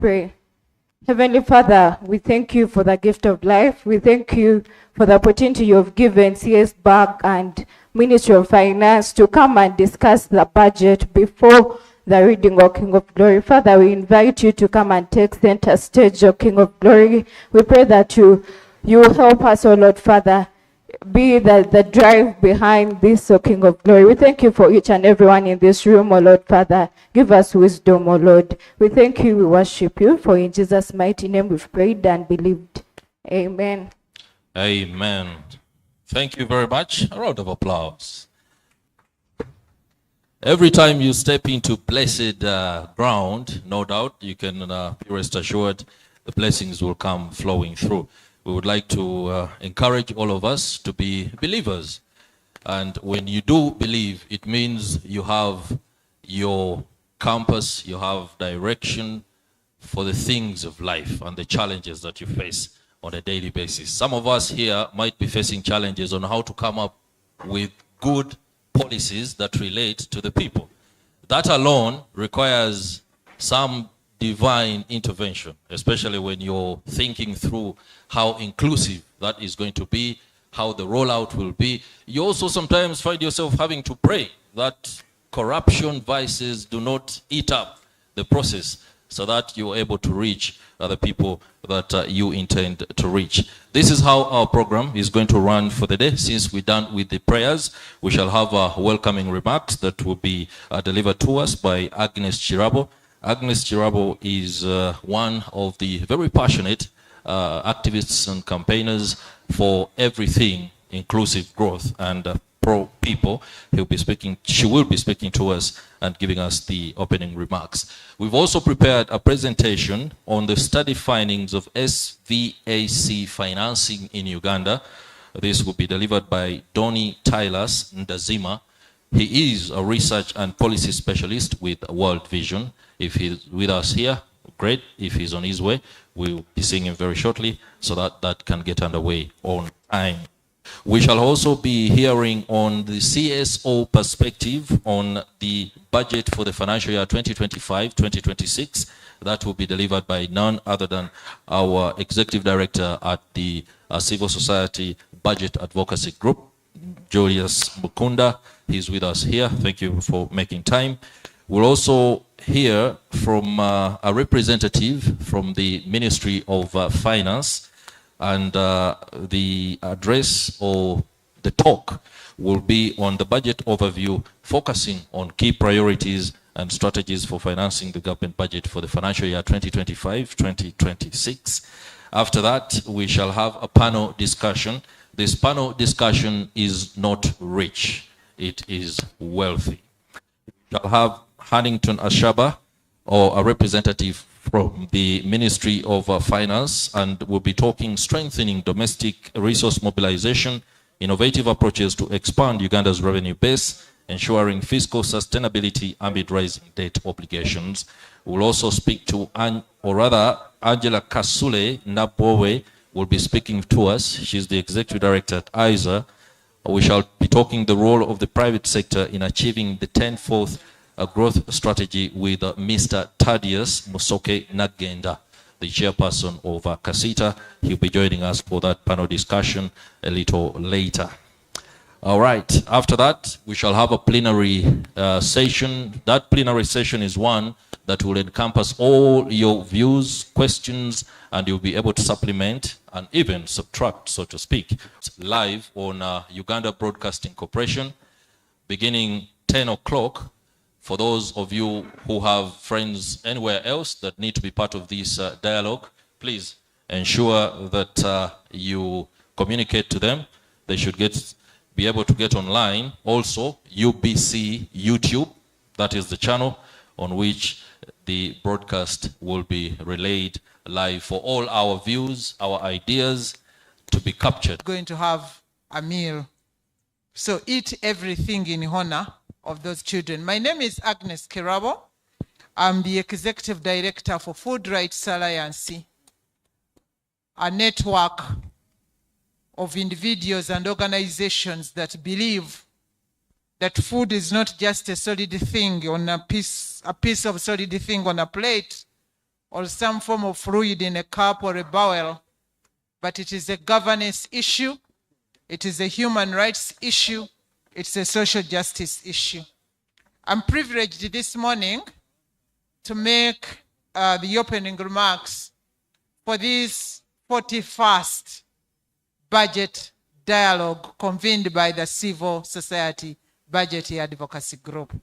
Pray. Heavenly Father, we thank you for the gift of life. We thank you for the opportunity you have given CS Bank and Ministry of Finance to come and discuss the budget before the reading of King of Glory. Father, we invite you to come and take center stage, O King of Glory. We pray that you help us, O Lord Father, be the drive behind this, O King of Glory. We thank you for each and everyone in this room, O Lord Father. Give us wisdom, O Lord. We thank you, we worship you, for in Jesus' mighty name we've prayed and believed. Amen. Amen. Thank you very much. A round of applause. Every time you step into blessed ground, no doubt, you can be rest assured the blessings will come flowing through. We would like to encourage all of us to be believers. And when you do believe, it means you have your compass, you have direction for the things of life and the challenges that you face on a daily basis. Some of us here might be facing challenges on how to come up with good policies that relate to the people. That alone requires some divine intervention, especially when you're thinking through how inclusive that is going to be, how the rollout will be. You also sometimes find yourself having to pray that corruption, vices do not eat up the process so that you're able to reach the people that you intend to reach. This is how our program is going to run for the day. Since we're done with the prayers, we shall have welcoming remarks that will be delivered to us by Agnes Chirabo. Agnes Chirabo is one of the very passionate activists and campaigners for everything inclusive growth and pro people. She will be speaking to us and giving us the opening remarks. We've also prepared a presentation on the study findings of SVAC financing in Uganda. This will be delivered by Donny Tylas Ndazima. He is a research and policy specialist with World Vision. If he's with us here, great. If he's on his way, we'll be seeing him very shortly so that can get underway on time. We shall also be hearing on the CSO perspective on the budget for the financial year 2025-2026. That will be delivered by none other than our executive director at the Civil Society Budget Advocacy Group, Julius Mukunda. He's with us here. Thank you for making time. We'll also hear from a representative from the Ministry of Finance, and the address or the talk will be on the budget overview, focusing on key priorities and strategies for financing the government budget for the financial year 2025-2026. After that, we shall have a panel discussion. This panel discussion is not rich, it is wealthy. We shall have Huntington Ashaba, or a representative from the Ministry of Finance, and we'll be talking strengthening domestic resource mobilization, innovative approaches to expand Uganda's revenue base, ensuring fiscal sustainability amid rising debt obligations. We'll also speak to, Angela Kasule Nabowe will be speaking to us. She's the Executive Director at ISA. We shall be talking the role of the private sector in achieving the 10th growth strategy with Mr. Thaddeus Musoke Nagenda, the chairperson of Kasita. He'll be joining us for that panel discussion a little later. All right, after that, we shall have a plenary session. That plenary session is one that will encompass all your views, questions, and you'll be able to supplement and even subtract, so to speak. It's live on Uganda Broadcasting Corporation, beginning 10 o'clock. For those of you who have friends anywhere else that need to be part of this dialogue, please ensure that you communicate to them. They should be able to get online. Also, UBC YouTube, that is the channel on which the broadcast will be relayed live for all our views, our ideas to be captured. Going to have a meal. So eat everything in honor of those children. My name is Agnes Chirabo. I'm the Executive Director for Food Rights Alliance, a network of individuals and organizations that believe that food is not just a solid thing on a piece of solid thing on a plate, or some form of fluid in a cup or a bowel, but it is a governance issue, it is a human rights issue, it's a social justice issue. I'm privileged this morning to make the opening remarks for this 41st budget dialogue convened by the Civil Society Budget Advocacy Group.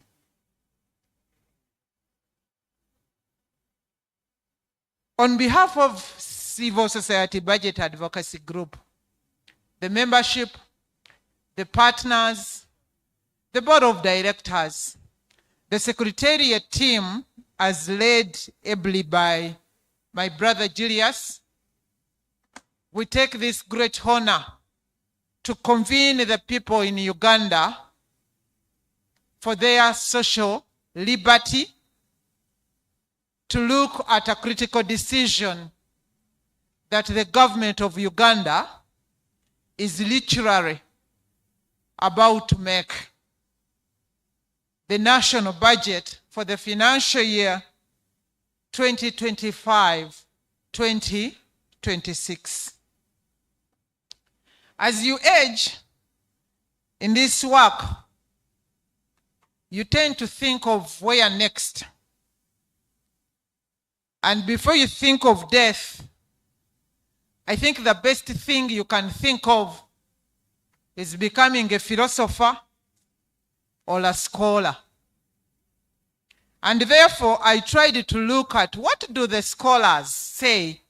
On behalf of Civil Society Budget Advocacy Group, the membership, the partners, the board of directors, the secretariat team, as led ably by my brother Julius, we take this great honor to convene the people in Uganda for their social liberty, to look at a critical decision that the government of Uganda is literally about to make. The national budget for the financial year 2025-2026. As you age in this work, you tend to think of where next. And before you think of death, I think the best thing you can think of is becoming a philosopher or a scholar. And therefore, I tried to look at what do the scholars say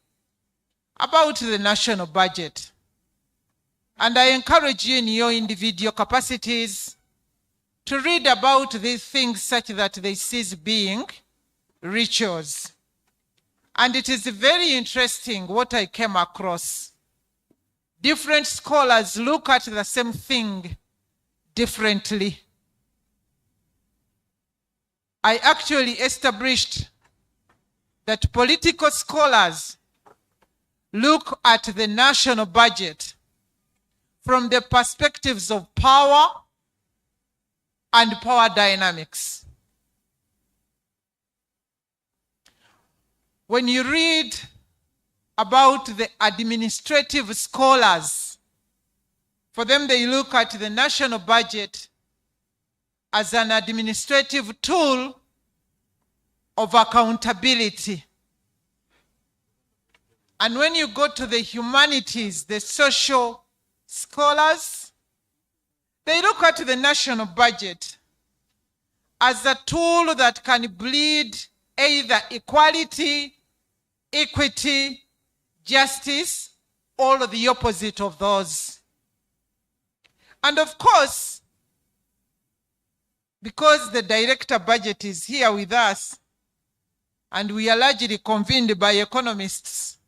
about the national budget. And I encourage you in your individual capacities to read about these things such that they cease being rituals. And it is very interesting what I came across. Different scholars look at the same thing differently. I actually established that political scholars look at the national budget from the perspectives of power and power dynamics. When you read about the administrative scholars, for them they look at the national budget as an administrative tool of accountability. And when you go to the humanities, the social scholars, they look at the national budget as a tool that can breed either equality, equity, justice, or the opposite of those. And of course, because the director budget is here with us, and we are largely convened by economists,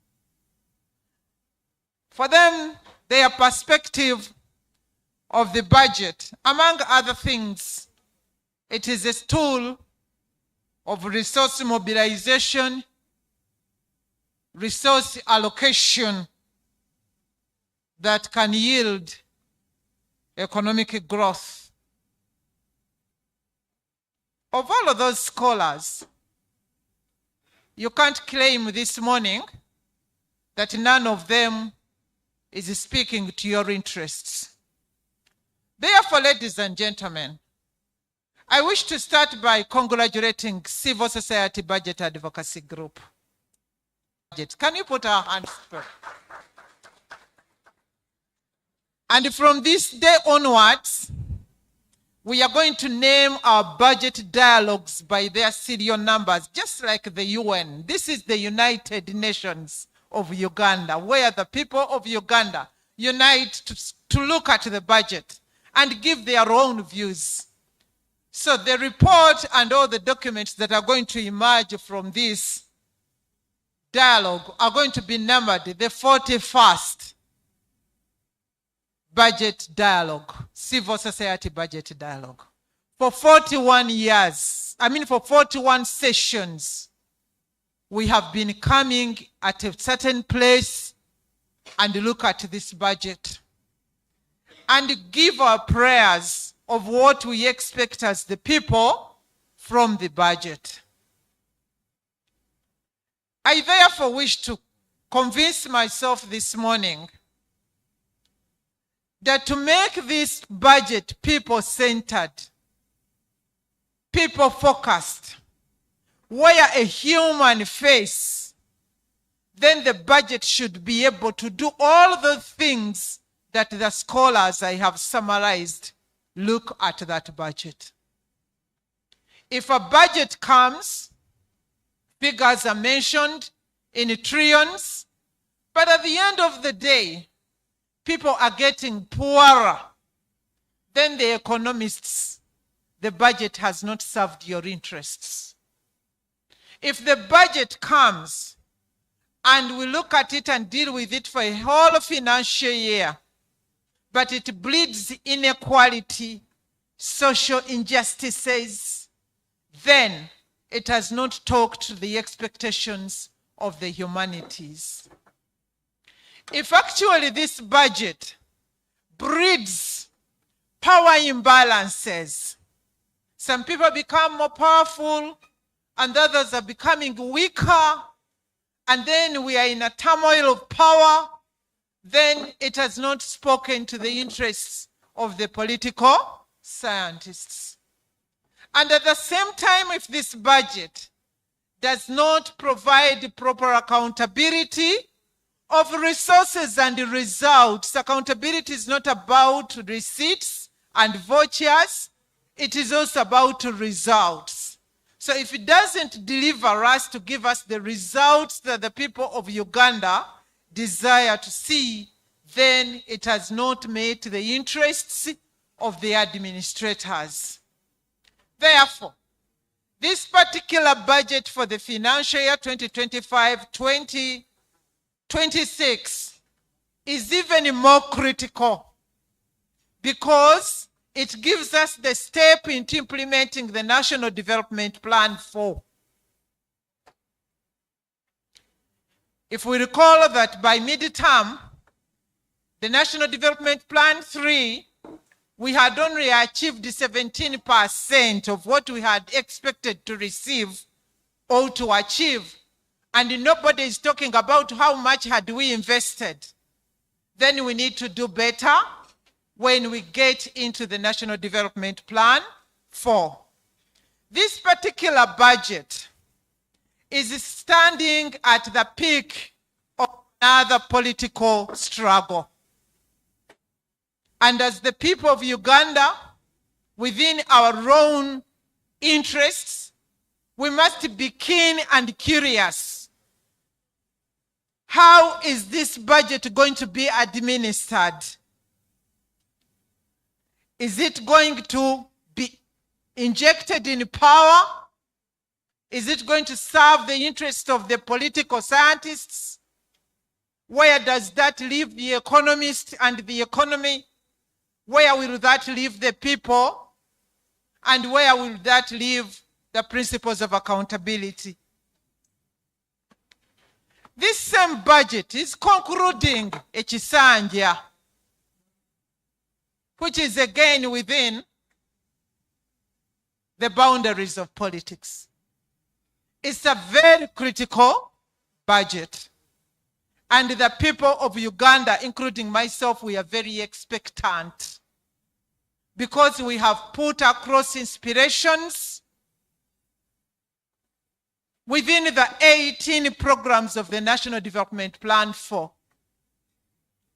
for them, their perspective of the budget, among other things, it is a tool of resource mobilization, resource allocation that can yield economic growth. Of all of those scholars, you can't claim this morning that none of them is speaking to your interests. Therefore, ladies and gentlemen, I wish to start by congratulating Civil Society Budget Advocacy Group. Can you put our hands together? And from this day onwards, we are going to name our budget dialogues by their serial numbers, just like the UN. This is the United Nations of Uganda, where the people of Uganda unite to look at the budget and give their own views. So the report and all the documents that are going to emerge from this dialogue are going to be numbered the 41st budget dialogue, Civil Society Budget Dialogue. For 41 years, for 41 sessions, we have been coming at a certain place and look at this budget and give our prayers of what we expect as the people from the budget. I therefore wish to convince myself this morning that to make this budget people-centered, people-focused, where a human face, then the budget should be able to do all the things that the scholars I have summarized look at that budget. If a budget comes, figures are mentioned in trillions, but at the end of the day, people are getting poorer, then the economists, the budget has not served your interests. If the budget comes and we look at it and deal with it for a whole financial year, but it breeds inequality, social injustices, then it has not talked to the expectations of the humanities. If actually this budget breeds power imbalances, some people become more powerful and others are becoming weaker, and then we are in a turmoil of power, then it has not spoken to the interests of the political scientists. And at the same time, if this budget does not provide proper accountability of resources and results, accountability is not about receipts and vouchers, it is also about results. So if it doesn't deliver us to give us the results that the people of Uganda desire to see, then it has not met the interests of the administrators. Therefore, this particular budget for the financial year 2025-2026 is even more critical because it gives us the step into implementing the National Development Plan 4. If we recall that by mid-term, the National Development Plan 3, we had only achieved 17% of what we had expected to receive or to achieve, and nobody is talking about how much had we invested. Then we need to do better when we get into the National Development Plan 4. This particular budget is standing at the peak of another political struggle. And as the people of Uganda, within our own interests, we must be keen and curious. How is this budget going to be administered? Is it going to be injected in power? Is it going to serve the interests of the political scientists? Where does that leave the economist and the economy? Where will that leave the people? And where will that leave the principles of accountability? This same budget is concluding a Chisanja, which is again within the boundaries of politics. It's a very critical budget. And the people of Uganda, including myself, we are very expectant because we have put across inspirations within the 18 programs of the National Development Plan 4.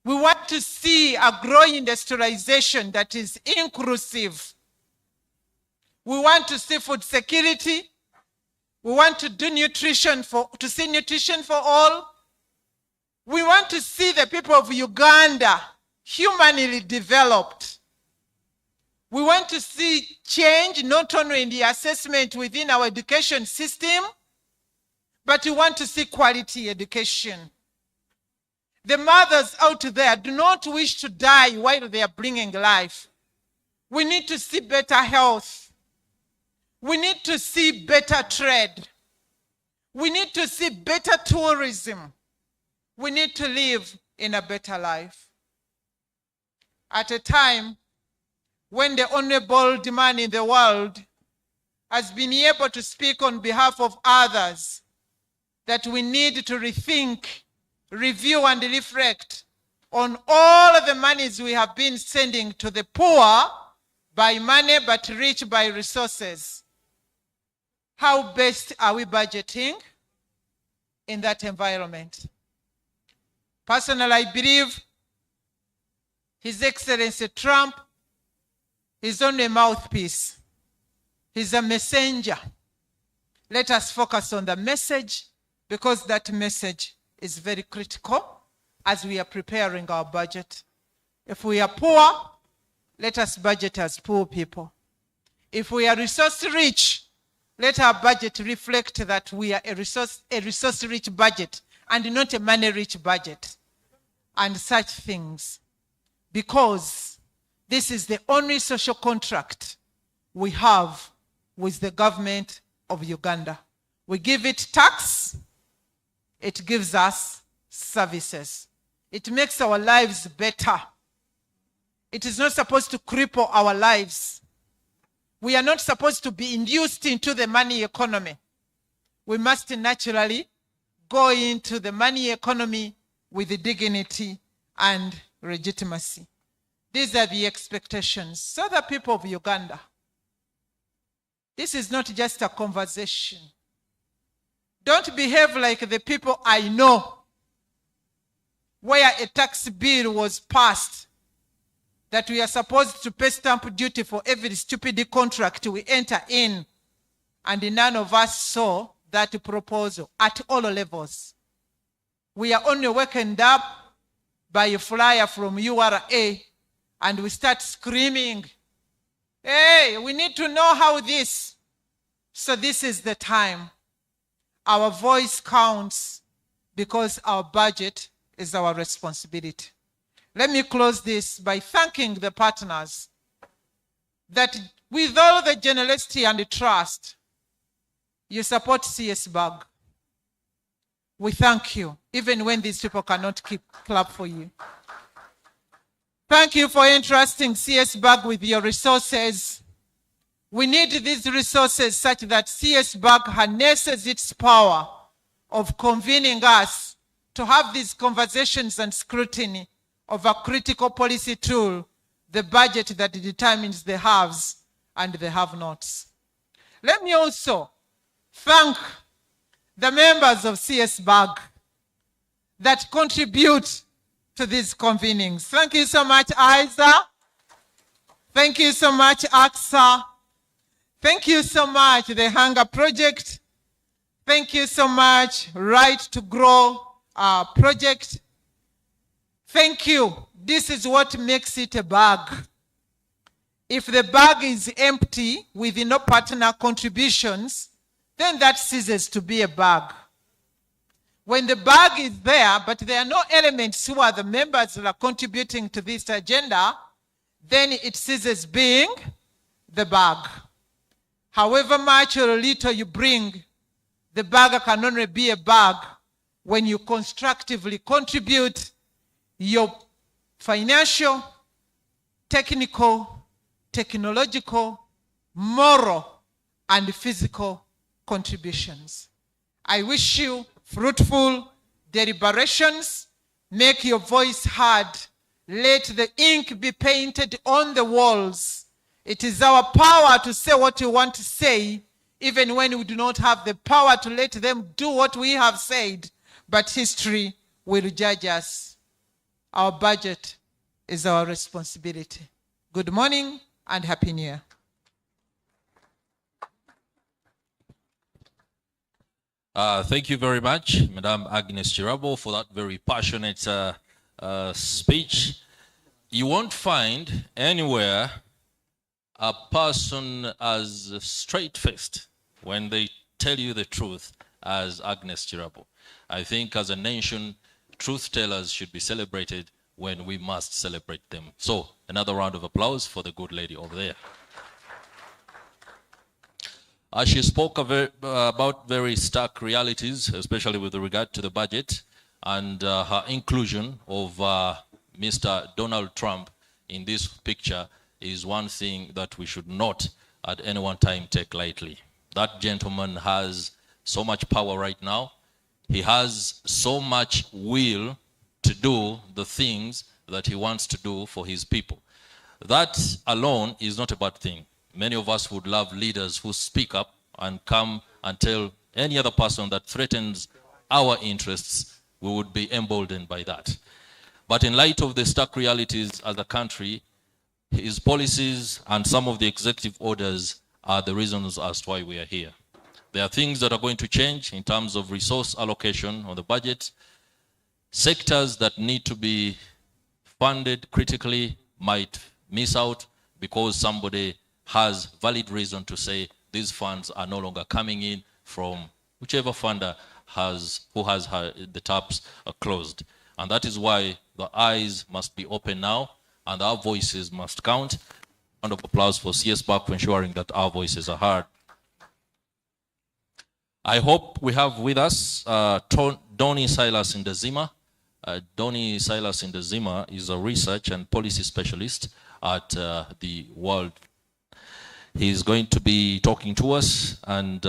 We want to see a growing industrialization that is inclusive. We want to see food security. We want to do nutrition to see nutrition for all. We want to see the people of Uganda humanly developed. We want to see change not only in the assessment within our education system, but we want to see quality education. The mothers out there do not wish to die while they are bringing life. We need to see better health. We need to see better trade. We need to see better tourism. We need to live in a better life. At a time when the only bold man in the world has been able to speak on behalf of others that we need to rethink, review, and reflect on all of the monies we have been sending to the poor by money but rich by resources. How best are we budgeting in that environment? Personally, I believe His Excellency Trump is only a mouthpiece. He's a messenger. Let us focus on the message, because that message is very critical as we are preparing our budget. If we are poor, let us budget as poor people. If we are resource rich, let our budget reflect that we are a resource rich budget and not a money rich budget, and such things. Because this is the only social contract we have with the government of Uganda. We give it tax, it gives us services. It makes our lives better. It is not supposed to cripple our lives. We are not supposed to be induced into the money economy. We must naturally go into the money economy with dignity and legitimacy. These are the expectations. So the people of Uganda, this is not just a conversation. Don't behave like the people I know, where a tax bill was passed that we are supposed to pay stamp duty for every stupid contract we enter in, and none of us saw that proposal at all levels. We are only wakened up by a flyer from URA, and we start screaming, hey, we need to know how this. So this is the time. Our voice counts, because our budget is our responsibility. Let me close this by thanking the partners that with all the generosity and the trust, you support CS BAG. We thank you, even when these people cannot clap for you. Thank you for entrusting CS BAG with your resources. We need these resources such that CS BAG harnesses its power of convening us to have these conversations and scrutiny of a critical policy tool, the budget that determines the haves and the have-nots. Let me also thank the members of CS BAG that contribute to these convenings. Thank you so much, Isa. Thank you so much, AXA. Thank you so much, the Hunger Project. Thank you so much, Right to Grow Project. Thank you. This is what makes it a bag. If the bag is empty with no partner contributions, then that ceases to be a bag. When the bag is there, but there are no elements who are the members that are contributing to this agenda, then it ceases being the bag. However much or little you bring, the bag can only be a bag when you constructively contribute your financial, technical, technological, moral, and physical contributions. I wish you fruitful deliberations. Make your voice heard. Let the ink be painted on the walls. It is our power to say what we want to say, even when we do not have the power to let them do what we have said. But history will judge us. Our budget is our responsibility. Good morning and Happy New Year. Thank you very much, Madam Agnes Chirabo, for that very passionate speech. You won't find anywhere a person as straight-faced when they tell you the truth as Agnes Chirabo. I think as a nation, truth tellers should be celebrated when we must celebrate them. So, another round of applause for the good lady over there. She spoke about very stark realities, especially with regard to the budget, and her inclusion of Mr. Donald Trump in this picture is one thing that we should not at any one time take lightly. That gentleman has so much power right now. he has so much will to do the things that he wants to do for his people. That alone is not a bad thing. Many of us would love leaders who speak up and come and tell any other person that threatens our interests. We would be emboldened by that. But in light of the stark realities as a country, his policies and some of the executive orders are the reasons as to why we are here. There are things that are going to change in terms of resource allocation on the budget. Sectors that need to be funded critically might miss out because somebody has valid reason to say these funds are no longer coming in from whichever funder who has the taps closed. And that is why the eyes must be open now and our voices must count. Round of applause for CS BAC for ensuring that our voices are heard. I hope we have with us Donnie Silas Ndezima. Donnie Silas Ndezima is a research and policy specialist at the World. He's going to be talking to us and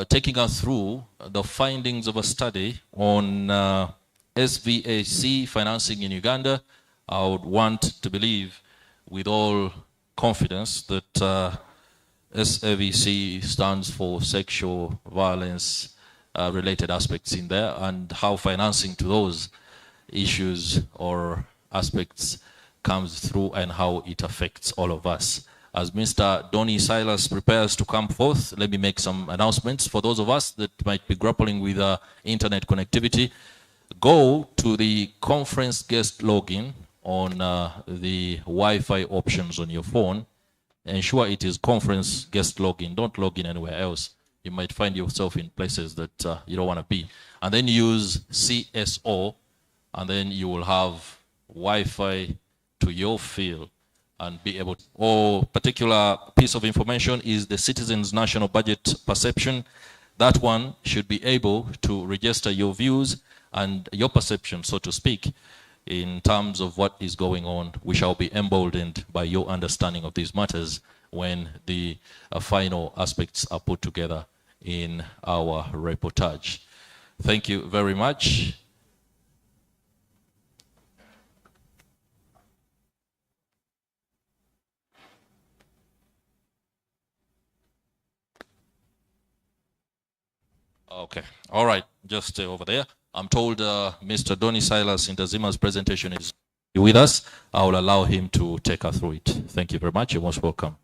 taking us through the findings of a study on SVAC financing in Uganda. I would want to believe with all confidence that SVAC stands for sexual violence related aspects in there, and how financing to those issues or aspects comes through and how it affects all of us. As Mr. Donnie Silas prepares to come forth, let me make some announcements. For those of us that might be grappling with internet connectivity, go to the conference guest login on the Wi-Fi options on your phone. Ensure it is conference guest login. Don't log in anywhere else. You might find yourself in places that you don't want to be. And then use CSO, and then you will have Wi-Fi to your field and be able to. Or particular piece of information is the Citizens National Budget Perception. That one should be able to register your views and your perception, so to speak, in terms of what is going on. We shall be emboldened by your understanding of these matters when the final aspects are put together in our reportage. Thank you very much. Okay, all right, just over there. I'm told Mr. Donnie Silas Ndezima's presentation is with us. I will allow him to take us through it. Thank you very much. You're most welcome.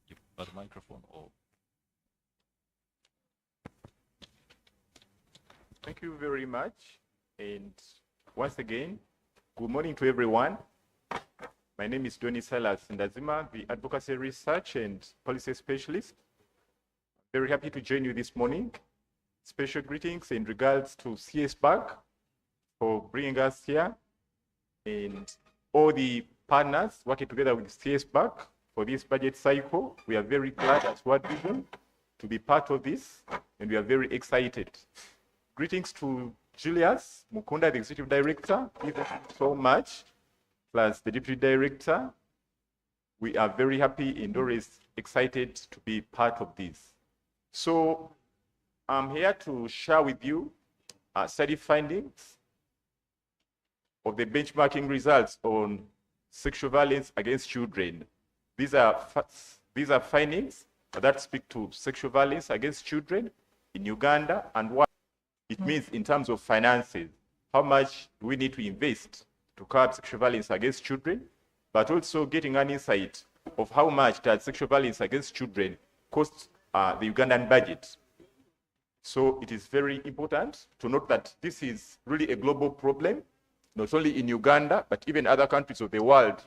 You've got a microphone. Oh. Thank you very much. And once again, good morning to everyone. My name is Donnie Silas Ndezima, the Advocacy Research and Policy Specialist. Very happy to join you this morning. Special greetings in regards to CS BAC for bringing us here, and all the partners working together with CS BAC for this budget cycle. We are very glad as World Vision to be part of this, and we are very excited. Greetings to Julius Mukunda, the Executive Director. Thank you so much, plus the Deputy Director. We are very happy and always excited to be part of this. So I'm here to share with you study findings of the benchmarking results on sexual violence against children. These are findings that speak to sexual violence against children in Uganda and what it means in terms of finances. How much do we need to invest to curb sexual violence against children, but also getting an insight of how much does sexual violence against children cost the Ugandan budget. So it is very important to note that this is really a global problem, not only in Uganda, but even other countries of the world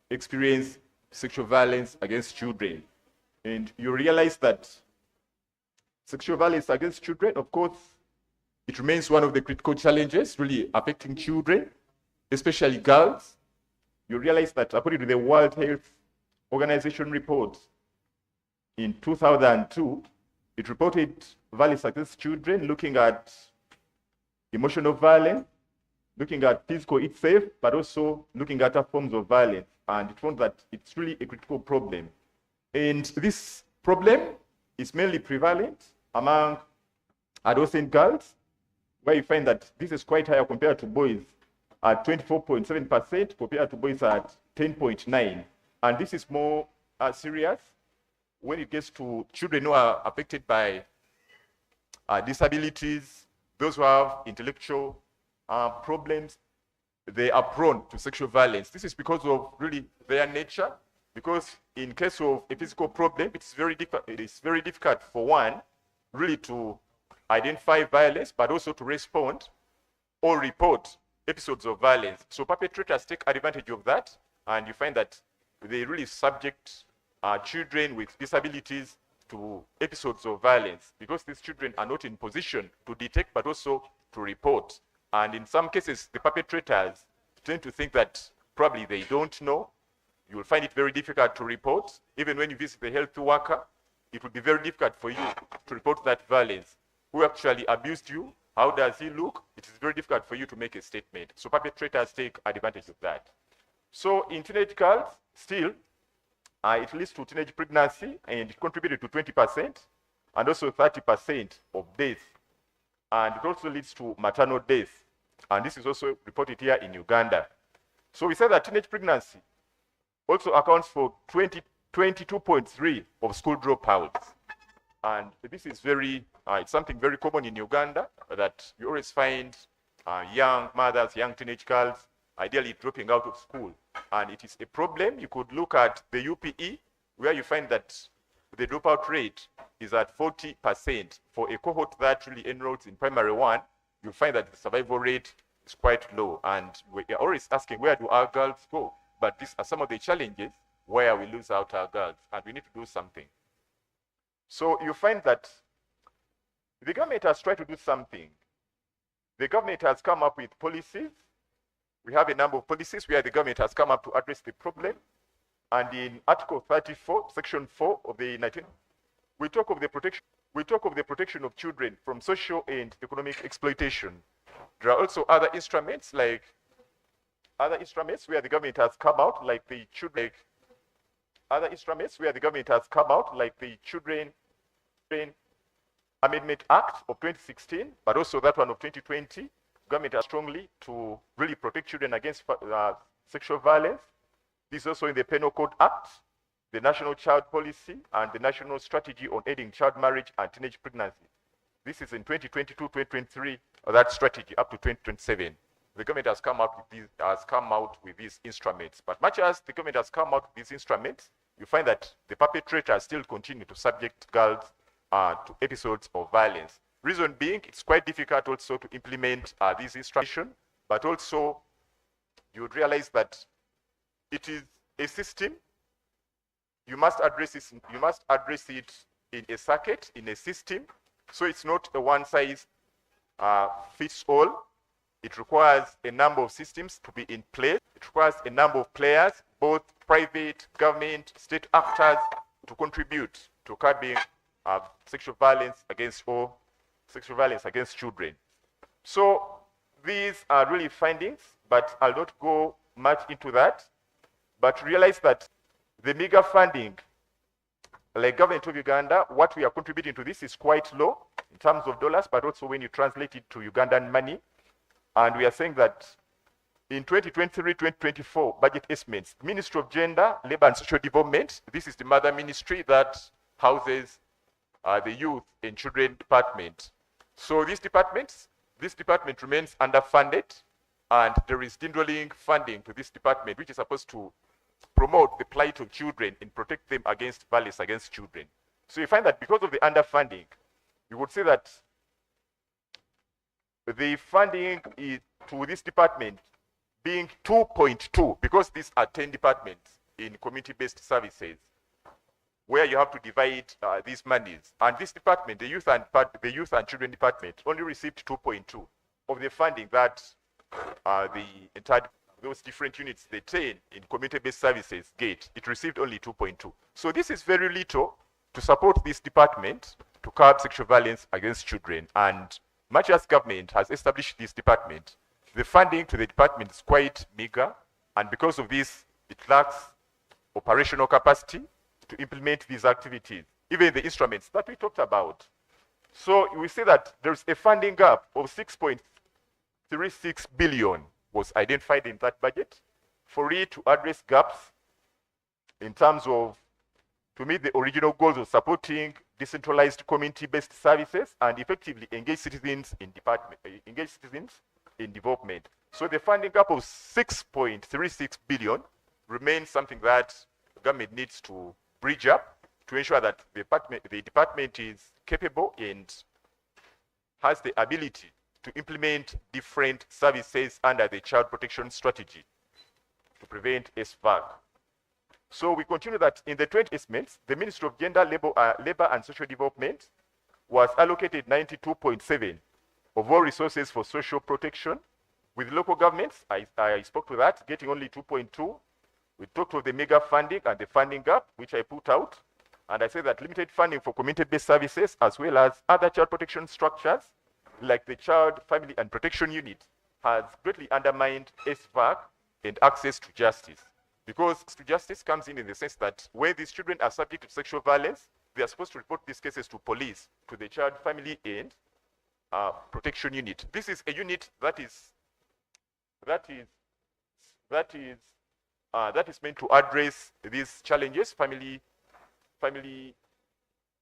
experience sexual violence against children. And you realize that sexual violence against children, of course, it remains one of the critical challenges really affecting children, especially girls. You realize that according to the World Health Organization report in 2002, it reported violence against children, looking at emotional violence, looking at physical itself, but also looking at other forms of violence. And it found that it's really a critical problem. And this problem is mainly prevalent among adolescent girls, where you find that this is quite higher compared to boys at 24.7% compared to boys at 10.9%. And this is more serious when it gets to children who are affected by disabilities, those who have intellectual problems. They are prone to sexual violence. This is because of really their nature, because in case of a physical problem, it is very difficult for one really to identify violence, but also to respond or report episodes of violence. So perpetrators take advantage of that, and you find that they really subject children with disabilities to episodes of violence, because these children are not in position to detect, but also to report. And in some cases, the perpetrators tend to think that probably they don't know. You will find it very difficult to report. Even when you visit the health worker, it will be very difficult for you to report that violence. Who actually abused you? How does he look? It is very difficult for you to make a statement. So perpetrators take advantage of that. So in teenage girls, still, it leads to teenage pregnancy, and it contributed to 20% and also 30% of death. And it also leads to maternal death. And this is also reported here in Uganda. So we say that teenage pregnancy also accounts for 22.3% of school dropouts. And this is it's something very common in Uganda, that you always find young mothers, young teenage girls, ideally dropping out of school. And it is a problem. You could look at the UPE, where you find that the dropout rate is at 40%. For a cohort that really enrolls in primary one, you find that the survival rate is quite low. And we are always asking, where do our girls go? But these are some of the challenges where we lose out our girls, and we need to do something. So you find that the government has tried to do something. The government has come up with policies. We have a number of policies where the government has come up to address the problem. And in Article 34, Section 4 of the 19, we talk of the protection of children from social and economic exploitation. There are also other instruments where the government has come out, like the Children Amendment Act of 2016, but also that one of 2020. Government has strongly to really protect children against sexual violence. This is also in the Penal Code Act, the National Child Policy, and the National Strategy on Ending Child Marriage and Teenage Pregnancy. This is in 2022-2023, that strategy up to 2027. The government has come out with these instruments. But much as the government has come out with these instruments, you find that the perpetrators still continue to subject girls to episodes of violence. Reason being, it's quite difficult also to implement these instructions, but also you would realize that it is a system. You must address it in a circuit, in a system. So it's not a one size fits all. It requires a number of systems to be in place. It requires a number of players, both private, government, state actors, to contribute to curbing sexual violence against children. So these are really findings, but I'll not go much into that. But realize that the meager funding, like government of Uganda, what we are contributing to this is quite low in terms of dollars, but also when you translate it to Ugandan money. And we are saying that in 2023-2024 budget estimates, Ministry of Gender, Labor and Social Development, this is the mother ministry that houses the Youth and Children Department. So this department remains underfunded, and there is dwindling funding to this department, which is supposed to promote the plight of children and protect them against violence against children. So you find that because of the underfunding, you would say that the funding to this department being 2.2, because these are 10 departments in community-based services, where you have to divide these monies. And this department, the Youth and Children Department, only received 2.2 of the funding that those different units, the 10 in community-based services get. It received only 2.2. So this is very little to support this department to curb sexual violence against children. And much as government has established this department, the funding to the department is quite meager. And because of this, it lacks operational capacity to implement these activities, even the instruments that we talked about. So we see that there's a funding gap of 6.36 billion was identified in that budget for it to address gaps in terms of to meet the original goals of supporting decentralized community-based services and effectively engage citizens in development. So the funding gap of 6.36 billion remains something that the government needs to bridge up to ensure that the department is capable and has the ability to implement different services under the child protection strategy to prevent SVAC. So we continue that in the 20 estimates, the Ministry of Gender, Labor and Social Development was allocated 92.7 of all resources for social protection. With local governments, I spoke to that, getting only 2.2. We talked of the mega funding and the funding gap, which I put out. And I said that limited funding for community-based services, as well as other child protection structures, like the Child, Family and Protection Unit, has greatly undermined SVAC and access to justice. Because to justice comes in the sense that when these children are subject to sexual violence, they are supposed to report these cases to police, to the Child, Family and Protection Unit. This is a unit that is meant to address these challenges, family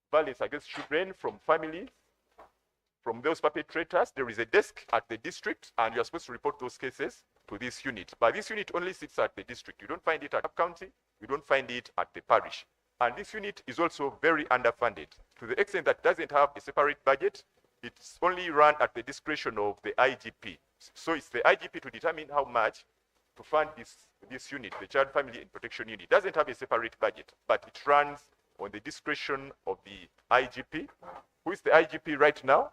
violence against children from families, from those perpetrators. There is a desk at the district, and you are supposed to report those cases to this unit. But this unit only sits at the district. You don't find it at the county. You don't find it at the parish. And this unit is also very underfunded to the extent that it doesn't have a separate budget. It's only run at the discretion of the IGP. So it's the IGP to determine how much to fund this unit, the Child, Family and Protection Unit. It doesn't have a separate budget, but it runs on the discretion of the IGP. Who is the IGP right now?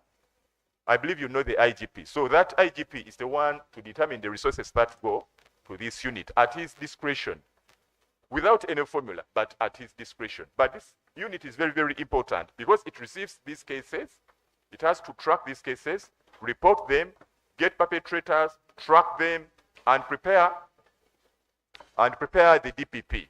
I believe you know the IGP. So that IGP is the one to determine the resources that go to this unit at his discretion, without any formula, but at his discretion. But this unit is very, very important because it receives these cases. It has to track these cases, report them, get perpetrators, track them, and prepare the DPP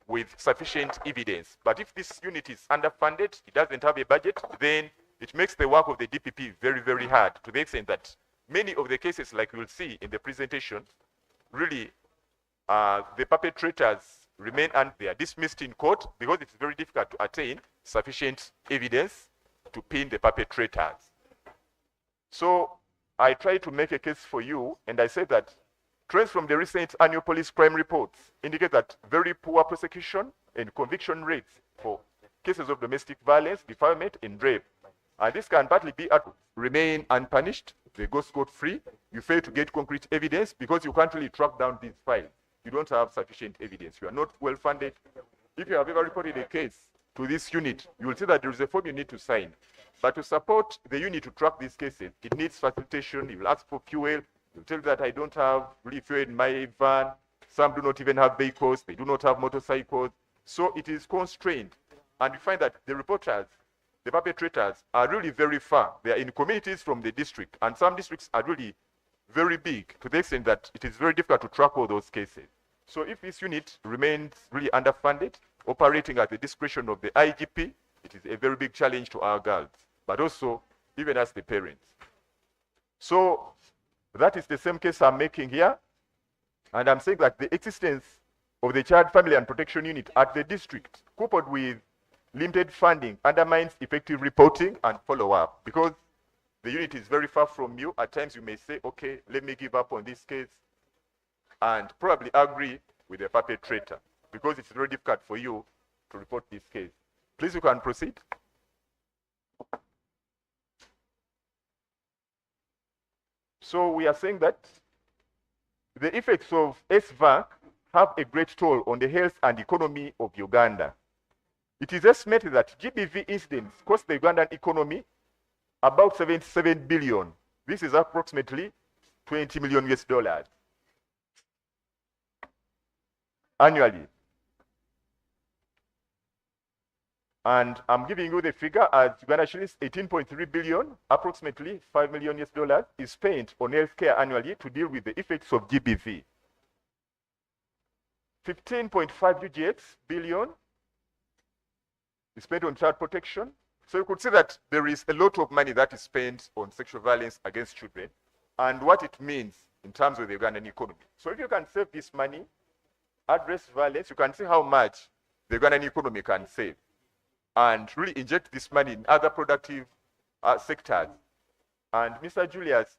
with sufficient evidence. But if this unit is underfunded, it doesn't have a budget, then it makes the work of the DPP very, very hard, to the extent that many of the cases, like you'll see in the presentation, really the perpetrators remain and they are dismissed in court because it's very difficult to attain sufficient evidence to pin the perpetrators. So I try to make a case for you, and I said that trends from the recent annual police crime reports indicate that very poor prosecution and conviction rates for cases of domestic violence, defilement, and rape. And this can partly be remain unpunished. They go scot-free. You fail to get concrete evidence because you can't really track down these files. You don't have sufficient evidence. You are not well funded. If you have ever reported a case to this unit, you will see that there is a form you need to sign. But to support the unit to track these cases, it needs facilitation. You will ask for fuel. You tell that I don't have really fuel in my van. Some do not even have vehicles. They do not have motorcycles. So it is constrained. And you find that the reporters, the perpetrators, are really very far. They are in communities from the district. And some districts are really very big, to the extent that it is very difficult to track all those cases. So if this unit remains really underfunded, operating at the discretion of the IGP, it is a very big challenge to our girls, but also even as the parents. So that is the same case I'm making here. And I'm saying that the existence of the Child, Family and Protection Unit at the district, coupled with limited funding, undermines effective reporting and follow-up, because the unit is very far from you. At times you may say, okay, let me give up on this case, and probably agree with the perpetrator, because it's very difficult for you to report this case. Please, you can proceed. So we are saying that the effects of SVAC have a great toll on the health and economy of Uganda. It is estimated that GBV incidents cost the Ugandan economy about 77 billion. This is approximately 20 million US dollars annually. And I'm giving you the figure as Uganda shillings 18.3 billion, approximately 5 million US dollars, is spent on healthcare annually to deal with the effects of GBV. 15.5 UGX billion is spent on child protection, So you could see that there is a lot of money that is spent on sexual violence against children and what it means in terms of the Ugandan economy. So if you can save this money, address violence, you can see how much the Ugandan economy can save and really inject this money in other productive sectors. And Mr. Julius,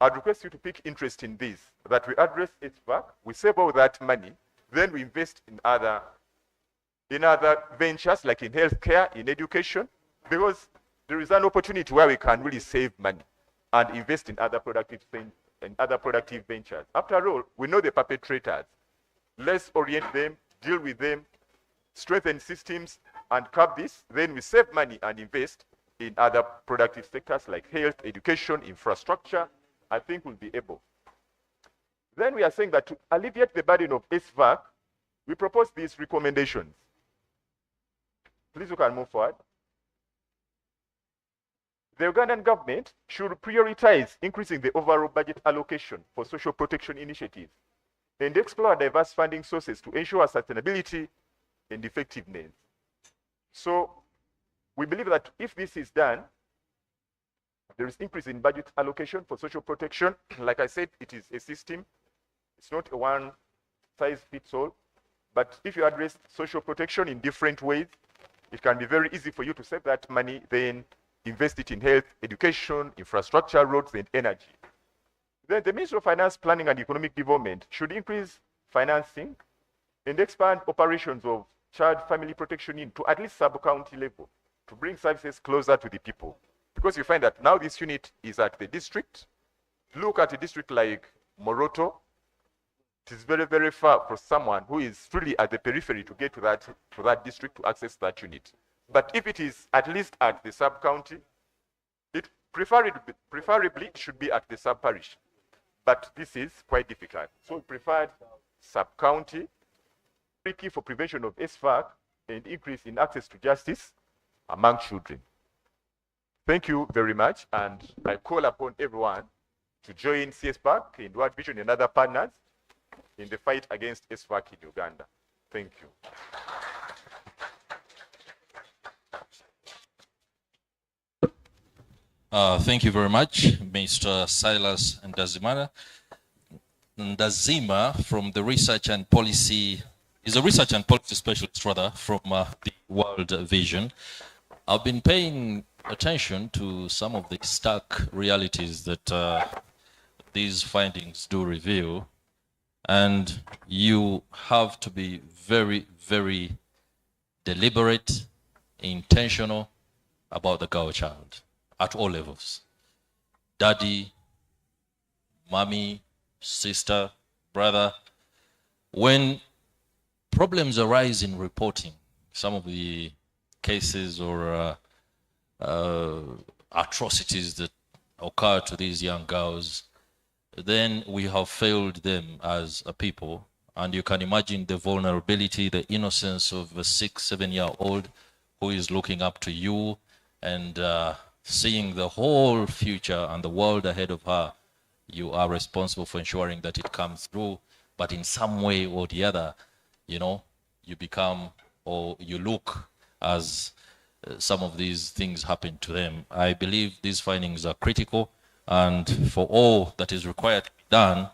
I'd request you to pick interest in this, that we address HVAC, we save all that money, then we invest in other ventures like in healthcare, in education, because there is an opportunity where we can really save money and invest in other productive things and other productive ventures. After all, we know the perpetrators. Let's orient them, deal with them, strengthen systems, and curb this. Then we save money and invest in other productive sectors like health, education, infrastructure. I think we'll be able. Then we are saying that to alleviate the burden of SVAC, we propose these recommendations. Please, you can move forward. The Ugandan government should prioritize increasing the overall budget allocation for social protection initiatives and explore diverse funding sources to ensure sustainability and effectiveness. So we believe that if this is done, there is increase in budget allocation for social protection. Like I said, it is a system. It's not a one size fits all. But if you address social protection in different ways, it can be very easy for you to save that money, then invest it in health, education, infrastructure, roads, and energy. Then the Ministry of Finance, Planning and Economic Development should increase financing and expand operations of child family protection unit to at least sub-county level to bring services closer to the people. Because you find that now this unit is at the district. Look at a district like Moroto. It is very, very far for someone who is really at the periphery to get to that district to access that unit. But if it is at least at the sub-county, it preferably it should be at the sub-parish. But this is quite difficult. So we preferred sub-county, key for prevention of SVAC and increase in access to justice among children. Thank you very much, and I call upon everyone to join CSPAC and World Vision and other partners in the fight against SVAC in Uganda. Thank you. Thank you very much, Mr. Silas Ndazima from the Research and Policy, is a Research and Policy Specialist rather, from the World Vision. I've been paying attention to some of the stark realities that these findings do reveal, and you have to be very, very deliberate, intentional about the girl child at all levels. Daddy, mommy, sister, brother. When problems arise in reporting some of the cases or atrocities that occur to these young girls, then we have failed them as a people. And you can imagine the vulnerability, the innocence of a 6-7-year-old who is looking up to you and seeing the whole future and the world ahead of her. You are responsible for ensuring that it comes through, but in some way or the other, you know, you become, or you look as some of these things happen to them. I believe these findings are critical, and for all that is required to be done,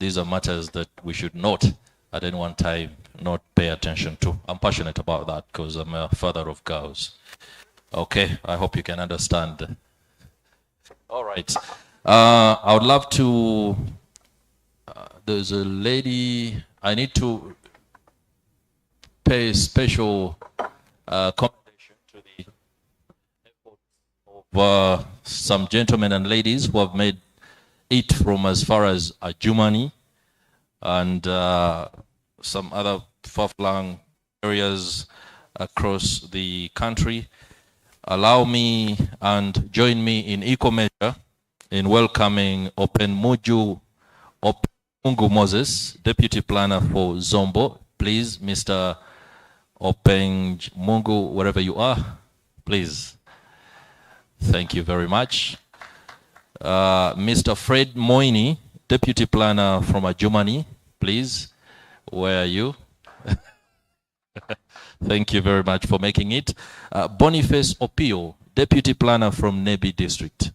these are matters that we should not at any one time not pay attention to. I'm passionate about that because I'm a father of girls. Okay, I hope you can understand. All right. I would love to, there's a lady, I need to pay special commendation to the efforts of some gentlemen and ladies who have made it from as far as Adjumani and some other far-flung areas across the country. Allow me and join me in equal measure in welcoming Mungu Moses, Deputy Planner for Zombo. Please, Mr. Mungu, wherever you are, please. Thank you very much. Mr. Fred Moini, Deputy Planner from Adjumani, please. Where are you? Thank you very much for making it. Boniface Opio, Deputy Planner from Nebi District.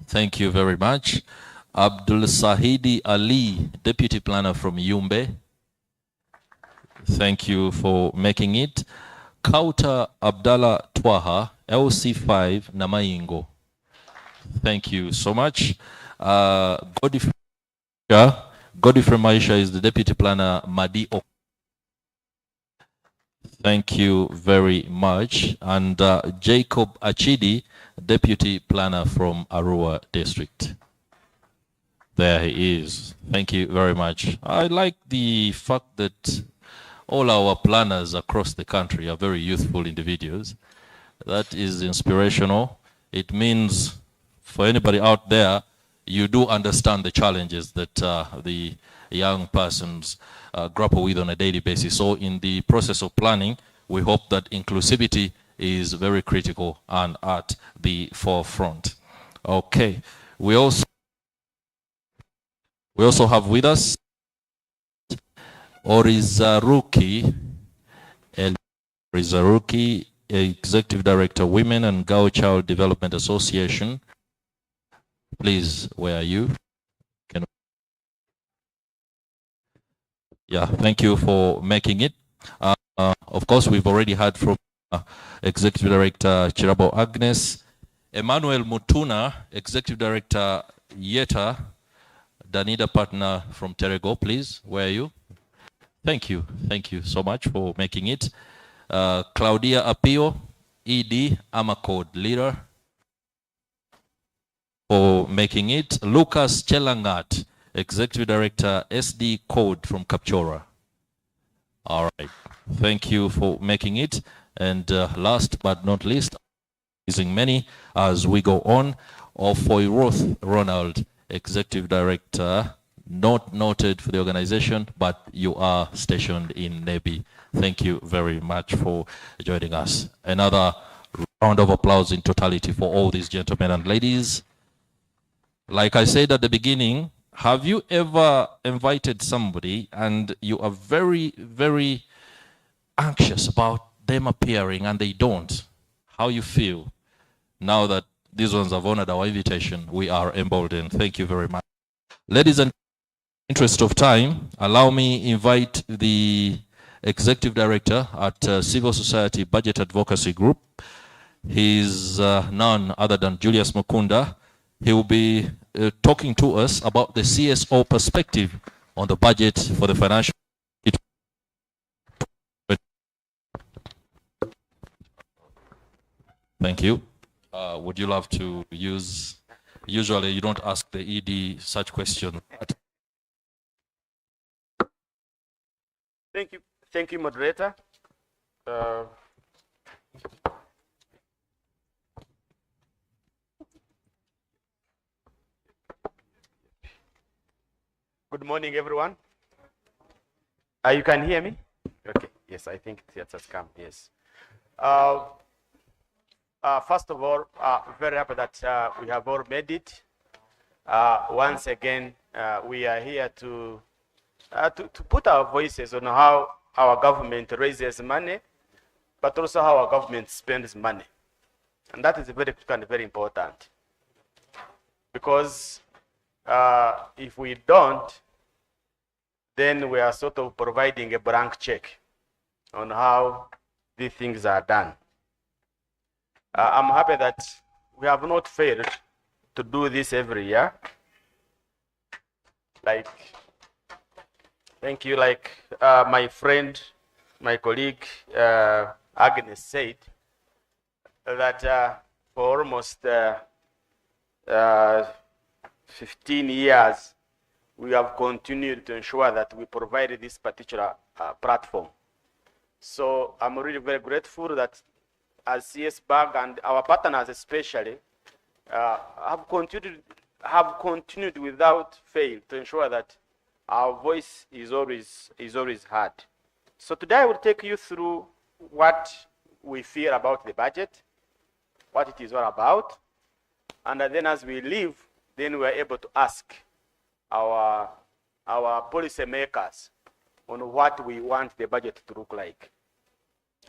Thank you very much. Abdul Sahidi Ali, Deputy Planner from Yumbe. Thank you for making it. Kauta Abdallah Twaha, LC5 Namaingo. Thank you so much. Godfrey Maisha is the Deputy Planner, Madi Ok. Thank you very much. And Jacob Achidi, Deputy Planner from Arua District. There he is. Thank you very much. I like the fact that all our planners across the country are very youthful individuals. That is inspirational. It means for anybody out there, you do understand the challenges that the young persons grapple with on a daily basis. So in the process of planning, we hope that inclusivity is very critical and at the forefront. Okay. We also have with us Orizaruki, Executive Director, Women and Girl Child Development Association. Please, where are you? Yeah, thank you for making it. Of course, we've already heard from Executive Director Chirabo Agnes, Emmanuel Mutuna, Executive Director Yeta, Danida Partner from Terego, please, where are you? Thank you so much for making it. Claudia Apio, ED, Amacode Leader, for making it. Lucas Chelangat, Executive Director, SD Code from Captura. All right, thank you for making it. And last but not least, using many as we go on, Ofoiroth Ronald, Executive Director, not noted for the organization, but you are stationed in Nebi. Thank you very much for joining us. Another round of applause in totality for all these gentlemen and ladies. Like I said at the beginning, have you ever invited somebody and you are very, very anxious about them appearing and they don't? How you feel? Now that these ones have honored our invitation, we are emboldened. Thank you very much. Ladies and interest of time, allow me invite the Executive Director at Civil Society Budget Advocacy Group. He's none other than Julius Mukunda. He will be talking to us about the CSO perspective on the budget for the financial year. Thank you. Would you love to use, usually you don't ask the ED such questions. Thank you, moderator. Good morning, everyone. You can hear me? Okay. Yes, I think it has come. Yes. First of all, very happy that we have all made it. Once again, we are here to put our voices on how our government raises money, but also how our government spends money. And that is very critical and very important. Because if we don't, then we are sort of providing a blank check on how these things are done. I'm happy that we have not failed to do this every year. Thank you, my friend, my colleague, Agnes said, that for almost 15 years, we have continued to ensure that we provide this particular platform. So I'm really very grateful that as CS BAG and our partners especially have continued without fail to ensure that our voice is always heard. So today I will take you through what we feel about the budget, what it is all about, and then as we leave, then we are able to ask our policy makers on what we want the budget to look like.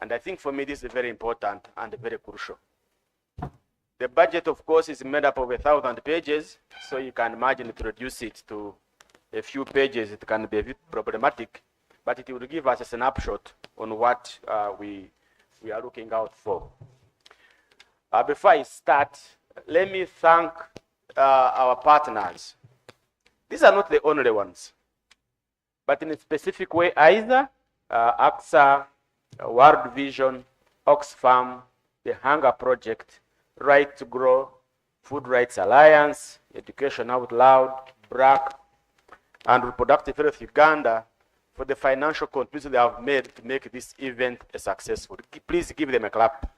And I think for me, this is very important and very crucial. The budget, of course, is made up of 1,000 pages, so you can imagine to reduce it to a few pages, it can be a bit problematic, but it will give us a snapshot on what we are looking out for. Before I start, let me thank our partners. These are not the only ones, but in a specific way, either AXA, World Vision, Oxfam, the Hunger Project, Right to Grow, Food Rights Alliance, Education Out Loud, BRAC, and Reproductive Health Uganda for the financial contributions they have made to make this event a successful. Please give them a clap.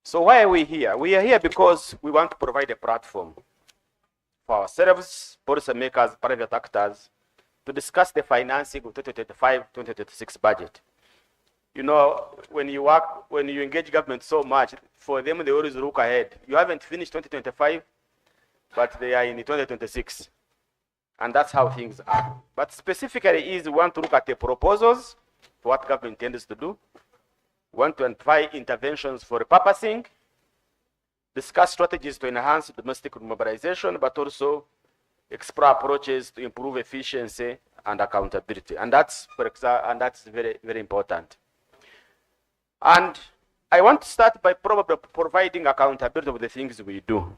So why are we here? We are here because we want to provide a platform for ourselves, policymakers, private actors, to discuss the financing of 2025-2026 budget. You know, when you engage government so much, for them, they always look ahead. You haven't finished 2025, but they are in 2026. And that's how things are. But specifically is we want to look at the proposals for what government intends to do. We want to identify interventions for repurposing, discuss strategies to enhance domestic mobilization, but also explore approaches to improve efficiency and accountability. And that's, for example, and that's very, very important. And I want to start by probably providing accountability of the things we do.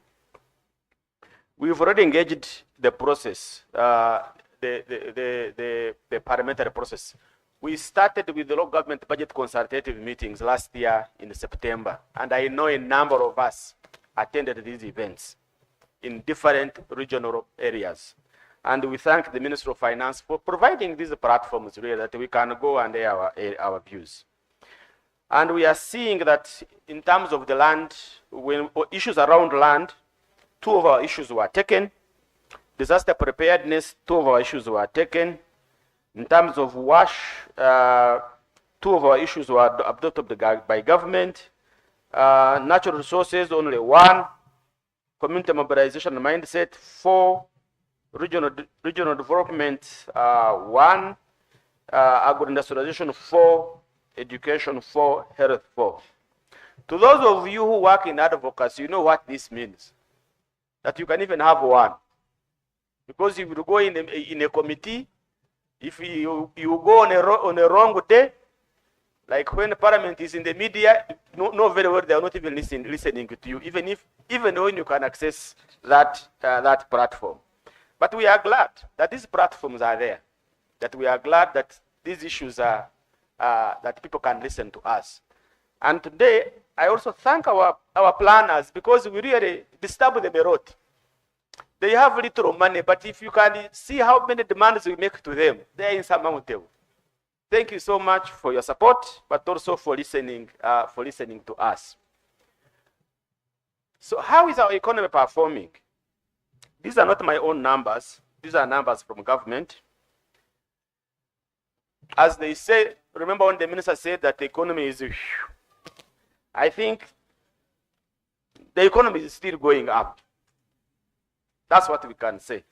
We've already engaged the process, the parliamentary process. We started with the local government budget consultative meetings last year in September, and I know a number of us attended these events in different regional areas. And we thank the Ministry of Finance for providing these platforms really that we can go and air our views. And we are seeing that in terms of the land, when issues around land, 2 of our issues were taken. Disaster preparedness, 2 of our issues were taken. In terms of WASH, 2 of our issues were adopted by government. Natural resources, only 1. Community mobilization and mindset, 4. Regional development, 1. Agro-industrialization, 4. Education, 4. Health, 4. To those of you who work in advocacy, you know what this means. That you can even have 1. Because if you go in a committee, if you go on a wrong day, like when Parliament is in the media, know very well they are not even listening to you, even when you can access that platform. But we are glad that these platforms are there. That we are glad that these issues are that people can listen to us. And today, I also thank our planners because we really disturb them a lot. They have little money, but if you can see how many demands we make to them, they are insurmountable. Thank you so much for your support, but also for listening to us. So how is our economy performing? These are not my own numbers. These are numbers from government. As they say, remember when the minister said that the economy is, I think the economy is still going up. That's what we can say.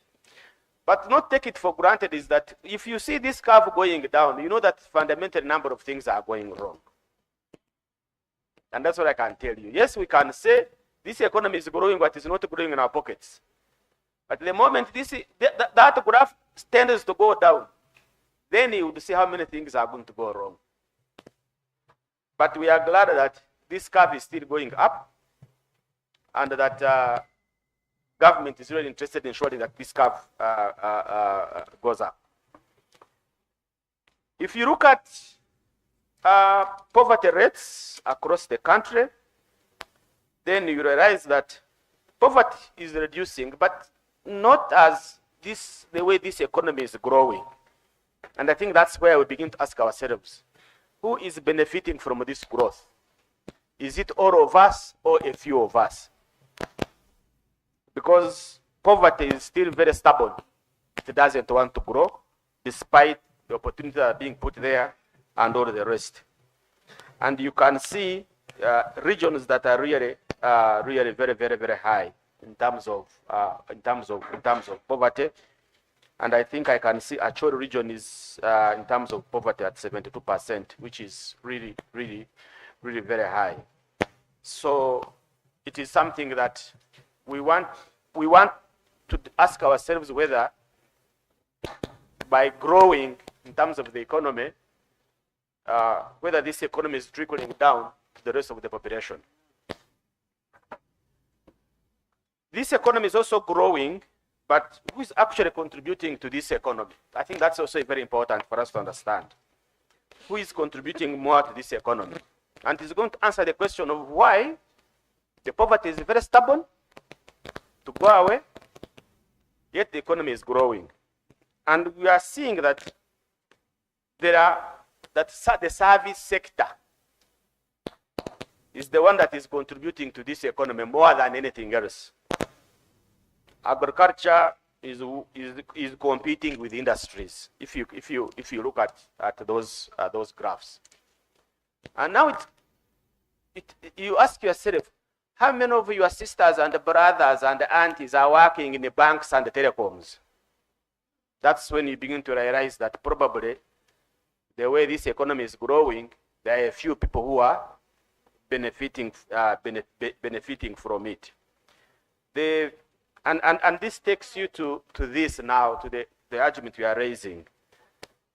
But not take it for granted is that if you see this curve going down, you know that fundamental number of things are going wrong. And that's what I can tell you. Yes, we can say this economy is growing, but it's not growing in our pockets. But the moment that graph tends to go down, then you would see how many things are going to go wrong. But we are glad that this curve is still going up and that government is really interested in ensuring that this curve goes up. If you look at poverty rates across the country, then you realize that poverty is reducing, but not as the way this economy is growing. And I think that's where we begin to ask ourselves, who is benefiting from this growth? Is it all of us or a few of us? Because poverty is still very stubborn. It doesn't want to grow, despite the opportunities that are being put there and all the rest. And you can see regions that are really very, very, very high. in terms of poverty. And I think I can see Cso region is in terms of poverty at 72%, which is really very high. So it is something that we want to ask ourselves whether by growing in terms of the economy, whether this economy is trickling down to the rest of the population. This economy is also growing, but who is actually contributing to this economy? I think that's also very important for us to understand. Who is contributing more to this economy? And it's going to answer the question of why the poverty is very stubborn to go away, yet the economy is growing. And we are seeing that the service sector is the one that is contributing to this economy more than anything else. Agriculture is competing with industries. If you look at those graphs, and now you ask yourself, how many of your sisters and brothers and aunties are working in the banks and the telecoms? That's when you begin to realize that probably the way this economy is growing, there are a few people who are benefiting from it. And this takes you to this now, to the argument we are raising,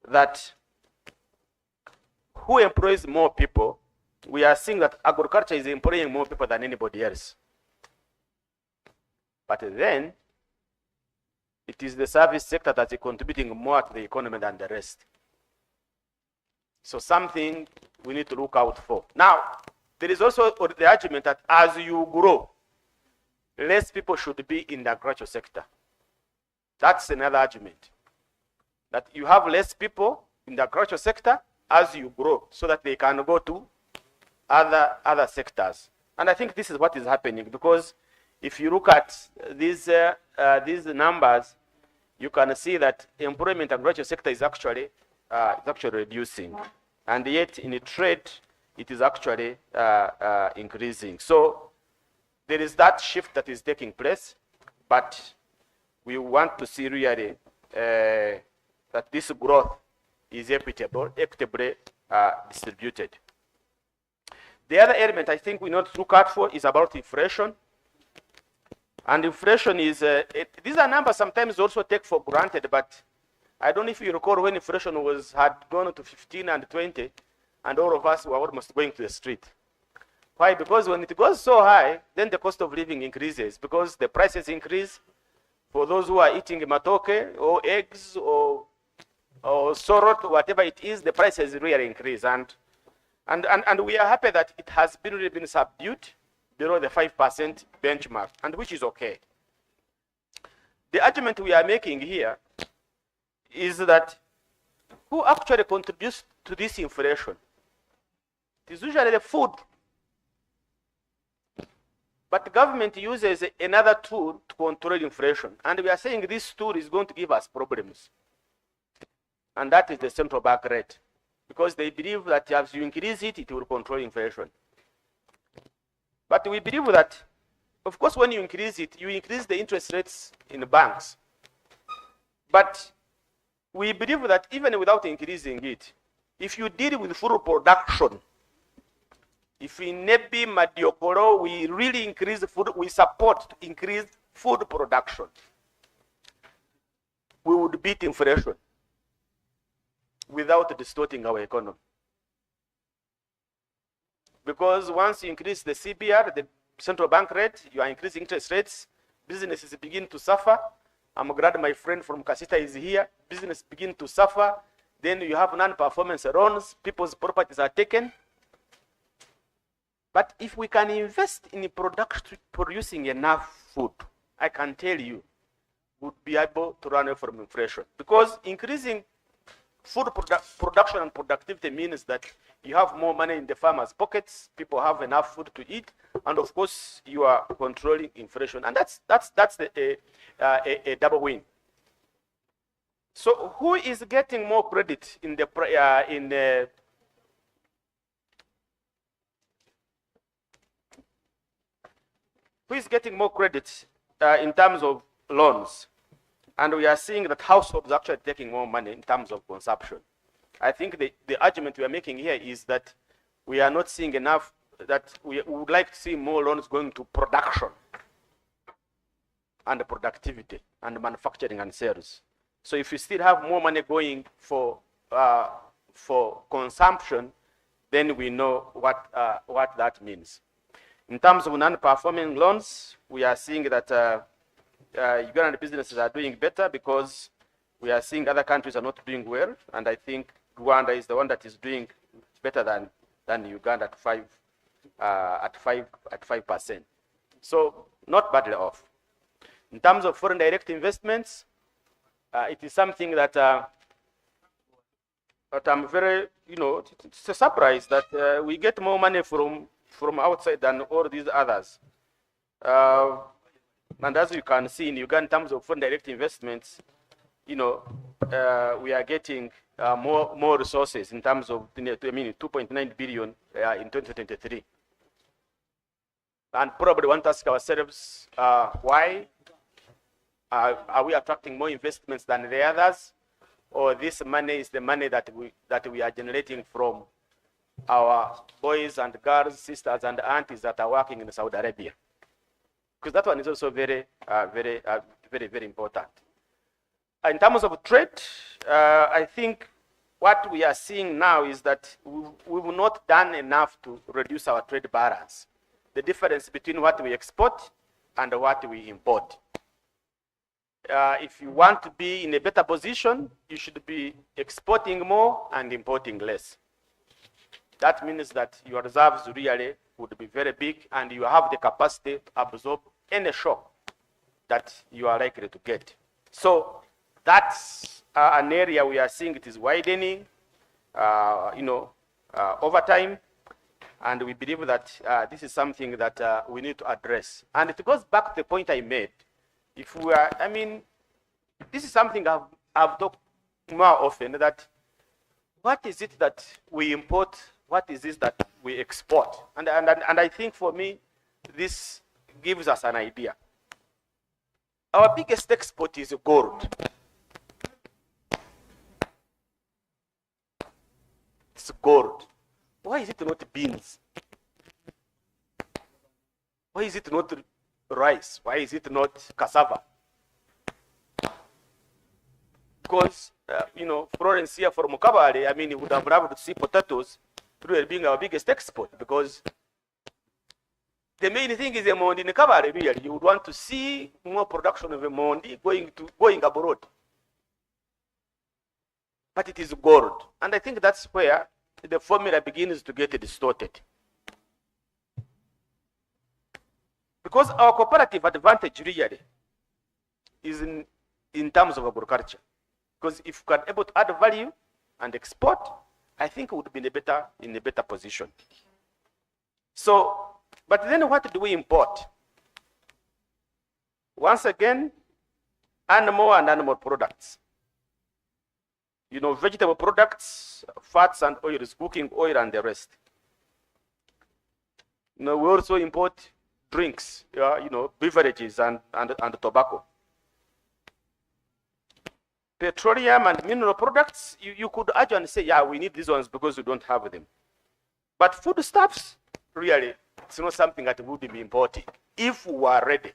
that who employs more people? We are seeing that agriculture is employing more people than anybody else. But then, it is the service sector that is contributing more to the economy than the rest. So something we need to look out for. Now, there is also the argument that as you grow, less people should be in the agricultural sector. That's another argument. That you have less people in the agricultural sector as you grow, so that they can go to other sectors. And I think this is what is happening, because if you look at these numbers, you can see that employment in the agricultural sector is actually reducing, and yet in the trade it is actually increasing. So there is that shift that is taking place, but we want to see really that this growth is equitably distributed. The other element I think we need to look out for is about inflation. And inflation is, these are numbers sometimes also take for granted, but I don't know if you recall when inflation had gone to 15 and 20, and all of us were almost going to the street. Why? Because when it goes so high, then the cost of living increases, because the prices increase. For those who are eating matoke or eggs or sorot, whatever it is, the prices really increase. And we are happy that it has really been subdued below the 5% benchmark, and which is okay. The argument we are making here is that who actually contributes to this inflation? It is usually the food. But the government uses another tool to control inflation, and we are saying this tool is going to give us problems. And that is the central bank rate, because they believe that as you increase it, it will control inflation. But we believe that, of course, when you increase it, you increase the interest rates in the banks. But we believe that even without increasing it, if you deal with food production, if in Nebi Madiokoro we really increase food, we support to increase food production, we would beat inflation without distorting our economy. Because once you increase the CBR, the central bank rate, you are increasing interest rates, businesses begin to suffer. I'm glad my friend from Kasita is here. Business begin to suffer. Then you have non-performance loans. People's properties are taken. But if we can invest in producing enough food, I can tell you, we'll be able to run away from inflation. Because increasing food production and productivity means that you have more money in the farmers' pockets, people have enough food to eat, and of course you are controlling inflation, and that's a double win. So who is getting more credit in the who is getting more credit in terms of loans, and we are seeing that households are actually taking more money in terms of consumption. I think the argument we are making here is that we are not seeing enough, that we would like to see more loans going to production and productivity and manufacturing and sales. So if you still have more money going for consumption, then we know what that means. In terms of non-performing loans, we are seeing that Ugandan businesses are doing better because we are seeing other countries are not doing well, and I think Rwanda is the one that is doing better than Uganda at 5%. So not badly off. In terms of foreign direct investments, it is something that I'm very, it's a surprise that we get more money from outside than all these others. And as you can see in Uganda, in terms of foreign direct investments, we are getting more resources in terms of, 2.9 billion in 2023. And probably want to ask ourselves, why are we attracting more investments than the others? Or this money is the money that we are generating from our boys and girls, sisters and aunties that are working in Saudi Arabia? Because that one is also very, very important. In terms of trade, I think what we are seeing now is that we've not done enough to reduce our trade balance, the difference between what we export and what we import. If you want to be in a better position, you should be exporting more and importing less. That means that your reserves really would be very big, and you have the capacity to absorb any shock that you are likely to get. So that's an area we are seeing it is widening, over time, and we believe that this is something that we need to address. And it goes back to the point I made. If we are, this is something I've talked more often, that what is it that we import? What is it that we export? And I think for me, this gives us an idea. Our biggest export is gold. It's gold. Why is it not beans? Why is it not rice? Why is it not cassava? Because, Florence here from Mukabale, we would have loved to see potatoes really being our biggest export, because the main thing is emondi in Kabale, really. You would want to see more production of emondi going abroad. But it is gold. And I think that's where the formula begins to get distorted. Because our comparative advantage really is in terms of agriculture. Because if we are able to add value and export, I think we would be in a better position. So, but then what do we import? Once again, animal and animal products. Vegetable products, fats and oils, cooking oil and the rest. We also import drinks, beverages and tobacco. Petroleum and mineral products, you could argue and say, yeah, we need these ones because we don't have them. But foodstuffs, really, it's not something that would be imported if we are ready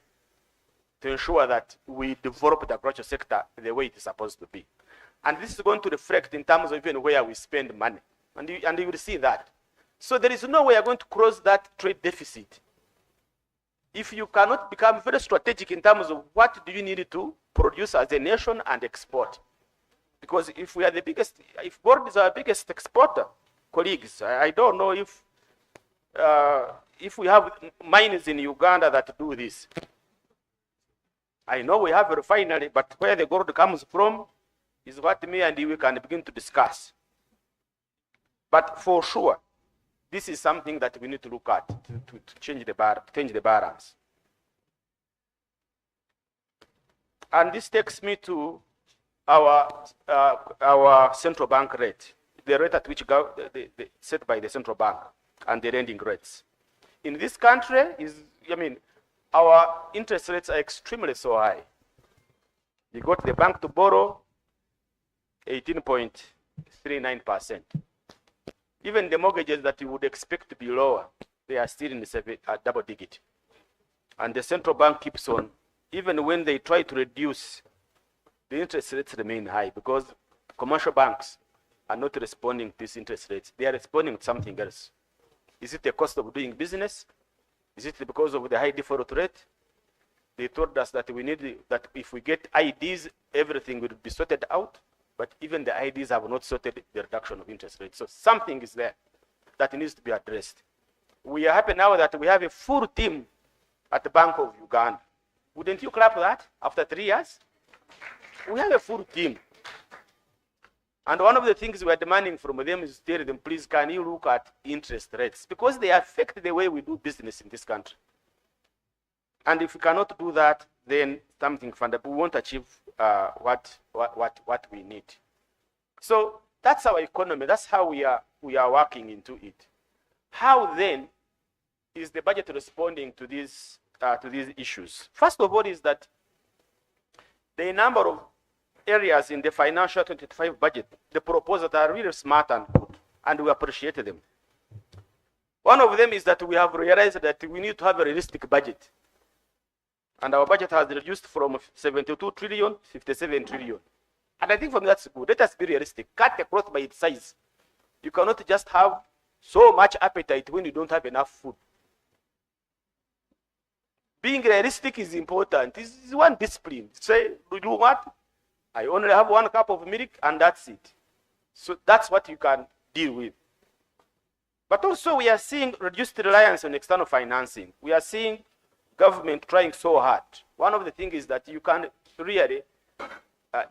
to ensure that we develop the agriculture sector the way it is supposed to be. And this is going to reflect in terms of even where we spend money. And you will see that. So there is no way you're going to close that trade deficit if you cannot become very strategic in terms of what do you need to produce as a nation and export. Because if we are the biggest, if gold is our biggest exporter, colleagues, I don't know if we have mines in Uganda that do this. I know we have a refinery, but where the gold comes from is what me and you can begin to discuss. But for sure, this is something that we need to look at to change the balance. And this takes me to our central bank rate, the rate at which set by the central bank, and the lending rates. In this country is, our interest rates are extremely so high. You go to the bank to borrow 18.39%. Even the mortgages that you would expect to be lower, they are still in the double digit. And the central bank keeps on, even when they try to reduce, the interest rates remain high because commercial banks are not responding to these interest rates. They are responding to something else. Is it the cost of doing business? Is it because of the high default rate? They told us that we need that if we get IDs, everything will be sorted out. But even the IDs have not sorted the reduction of interest rates. So something is there that needs to be addressed. We are happy now that we have a full team at the Bank of Uganda. Wouldn't you clap that after 3 years? We have a full team. And one of the things we are demanding from them is to tell them, please, can you look at interest rates? Because they affect the way we do business in this country. And if we cannot do that, then something fundamental, we won't achieve what we need. So that's our economy. That's how we are working into it. How then is the budget responding to these issues? First of all, is that the number of areas in the financial 2025 budget, the proposals are really smart and good, and we appreciate them. One of them is that we have realized that we need to have a realistic budget. And our budget has reduced from 72 trillion, 57 trillion. And I think from that's good. Let us be realistic. Cut the cloth by its size. You cannot just have so much appetite when you don't have enough food. Being realistic is important. This is one discipline. Say, you know what? I only have 1 cup of milk and that's it. So that's what you can deal with. But also we are seeing reduced reliance on external financing. We are seeing government trying so hard. One of the things is that you can really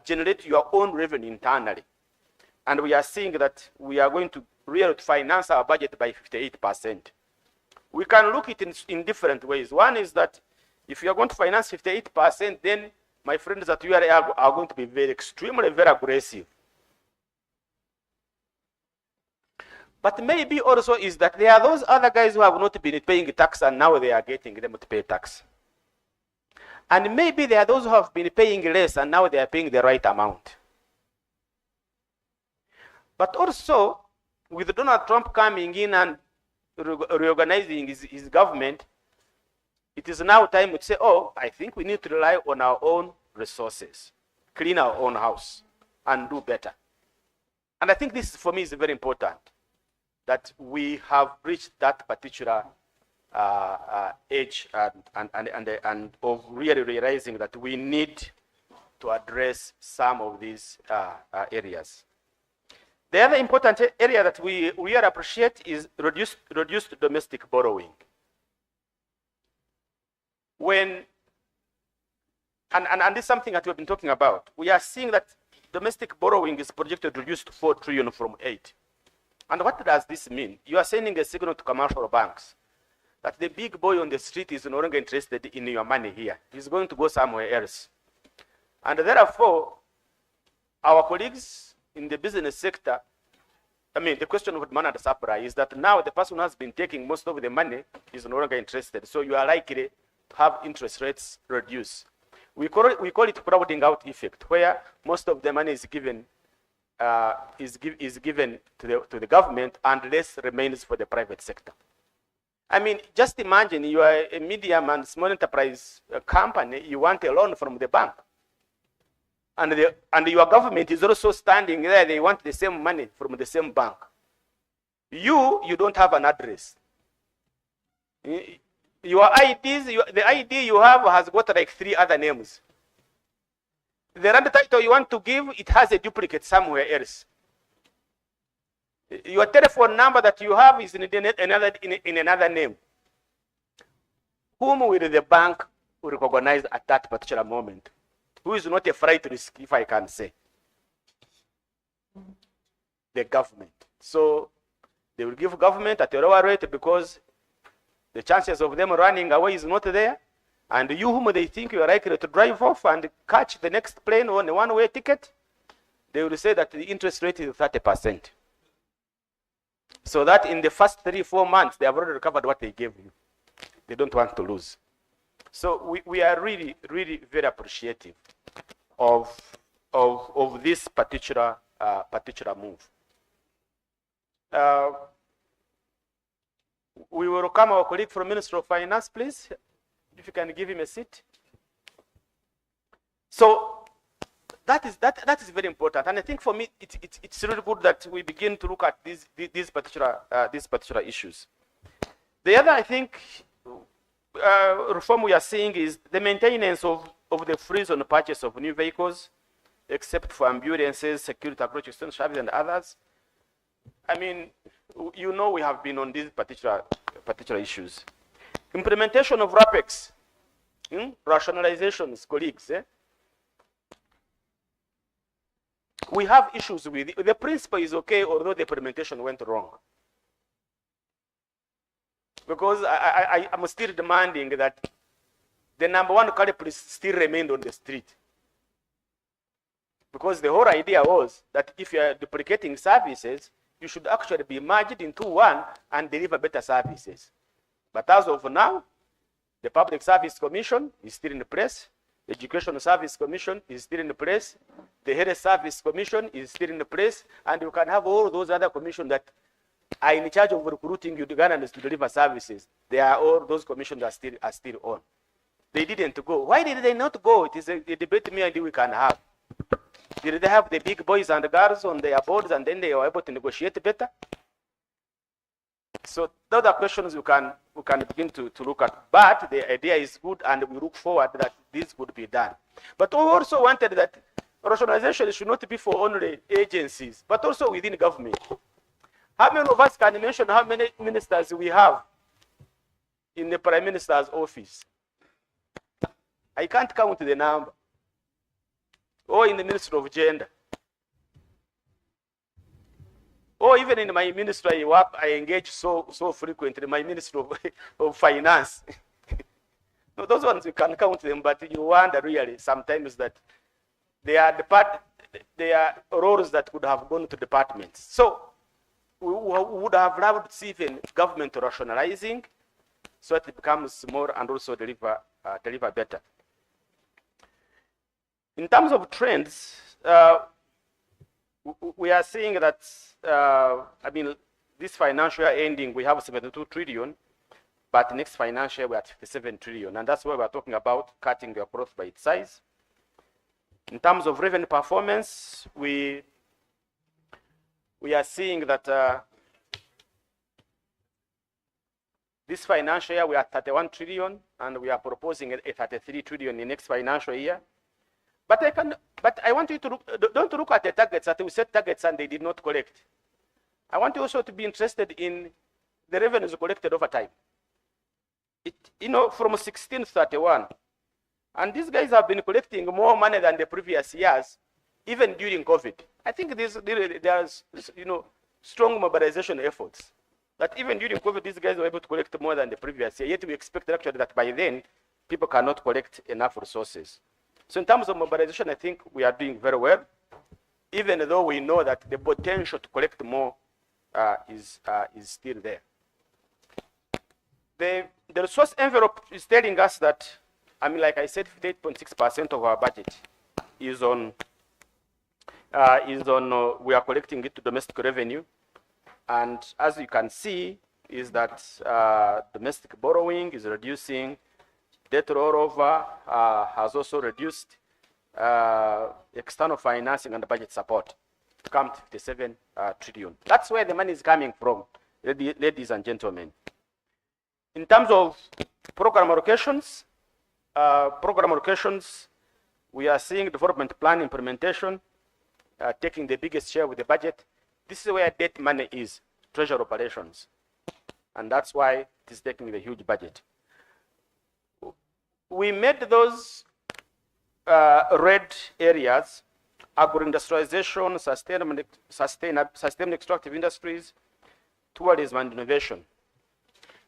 generate your own revenue internally. And we are seeing that we are going to really finance our budget by 58%. We can look at it in different ways. One is that if you are going to finance 58%, then my friends at URA are going to be extremely very aggressive. But maybe also is that there are those other guys who have not been paying tax and now they are getting them to pay tax. And maybe there are those who have been paying less and now they are paying the right amount. But also, with Donald Trump coming in and reorganizing his government, it is now time to say, oh, I think we need to rely on our own resources, clean our own house, and do better. And I think this, for me, is very important, that we have reached that particular age and of really realizing that we need to address some of these areas. The other important area that we really appreciate is reduced domestic borrowing. And this is something that we've been talking about. We are seeing that domestic borrowing is projected to reduce to 4 trillion from 8. And what does this mean? You are sending a signal to commercial banks that the big boy on the street is no longer interested in your money here. He's going to go somewhere else. And therefore, our colleagues in the business sector, the question of demand and supply is that now the person who has been taking most of the money is no longer interested. So you are likely to have interest rates reduce. We call it crowding out effect, where most of the money is given to the government and less remains for the private sector. Just imagine you are a medium and small enterprise company, you want a loan from the bank. And your government is also standing there, they want the same money from the same bank. You don't have an address. Your IDs, the ID you have has got like 3 other names. The land title you want to give, it has a duplicate somewhere else. Your telephone number that you have is in another name. Whom will the bank recognize at that particular moment? Who is not a flight risk, if I can say? The government. So they will give government at a lower rate because the chances of them running away is not there. And you whom they think you are likely to drive off and catch the next plane on a one-way ticket, they will say that the interest rate is 30%. So that in the first 3-4 months, they have already recovered what they gave you. They don't want to lose. So we are really, really very appreciative of this particular move. We will welcome our colleague from Ministry of Finance, please. If you can give him a seat. So that is very important, and I think for me it's really good that we begin to look at these particular issues. The other, I think, reform we are seeing is the maintenance of the freeze on the purchase of new vehicles, except for ambulances, security approach extension service, and others. I mean, you know, we have been on these particular issues. Implementation of RAPEX, rationalizations, colleagues. We have issues with it. The principle is okay, although the implementation went wrong. Because I am still demanding that the number one culprit still remained on the street. Because the whole idea was that if you are duplicating services, you should actually be merged into one and deliver better services. But as of now, the Public Service Commission is still in place. The Education Service Commission is still in place. The Health Service Commission is still in place. And you can have all those other commissions that are in charge of recruiting Ugandans to deliver services. They are all those commissions are still on. They didn't go. Why did they not go? It is a debate me and you we can have. Did they have the big boys and girls on their boards and then they were able to negotiate better? So those are questions we can begin to look at. But the idea is good and we look forward that this could be done. But we also wanted that rationalization should not be for only agencies, but also within government. How many of us can mention how many ministers we have in the Prime Minister's office? I can't count the number. Or in the Ministry of Gender. Or even in my ministry I engage so frequently, my Ministry of Finance. No, those ones you can count them, but you wonder really sometimes that they are roles that could have gone to departments. So we would have loved to see even government rationalizing so that it becomes more and also deliver better. In terms of trends, we are seeing that, I mean, this financial year ending, we have 72 trillion, but next financial year we're at 57 trillion. And that's why we're talking about cutting the growth by its size. In terms of revenue performance, we are seeing that this financial year we are at 31 trillion, and we are proposing a 33 trillion in next financial year. But I want you to don't look at the targets that we set targets and they did not collect. I want you also to be interested in the revenues collected over time. From 1631, and these guys have been collecting more money than the previous years, even during COVID. I think there's strong mobilization efforts. That even during COVID, these guys were able to collect more than the previous year. Yet we expect actually that by then, people cannot collect enough resources. So in terms of mobilization, I think we are doing very well, even though we know that the potential to collect more is still there. The resource envelope is telling us that, I mean, like I said, 58.6% of our budget is on, we are collecting it to domestic revenue. And as you can see, is that domestic borrowing is reducing. Debt rollover has also reduced. External financing and budget support to come to 57 trillion. That's where the money is coming from, ladies and gentlemen. In terms of program allocations, we are seeing development plan implementation taking the biggest share with the budget. This is where debt money is, treasury operations. And that's why it is taking the huge budget. We made those red areas, agro-industrialization, sustainable extractive industries, tourism and innovation.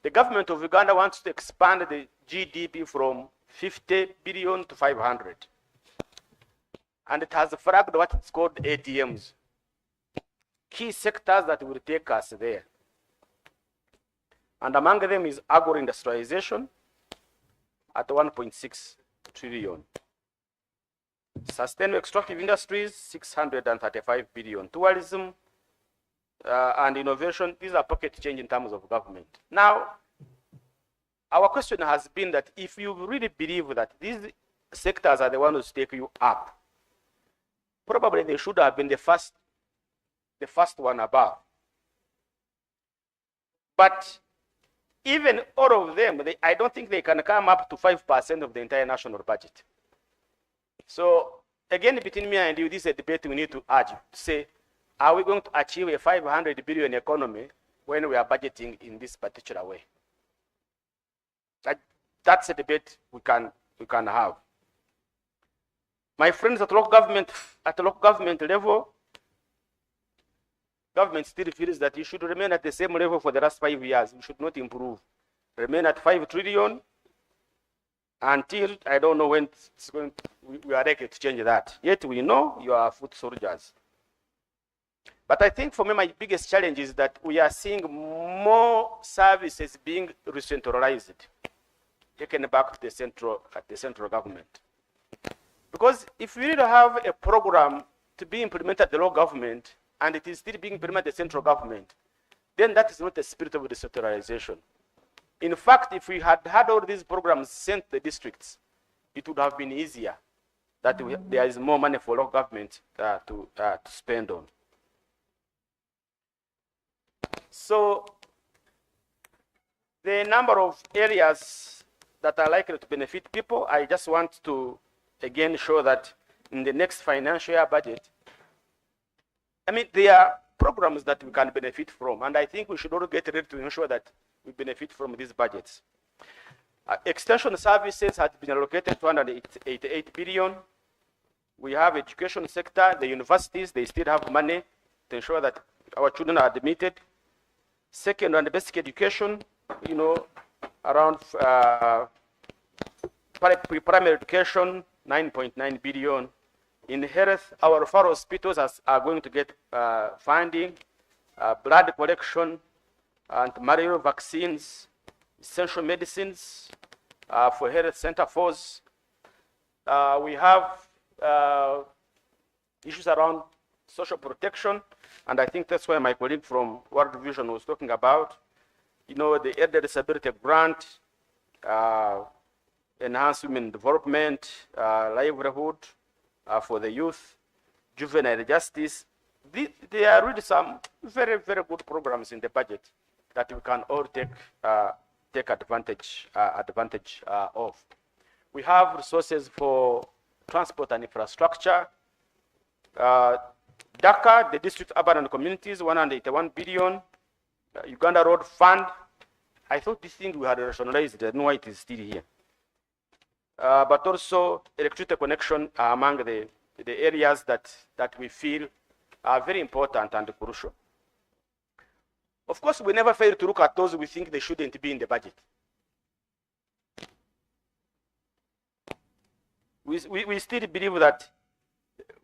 The government of Uganda wants to expand the GDP from 50 billion to 500. And it has flagged what is called ATMs, key sectors that will take us there. And among them is agro-industrialization, at 1.6 trillion. Sustainable extractive industries, 635 billion. Tourism and innovation, these are pocket change in terms of government. Now, our question has been that if you really believe that these sectors are the ones who take you up, probably they should have been the first one above. But even all of them, I don't think they can come up to 5% of the entire national budget. So again, between me and you, this is a debate we need to urge, to say, are we going to achieve a 500 billion economy when we are budgeting in this particular way? That's a debate we can have. My friends at local government level, government still feels that you should remain at the same level for the last 5 years. We should not improve. Remain at 5 trillion until I don't know when it's going we are ready to change that. Yet we know you are foot soldiers. But I think for me, my biggest challenge is that we are seeing more services being re-centralized, taken back to the central government. Because if we really have a program to be implemented at the local government and it is still being implemented at the central government, then that is not the spirit of decentralization. In fact, if we had had all these programs sent to the districts, it would have been easier that there is more money for local government to spend on. So the number of areas that are likely to benefit people, I just want to again show that in the next financial year budget, I mean, there are programs that we can benefit from, and I think we should all get ready to ensure that we benefit from these budgets. Extension services has been allocated 288 billion. We have education sector, the universities, they still have money to ensure that our children are admitted. Second, on the basic education, you know, around primary education, 9.9 billion. In health, our referral hospitals are going to get funding, blood collection, and malaria vaccines, essential medicines for health center force. We have issues around social protection, and I think that's why my colleague from World Vision was talking about, you know, the elder disability grant, enhanced women development, livelihood for the youth, juvenile justice. There are really some very, very good programs in the budget that we can all take advantage of. We have resources for transport and infrastructure. Dhaka, the district urban and communities, 181 billion. Uganda Road Fund. I thought this thing we had rationalized. I don't know why it is still here. But also electricity connection are among the areas that we feel are very important and crucial. Of course, we never fail to look at those we think they shouldn't be in the budget. We still believe that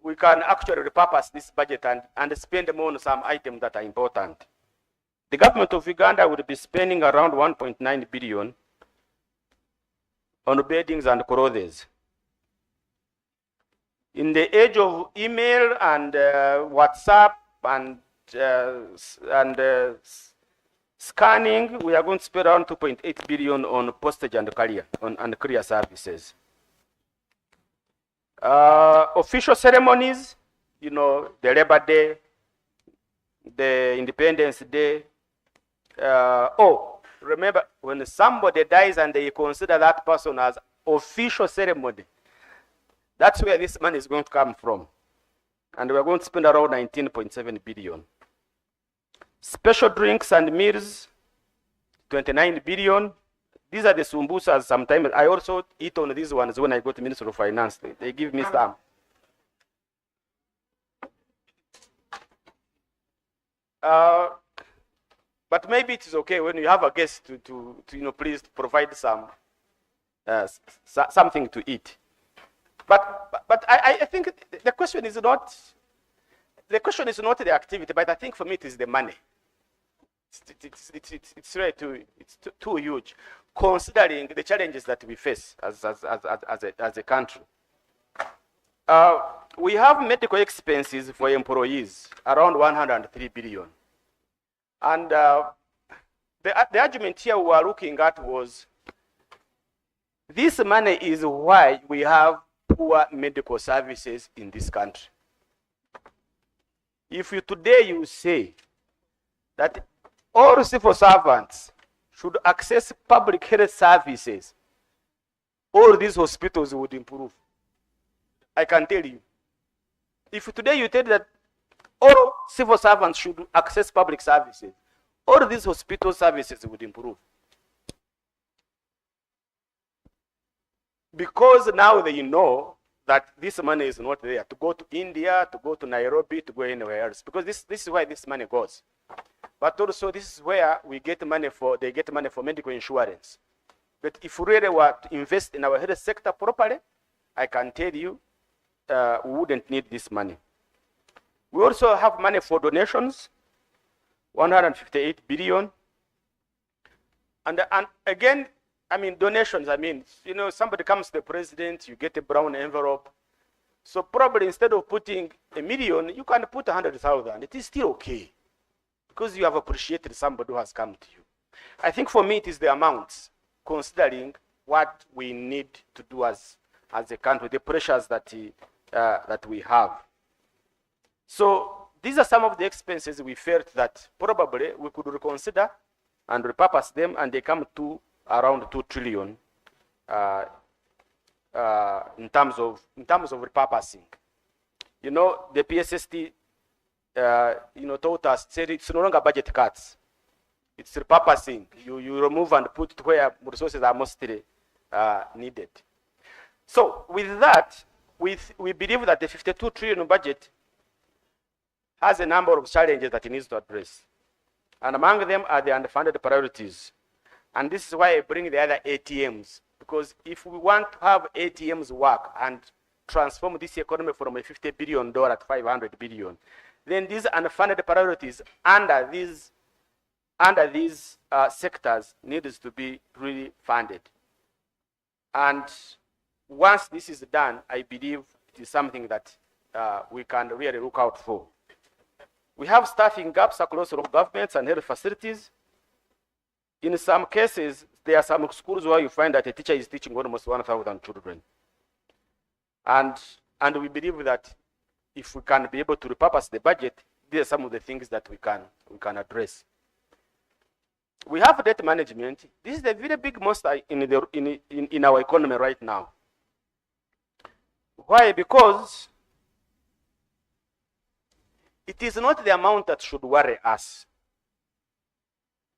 we can actually repurpose this budget and spend more on some items that are important. The government of Uganda will be spending around 1.9 billion on beddings and clothes. In the age of email and WhatsApp and scanning, we are going to spend around 2.8 billion on postage and courier services. Official ceremonies, you know, the Labor Day, the Independence Day. Remember, when somebody dies and they consider that person as official ceremony, that's where this money is going to come from. And we're going to spend around 19.7 billion. Special drinks and meals, 29 billion. These are the sumbusas sometimes. I also eat on these ones when I go to Ministry of Finance. They give me some. But maybe it is okay when you have a guest to you know, please provide some something to eat. But I think the question is not the activity, but I think for me it is the money. It's really too huge, considering the challenges that we face as a country. We have medical expenses for employees around 103 billion. And the argument here we are looking at was, this money is why we have poor medical services in this country. If today you say that all civil servants should access public health services, all these hospitals would improve. I can tell you. If today you tell that all civil servants should access public services, all these hospital services would improve. Because now they know that this money is not there to go to India, to go to Nairobi, to go anywhere else. Because this is where this money goes. But also this is where they get money for medical insurance. But if we really were to invest in our health sector properly, I can tell you, we wouldn't need this money. We also have money for donations, 158 billion. And again, I mean, donations, somebody comes to the president, you get a brown envelope. So probably instead of putting $1 million, you can put 100,000. It is still okay, because you have appreciated somebody who has come to you. I think for me, it is the amounts, considering what we need to do as a country, the pressures that we have. So these are some of the expenses we felt that probably we could reconsider and repurpose them, and they come to around 2 trillion in terms of repurposing. The PSST taught us, said it's no longer budget cuts, it's repurposing. You remove and put it where resources are mostly needed. So with that, we believe that the 52 trillion budget has a number of challenges that it needs to address. And among them are the underfunded priorities. And this is why I bring the other ATMs. Because if we want to have ATMs work and transform this economy from a $50 billion to 500 billion, then these unfunded priorities under these sectors needs to be really funded. And once this is done, I believe it is something that we can really look out for. We have staffing gaps across local governments and health facilities. In some cases, there are some schools where you find that a teacher is teaching almost 1,000 children. And we believe that if we can be able to repurpose the budget, these are some of the things that we can address. We have debt management. This is the very big monster in our economy right now. Why? Because it is not the amount that should worry us.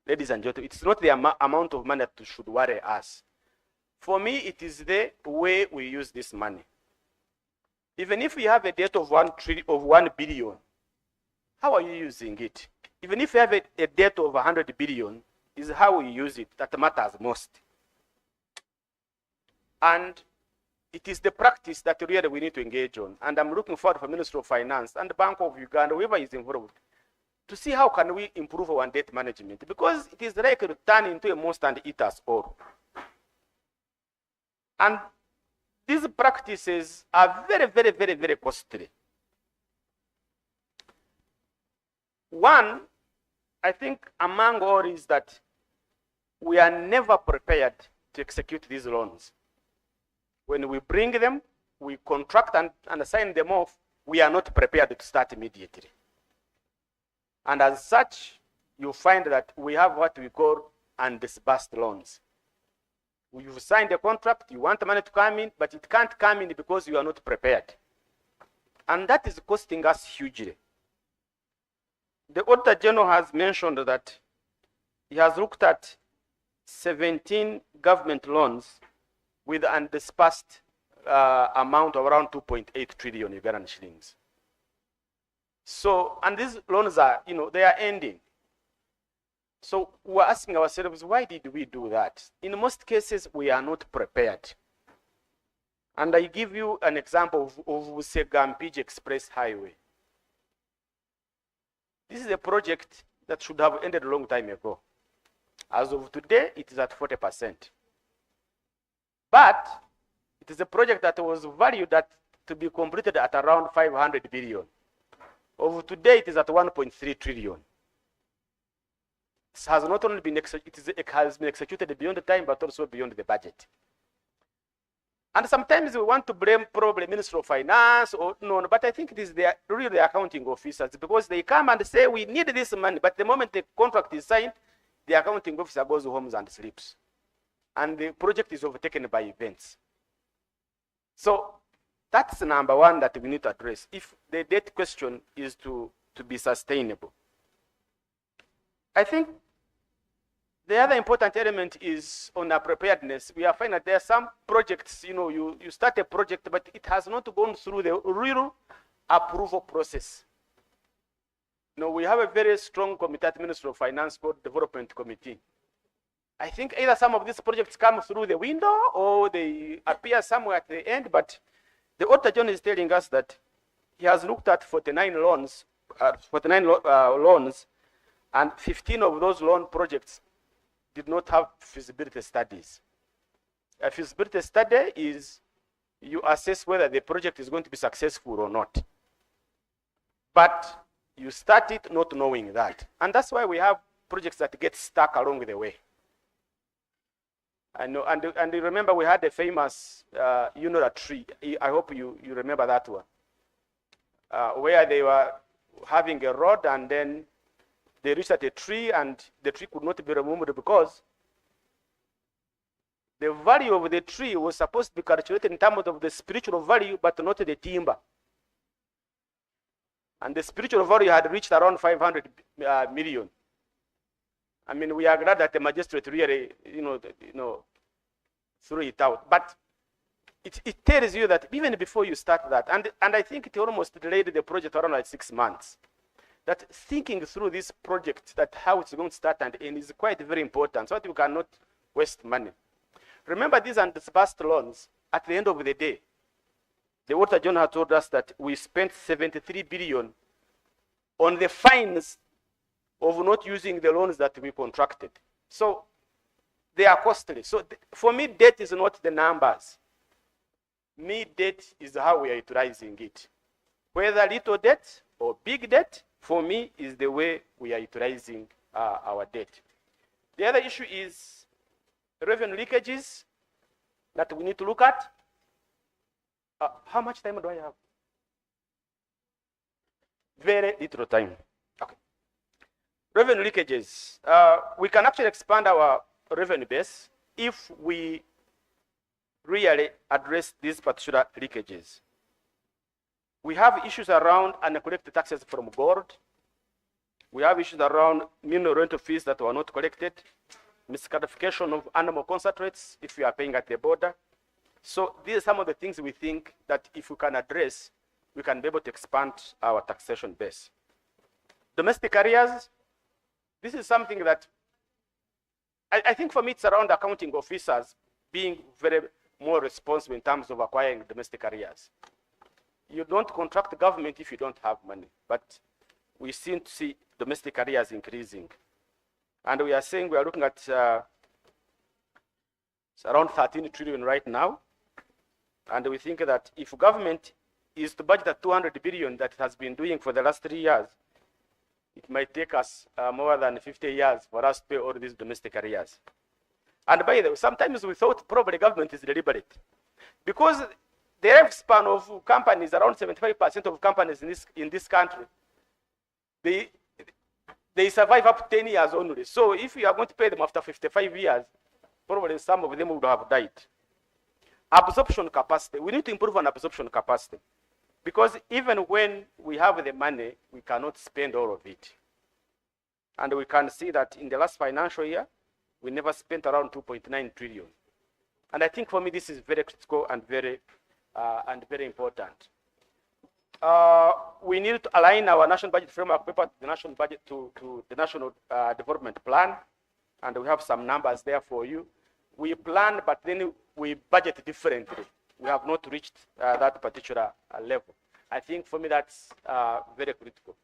Ladies and gentlemen, it's not the amount of money that should worry us. For me, it is the way we use this money. Even if we have a debt of 1 billion, how are you using it? Even if you have a debt of 100 billion, is how we use it that matters most. And it is the practice that really we need to engage on. And I'm looking forward for Ministry of Finance and the Bank of Uganda, whoever is involved, to see how can we improve our debt management, because it is likely to turn into a monster and eat us all. And these practices are very, very, very, very costly. One, I think among all is that we are never prepared to execute these loans. When we bring them, we contract and sign them off, we are not prepared to start immediately. And as such, you find that we have what we call undisbursed loans. You've signed a contract, you want the money to come in, but it can't come in because you are not prepared. And that is costing us hugely. The Auditor General has mentioned that he has looked at 17 government loans with undisbursed amount of around 2.8 trillion Ugandan shillings. So, and these loans are, they are ending. So we're asking ourselves, why did we do that? In most cases, we are not prepared. And I give you an example of Segampiji Express Highway. This is a project that should have ended a long time ago. As of today, it is at 40%. But it is a project that was valued to be completed at around 500 billion. Of today, it is at 1.3 trillion. It has not only been it has been executed beyond the time, but also beyond the budget. And sometimes we want to blame probably Ministry of Finance or no, but I think it is really the accounting officers, because they come and say we need this money, but the moment the contract is signed, the accounting officer goes home and sleeps, and the project is overtaken by events. So that's number one that we need to address if the debt question is to be sustainable. I think the other important element is on our preparedness. We are finding that there are some projects, you start a project, but it has not gone through the real approval process. We have a very strong committee at Ministry of Finance called Development Committee. I think either some of these projects come through the window or they appear somewhere at the end, but the Auditor General is telling us that he has looked at 49 loans, and 15 of those loan projects did not have feasibility studies. A feasibility study is you assess whether the project is going to be successful or not. But you start it not knowing that. And that's why we have projects that get stuck along the way. I know, and you remember we had a famous Unora tree. I hope you remember that one. Where they were having a road and then they reached at a tree and the tree could not be removed because the value of the tree was supposed to be calculated in terms of the spiritual value, but not the timber. And the spiritual value had reached around 500 million. I mean, we are glad that the magistrate really, threw it out. But it tells you that even before you start that, and I think it almost delayed the project around like 6 months. That thinking through this project, that how it's going to start and end is quite very important, so that you cannot waste money. Remember, these undisbursed loans, at the end of the day, the Auditor General told us that we spent 73 billion on the fines of not using the loans that we contracted. So they are costly. So for me, debt is not the numbers. Debt is how we are utilizing it. Whether little debt or big debt, for me, is the way we are utilizing our debt. The other issue is revenue leakages that we need to look at. How much time do I have? Very little time. Okay. Revenue leakages. We can actually expand our revenue base if we really address these particular leakages. We have issues around uncollected taxes from gold. We have issues around mineral rental fees that were not collected, misclassification of animal concentrates if we are paying at the border. So these are some of the things we think that if we can address, we can be able to expand our taxation base. Domestic areas, this is something that I think for me it's around accounting officers being very more responsible in terms of acquiring domestic areas. You don't contract the government if you don't have money, but we seem to see domestic areas increasing. And we are saying we are looking at it's around 13 trillion right now. And we think that if government is to budget at 200 billion that it has been doing for the last 3 years, it might take us more than 50 years for us to pay all these domestic areas. And by the way, sometimes we thought probably government is deliberate, because the lifespan of companies, around 75% of companies in this country, they survive up to 10 years only. So if you are going to pay them after 55 years, probably some of them would have died. Absorption capacity. We need to improve on absorption capacity, because even when we have the money, we cannot spend all of it. And we can see that in the last financial year, we never spent around 2.9 trillion. And I think for me, this is very critical and very important. We need to align our national budget framework paper to the national budget to the national development plan, and we have some numbers there for you. We plan, but then we budget differently. We have not reached that particular level. I think for me that's very critical.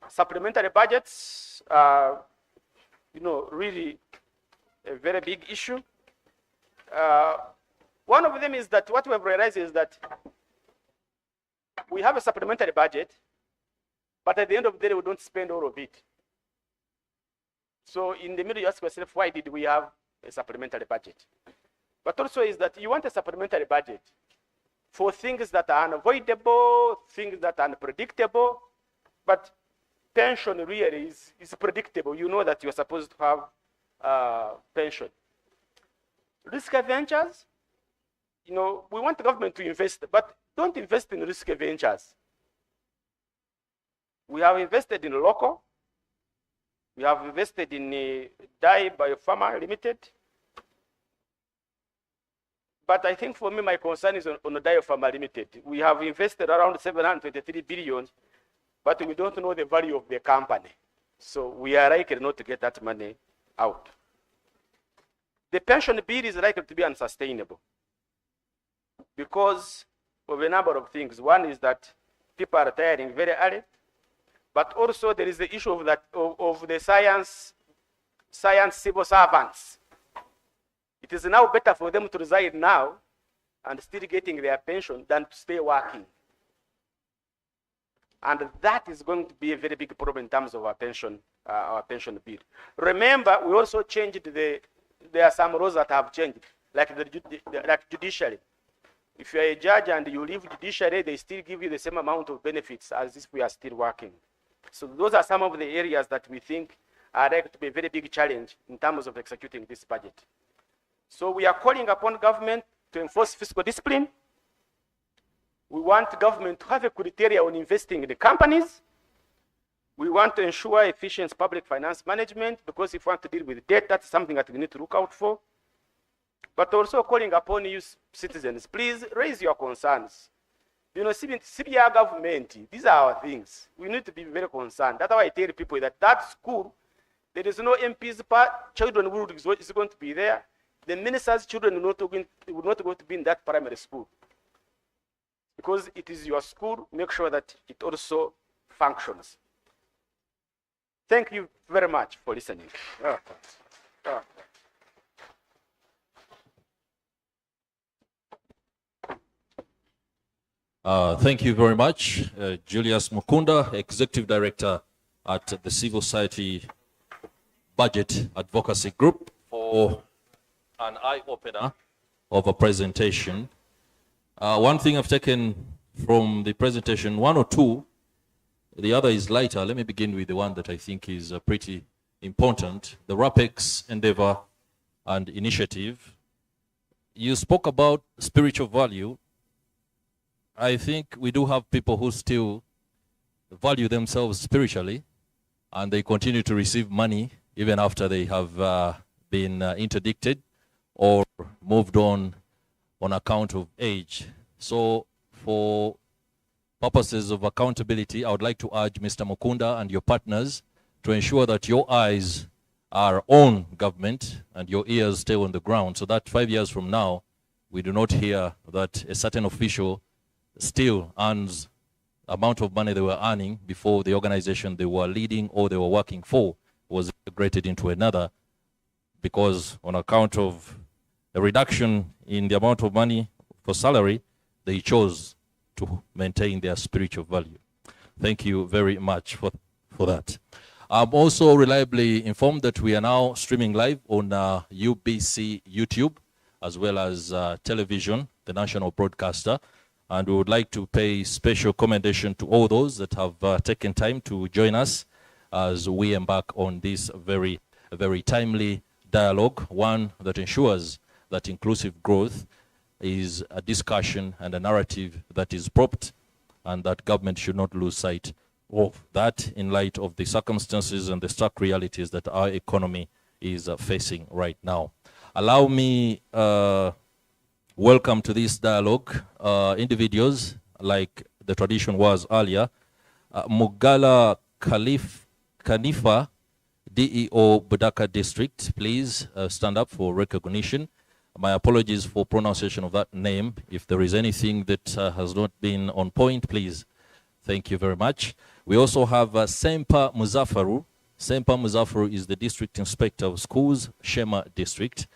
Supplementary budgets are, really a very big issue. One of them is that what we have realized is that we have a supplementary budget, but at the end of the day, we don't spend all of it. So in the middle, you ask yourself, why did we have a supplementary budget? But also is that you want a supplementary budget for things that are unavoidable, things that are unpredictable, but pension really is predictable. You know that you're supposed to have pension. Risky ventures, we want the government to invest, but don't invest in risky ventures. We have invested in local. We have invested in Dye Biopharma Limited. But I think for me, my concern is on the Dye Biopharma Limited. We have invested around 723 billion, but we don't know the value of the company. So we are likely not to get that money out. The pension bill is likely to be unsustainable because of a number of things. One is that people are retiring very early, but also there is the issue of the science civil servants. It is now better for them to resign now and still getting their pension than to stay working. And that is going to be a very big problem in terms of our pension bill. Remember, we also changed there are some laws that have changed, like judiciary. If you are a judge and you leave judiciary, they still give you the same amount of benefits as if we are still working. So those are some of the areas that we think are likely to be a very big challenge in terms of executing this budget. So we are calling upon government to enforce fiscal discipline. We want government to have a criteria on investing in the companies. We want to ensure efficient public finance management, because if we want to deal with debt, that's something that we need to look out for. But also calling upon you citizens, please raise your concerns. CBR government, these are our things. We need to be very concerned. That's why I tell people that school, there is no MP's children who is going to be there. The minister's children will not going to be in that primary school. Because it is your school, make sure that it also functions. Thank you very much for listening. Thank you very much, Julius Mukunda, Executive Director at the Civil Society Budget Advocacy Group, for an eye-opener of a presentation. One thing I've taken from the presentation, one or two, the other is lighter. Let me begin with the one that I think is pretty important, the RAPEX endeavor and initiative. You spoke about spiritual value. I think we do have people who still value themselves spiritually, and they continue to receive money even after they have been interdicted or moved on account of age. So for purposes of accountability, I would like to urge Mr. Mukunda and your partners to ensure that your eyes are on government and your ears stay on the ground, so that 5 years from now, we do not hear that a certain official still earns amount of money they were earning before the organization they were leading or they were working for was integrated into another, because on account of a reduction in the amount of money for salary, they chose to maintain their spiritual value. Thank you very much for that. I'm also reliably informed that we are now streaming live on UBC YouTube, as well as television, the national broadcaster. And we would like to pay special commendation to all those that have taken time to join us as we embark on this very timely dialogue, one that ensures that inclusive growth is a discussion and a narrative that is propped, and that government should not lose sight of that in light of the circumstances and the stark realities that our economy is facing right now. Allow me welcome to this dialogue individuals, like the tradition was earlier. Mugala Kanifa, DEO Budaka District, please stand up for recognition. My apologies for pronunciation of that name. If there is anything that has not been on point, please Thank you very much. We also have Sempa Muzafaru. Sempa Muzafaru is the District Inspector of Schools, Shema District.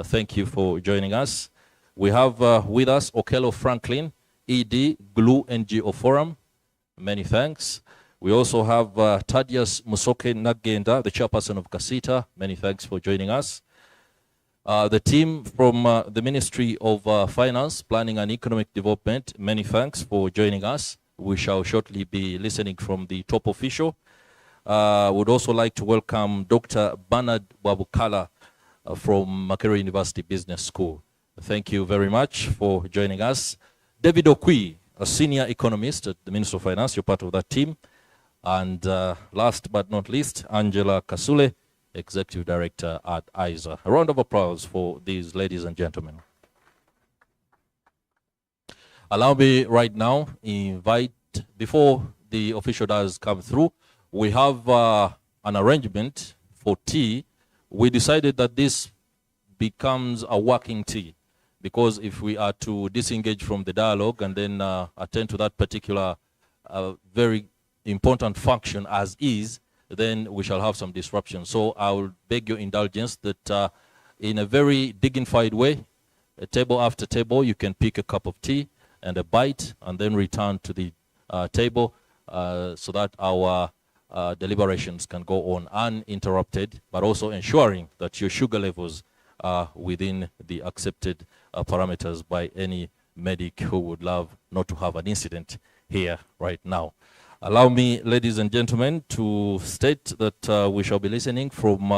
Thank you for joining us. We have with us Okello Franklin, ED, GLUE NGO Forum. Many thanks. We also have Thaddeus Musoke Nagenda, the chairperson of Kasita. Many thanks for joining us. The team from the Ministry of Finance, Planning and Economic Development, many thanks for joining us. We shall shortly be listening from the top official. Would also like to welcome Dr. Bernard Wabukala from Makerere University Business School. Thank you very much for joining us. David Okwi, a senior economist at the Ministry of Finance, you're part of that team. And last but not least, Angela Kasule, Executive Director at ISA. A round of applause for these ladies and gentlemen. Allow me right now invite, before the official does come through, we have an arrangement for tea. We decided that this becomes a working tea, because if we are to disengage from the dialogue and then attend to that particular very important function as is, then we shall have some disruption. So I will beg your indulgence that in a very dignified way, table after table, you can pick a cup of tea and a bite and then return to the table so that our deliberations can go on uninterrupted, but also ensuring that your sugar levels are within the accepted parameters by any medic who would love not to have an incident here right now. Allow me, ladies and gentlemen, to state that we shall be listening from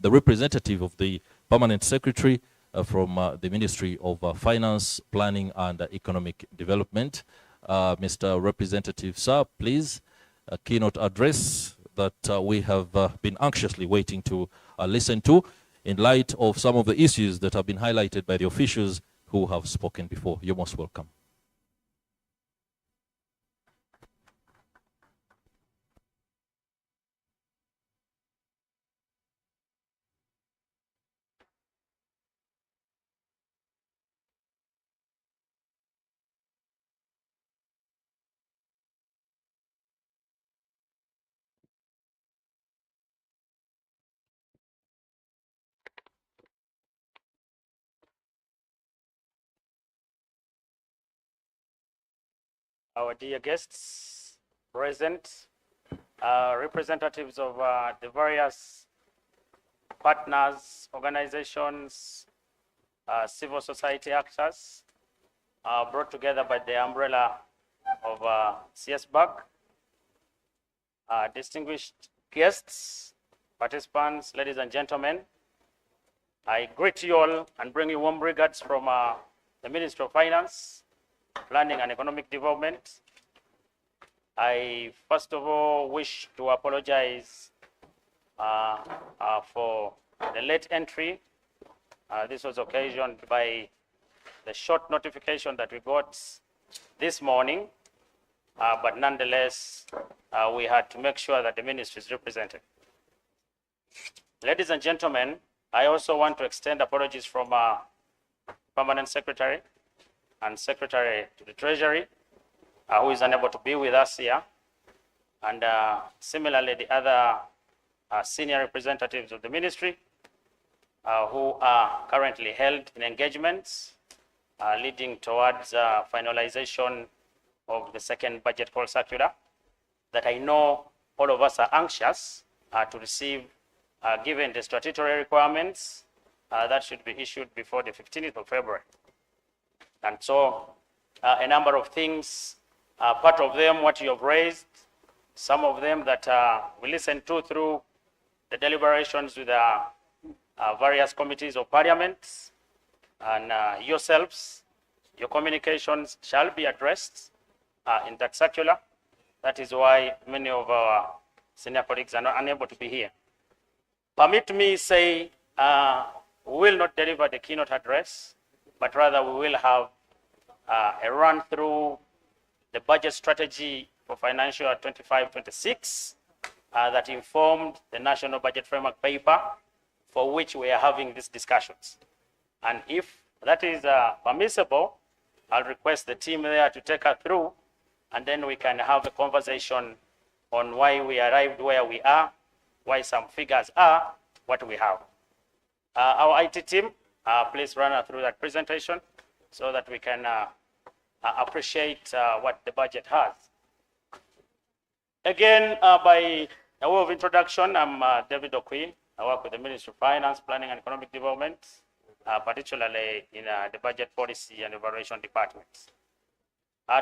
the representative of the Permanent Secretary from the Ministry of Finance, Planning and Economic Development. Mr. Representative, sir, please, a keynote address that we have been anxiously waiting to listen to in light of some of the issues that have been highlighted by the officials who have spoken before. You're most welcome. Our dear guests present, representatives of the various partners, organizations, civil society actors, brought together by the umbrella of CSBAG, distinguished guests, participants, ladies and gentlemen, I greet you all and bring you warm regards from the Ministry of Finance, Planning and Economic Development. I first of all wish to apologize for the late entry. This was occasioned by the short notification that we got this morning, but nonetheless, we had to make sure that the ministry is represented. Ladies and gentlemen, I also want to extend apologies from Permanent Secretary and Secretary to the Treasury, who is unable to be with us here. And similarly, the other senior representatives of the ministry who are currently held in engagements leading towards finalization of the second budget call circular that I know all of us are anxious to receive, given the statutory requirements that should be issued before the 15th of February. And so a number of things, part of them what you have raised, some of them that we listened to through the deliberations with various committees of parliament, and yourselves, your communications shall be addressed in that circular. That is why many of our senior colleagues are not unable to be here. Permit me say, we will not deliver the keynote address, but rather we will have a run through the budget strategy for financial year 25-26 that informed the National Budget Framework paper for which we are having these discussions. And if that is permissible, I'll request the team there to take us through and then we can have a conversation on why we arrived where we are, why some figures are what we have. Our IT team, please run through that presentation so that we can appreciate what the budget has. Again, by a way of introduction, I'm David Okwi. I work with the Ministry of Finance, Planning and Economic Development, particularly in the Budget Policy and Evaluation Department.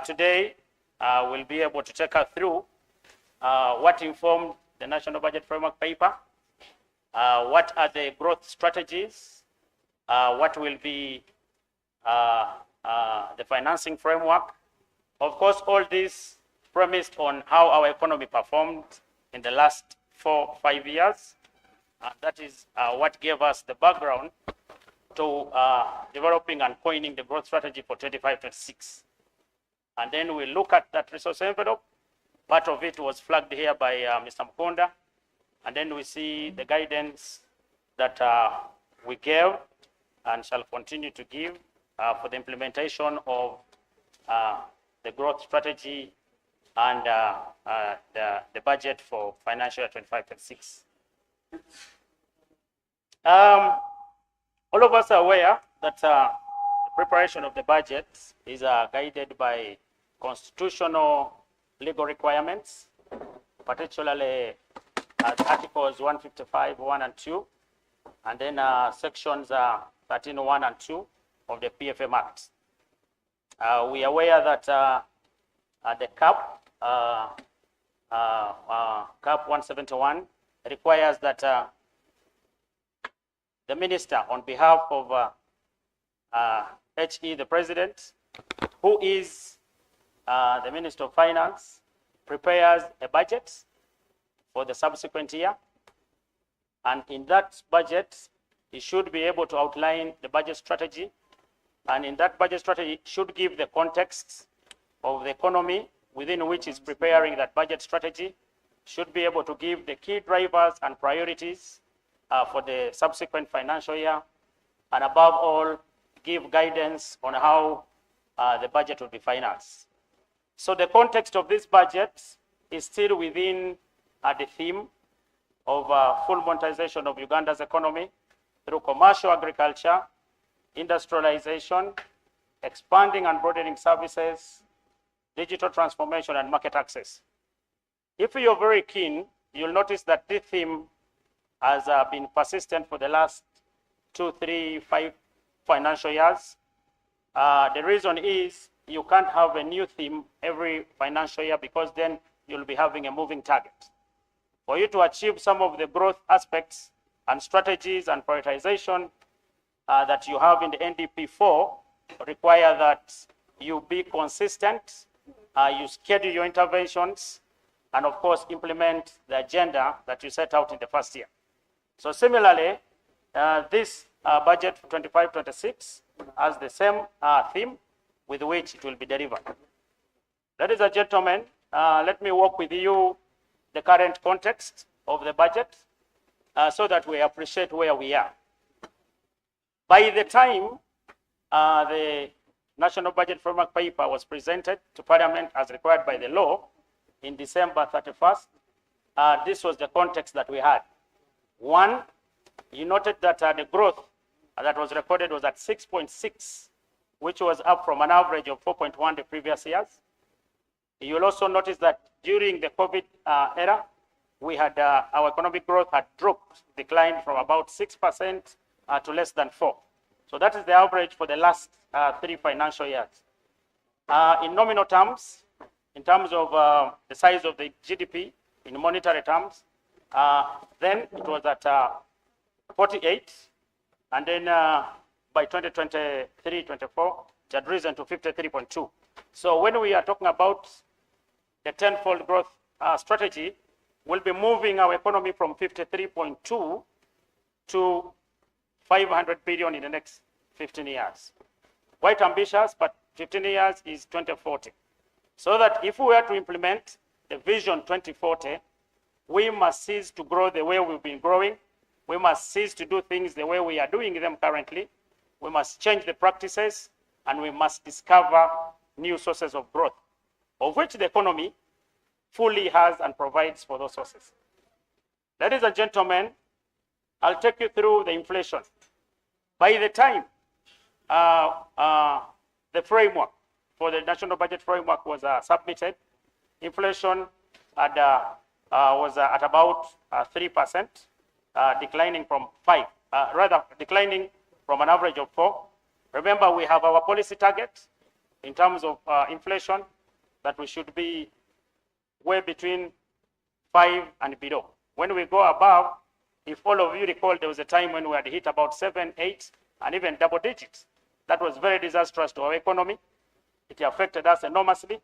Today, we'll be able to take us through what informed the National Budget Framework Paper, what are the growth strategies, what will be the financing framework. Of course, all this premised on how our economy performed in the last 4-5 years. That is what gave us the background to developing and coining the growth strategy for 25-26. And then we look at that resource envelope. Part of it was flagged here by Mr. Mukunda. And then we see the guidance that we gave and shall continue to give for the implementation of the growth strategy and the budget for financial year 25-26. All of us are aware that the preparation of the budget is guided by constitutional legal requirements, particularly Articles 155, 1 and 2, and then sections 13, 1 and 2 of the PFM Act. We are aware that the CAP, CAP 171, requires that the minister, on behalf of HE, the president, who is the Minister of Finance, prepares a budget for the subsequent year. And in that budget, he should be able to outline the budget strategy. And in that budget strategy, should give the context of the economy within which he's preparing that budget strategy, should be able to give the key drivers and priorities for the subsequent financial year, and above all, give guidance on how the budget will be financed. So the context of this budget is still within the theme of full monetization of Uganda's economy through commercial agriculture, industrialization, expanding and broadening services, digital transformation, and market access. If you're very keen, you'll notice that this theme has been persistent for the last 2, 3, 5 financial years. The reason is you can't have a new theme every financial year, because then you'll be having a moving target. For you to achieve some of the growth aspects and strategies and prioritization that you have in the NDP4 require that you be consistent, you schedule your interventions, and of course implement the agenda that you set out in the first year. So similarly, this budget for 25-26 has the same theme with which it will be delivered. Ladies and gentlemen, let me walk with you the current context of the budget so that we appreciate where we are. By the time the National Budget Framework Paper was presented to Parliament as required by the law in December 31st, this was the context that we had. One, you noted that the growth that was recorded was at 6.6, which was up from an average of 4.1 the previous years. You will also notice that during the COVID era, we had our economic growth had declined from about 6% to less than 4%. So that is the average for the last 3 financial years. In nominal terms, in terms of the size of the GDP, in monetary terms, then it was at 48, and then by 2023-24, it had risen to 53.2. So when we are talking about the tenfold growth strategy, we'll be moving our economy from 53.2 to 500 billion in the next 15 years. Quite ambitious, but 15 years is 2040. So that if we were to implement the vision 2040, we must cease to grow the way we've been growing. We must cease to do things the way we are doing them currently. We must change the practices, and we must discover new sources of growth. of which the economy fully has and provides for those sources. Ladies and gentlemen, I'll take you through the inflation. By the time the framework for the national budget framework was submitted, inflation was at about 3%, declining from 5, declining from an average of 4. Remember, we have our policy target in terms of inflation that we should be way between 5 and below. When we go above, if all of you recall, there was a time when we had hit about 7, 8, and even double digits. That was very disastrous to our economy. It affected us enormously.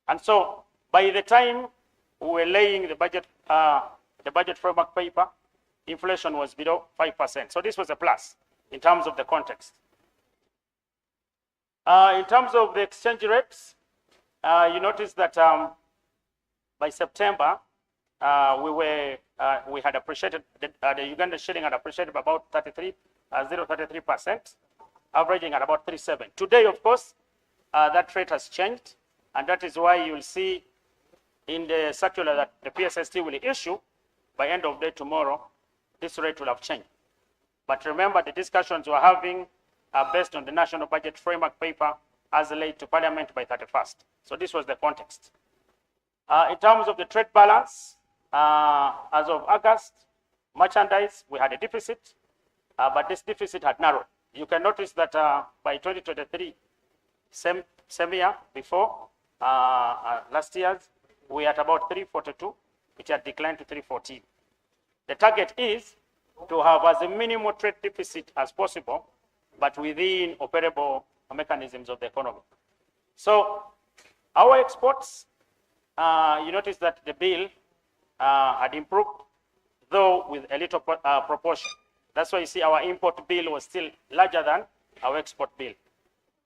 And so by the time we were laying the budget framework paper, inflation was below 5%. So this was a plus in terms of the context. In terms of the exchange rates, you notice that by September, we had appreciated, the Ugandan shilling had appreciated by about 0.33%, averaging at about 3.7. Today, of course, that rate has changed, and that is why you'll see in the circular that the PSST will issue by end of day tomorrow, this rate will have changed. But remember, the discussions we're having are based on the national budget framework paper as laid to Parliament by 31st. So this was the context. In terms of the trade balance, as of August, merchandise, we had a deficit, but this deficit had narrowed. You can notice that by 2023, same year before, last year's, we at about 342, which had declined to 314. The target is to have as a minimal trade deficit as possible, but within operable mechanisms of the economy. So our exports, you notice that the bill had improved, though with a little proportion. That's why you see our import bill was still larger than our export bill.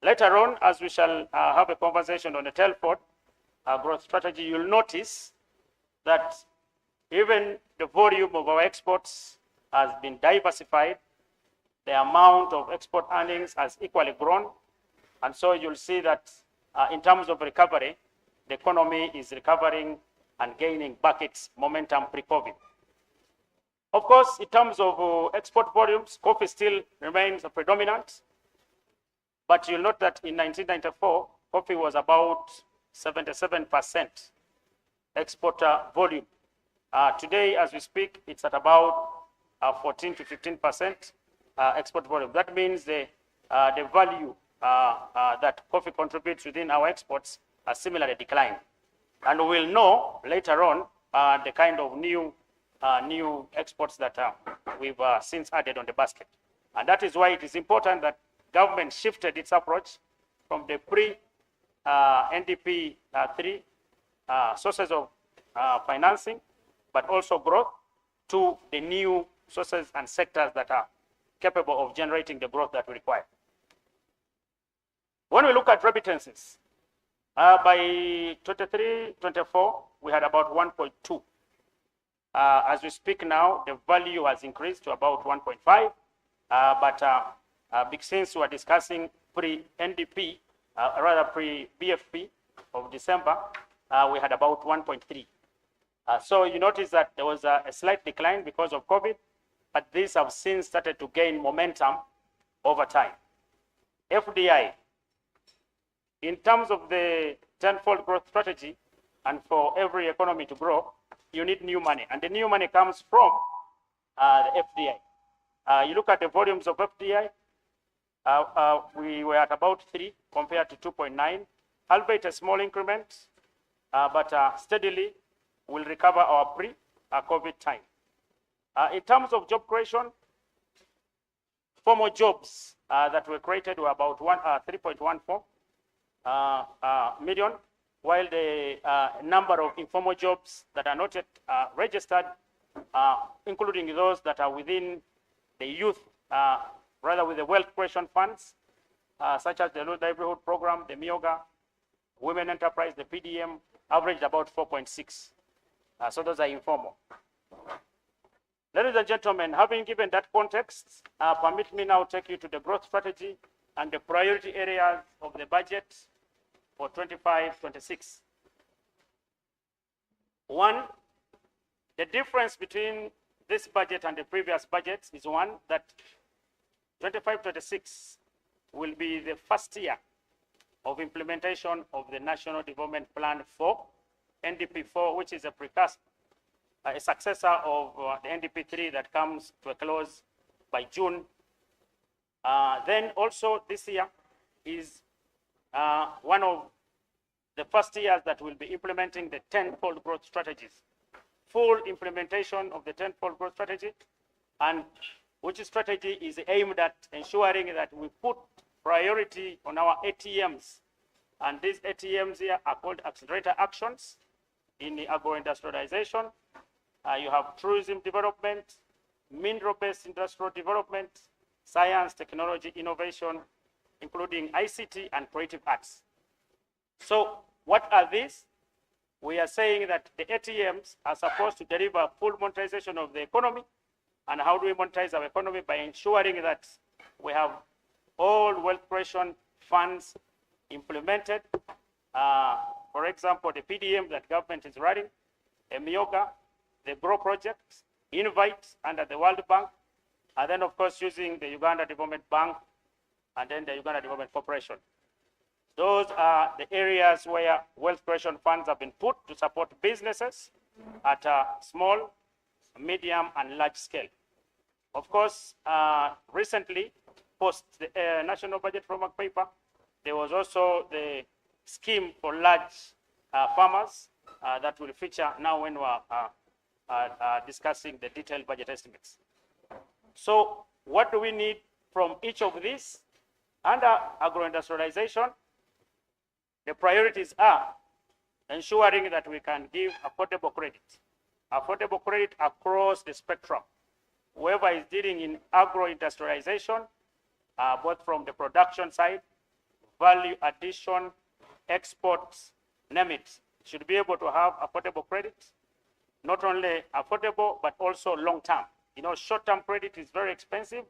Later on, as we shall have a conversation on the Telford growth strategy, you'll notice that even the volume of our exports has been diversified. The amount of export earnings has equally grown. And so you'll see that in terms of recovery, the economy is recovering and gaining back its momentum pre-COVID. Of course, in terms of export volumes, coffee still remains predominant. But you'll note that in 1994, coffee was about 77% export volume. Today, as we speak, it's at about 14 to 15% export volume. That means the value that coffee contributes within our exports are similarly declined. And we'll know later on the kind of new exports that we've since added on the basket. And that is why it is important that government shifted its approach from the pre-NDP 3 sources of financing, but also growth, to the new sources and sectors that are capable of generating the growth that we require. When we look at remittances, by 23-24, we had about 1.2. As we speak now, the value has increased to about 1.5, but since we are discussing pre-NDP, rather pre-BFP of December, we had about 1.3. So you notice that there was a slight decline because of COVID, but these have since started to gain momentum over time. FDI, in terms of the tenfold growth strategy, and for every economy to grow, you need new money. And the new money comes from the FDI. You look at the volumes of FDI, we were at about 3 compared to 2.9, albeit a small increment, but steadily we'll recover our pre-COVID time. In terms of job creation, formal jobs that were created were about 3.14 million, while the number of informal jobs that are not yet registered, including those that are within the youth, rather with the wealth creation funds, such as the Low Livelihood Program, the MIOGA, Women Enterprise, the PDM, averaged about 4.6. So those are informal. Ladies and gentlemen, having given that context, permit me now take you to the growth strategy and the priority areas of the budget for 25-26. One, the difference between this budget and the previous budget is one, that 25-26 will be the first year of implementation of the National Development Plan 4, NDP 4, which is a precursor, a successor of the NDP 3 that comes to a close by June. Then also this year is one of the first years that will be implementing the 10-fold growth strategies. Full implementation of the 10-fold growth strategy, and which strategy is aimed at ensuring that we put priority on our ATMs. And these ATMs here are called accelerator actions in the agro-industrialization. You have tourism development, mineral-based industrial development, science, technology, innovation, including ICT and creative arts. So what are these? We are saying that the ATMs are supposed to deliver full monetization of the economy. And how do we monetize our economy? By ensuring that we have all wealth creation funds implemented. For example, the PDM that government is running, EMIOGA, the GROW project, Invite under the World Bank, and then of course using the Uganda Development Bank and then the Uganda Development Corporation. Those are the areas where wealth creation funds have been put to support businesses at a small, medium, and large scale. Of course, recently, post the National Budget Framework Paper, there was also the scheme for large farmers that will feature now when we are discussing the detailed budget estimates. So what do we need from each of these? Under agro-industrialization, the priorities are ensuring that we can give affordable credit across the spectrum. Whoever is dealing in agro-industrialization, both from the production side, value addition, exports, name it, should be able to have affordable credit. Not only affordable, but also long-term. You know, short-term credit is very expensive,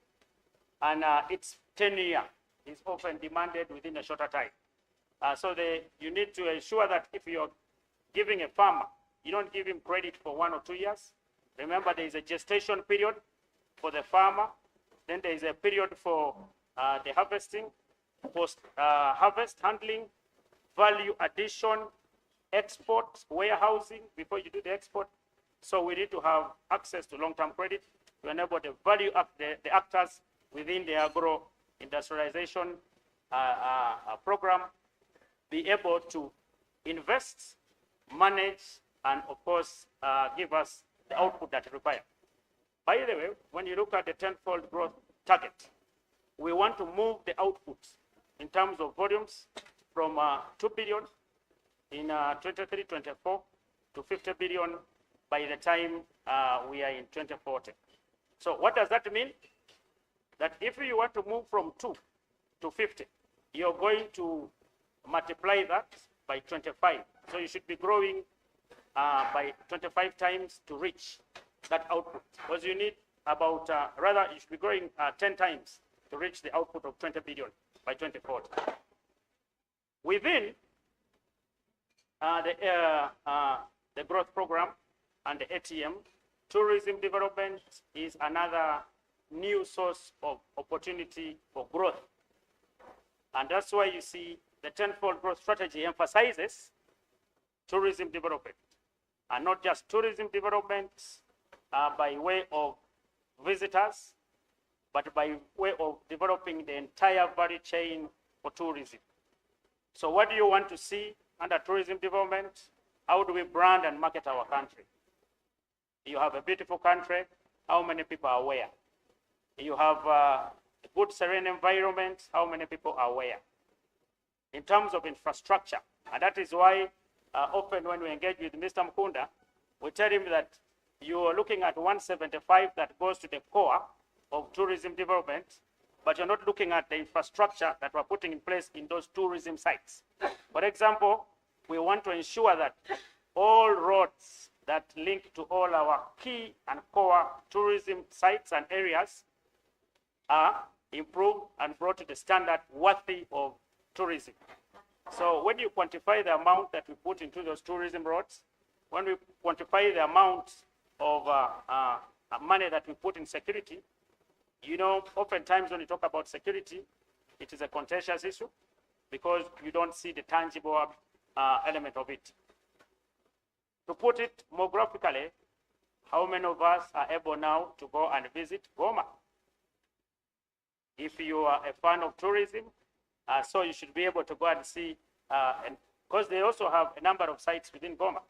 and it's 10-year is often demanded within a shorter time. So you need to ensure that if you're giving a farmer, you don't give him credit for 1 or 2 years. Remember, there is a gestation period for the farmer. Then there is a period for the harvesting, post-harvest handling, value addition, export, warehousing before you do the export. So we need to have access to long-term credit to enable the the actors within the agro-industrialization program be able to invest, manage, and of course, give us the output that we require. By the way, when you look at the 10-fold growth target, we want to move the output in terms of volumes from 2 billion in 23-24 to 50 billion by the time we are in 2040. So what does that mean? That if you want to move from 2 to 50, you're going to multiply that by 25. So you should be growing by 25 times to reach that output. Because you need about, rather, you should be growing 10 times to reach the output of 20 billion by 2040. Within the growth program and the ATM, tourism development is another new source of opportunity for growth. And that's why you see the 10-fold growth strategy emphasizes tourism development, and not just tourism development by way of visitors, but by way of developing the entire value chain for tourism. So what do you want to see under tourism development? How do we brand and market our country? You have a beautiful country. How many people are aware? You have a good serene environment. How many people are aware? In terms of infrastructure, and that is why often when we engage with Mr. Mkunda, we tell him that you are looking at 175 that goes to the core of tourism development, but you're not looking at the infrastructure that we're putting in place in those tourism sites. For example, we want to ensure that all roads that link to all our key and core tourism sites and areas are improved and brought to the standard worthy of tourism. So when you quantify the amount that we put into those tourism roads, when we quantify the amount of money that we put in security, you know, oftentimes when you talk about security, it is a contentious issue because you don't see the tangible element of it. To put it more graphically, how many of us are able now to go and visit Goma? If you are a fan of tourism, so you should be able to go and see, because they also have a number of sites within Goma.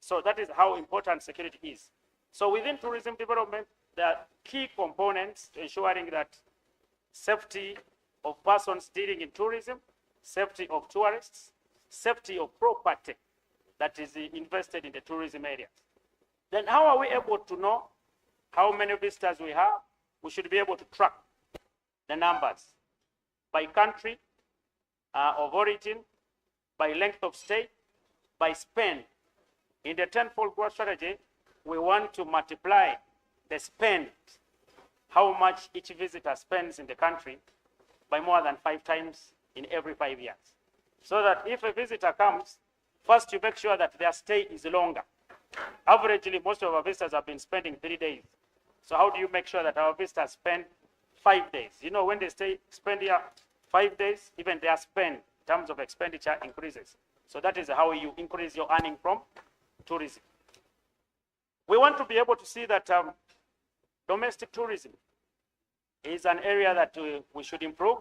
So that is how important security is. So within tourism development, there are key components to ensuring that safety of persons dealing in tourism, safety of tourists, safety of property that is invested in the tourism areas. Then how are we able to know how many visitors we have? We should be able to track the numbers by country of origin, by length of stay, by spend. In the tenfold growth strategy, we want to multiply the spend, how much each visitor spends in the country, by more than 5 times in every 5 years. So that if a visitor comes, first you make sure that their stay is longer. Averagely, most of our visitors have been spending 3 days. So how do you make sure that our visitors spend 5 days? You know, when they spend here 5 days, even their spend in terms of expenditure increases. So that is how you increase your earning from tourism. We want to be able to see that domestic tourism is an area that we should improve.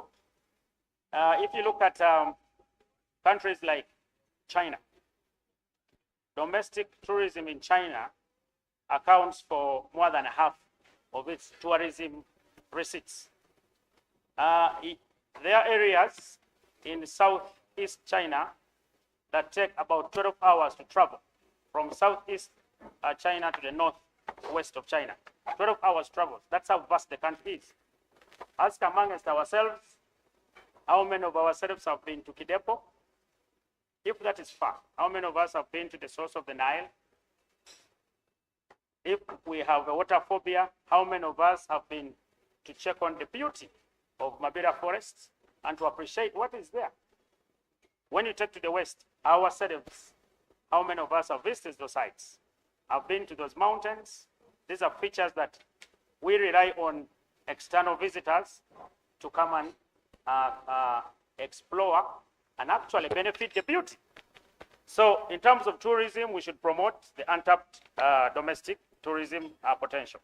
If you look at countries like China, domestic tourism in China accounts for more than half of its tourism receipts. There are areas in southeast China that take about 12 hours to travel from southeast China to the northwest of China. 12 hours travel. That's how vast the country is. Ask amongst ourselves, how many of ourselves have been to Kidepo? If that is far, how many of us have been to the source of the Nile? If we have a water phobia, how many of us have been to check on the beauty of Mabira forests and to appreciate what is there? When you take to the west, ourselves, how many of us have visited those sites? Have been to those mountains? These are features that we rely on external visitors to come and explore and actually benefit the beauty. So in terms of tourism, we should promote the untapped domestic tourism potential.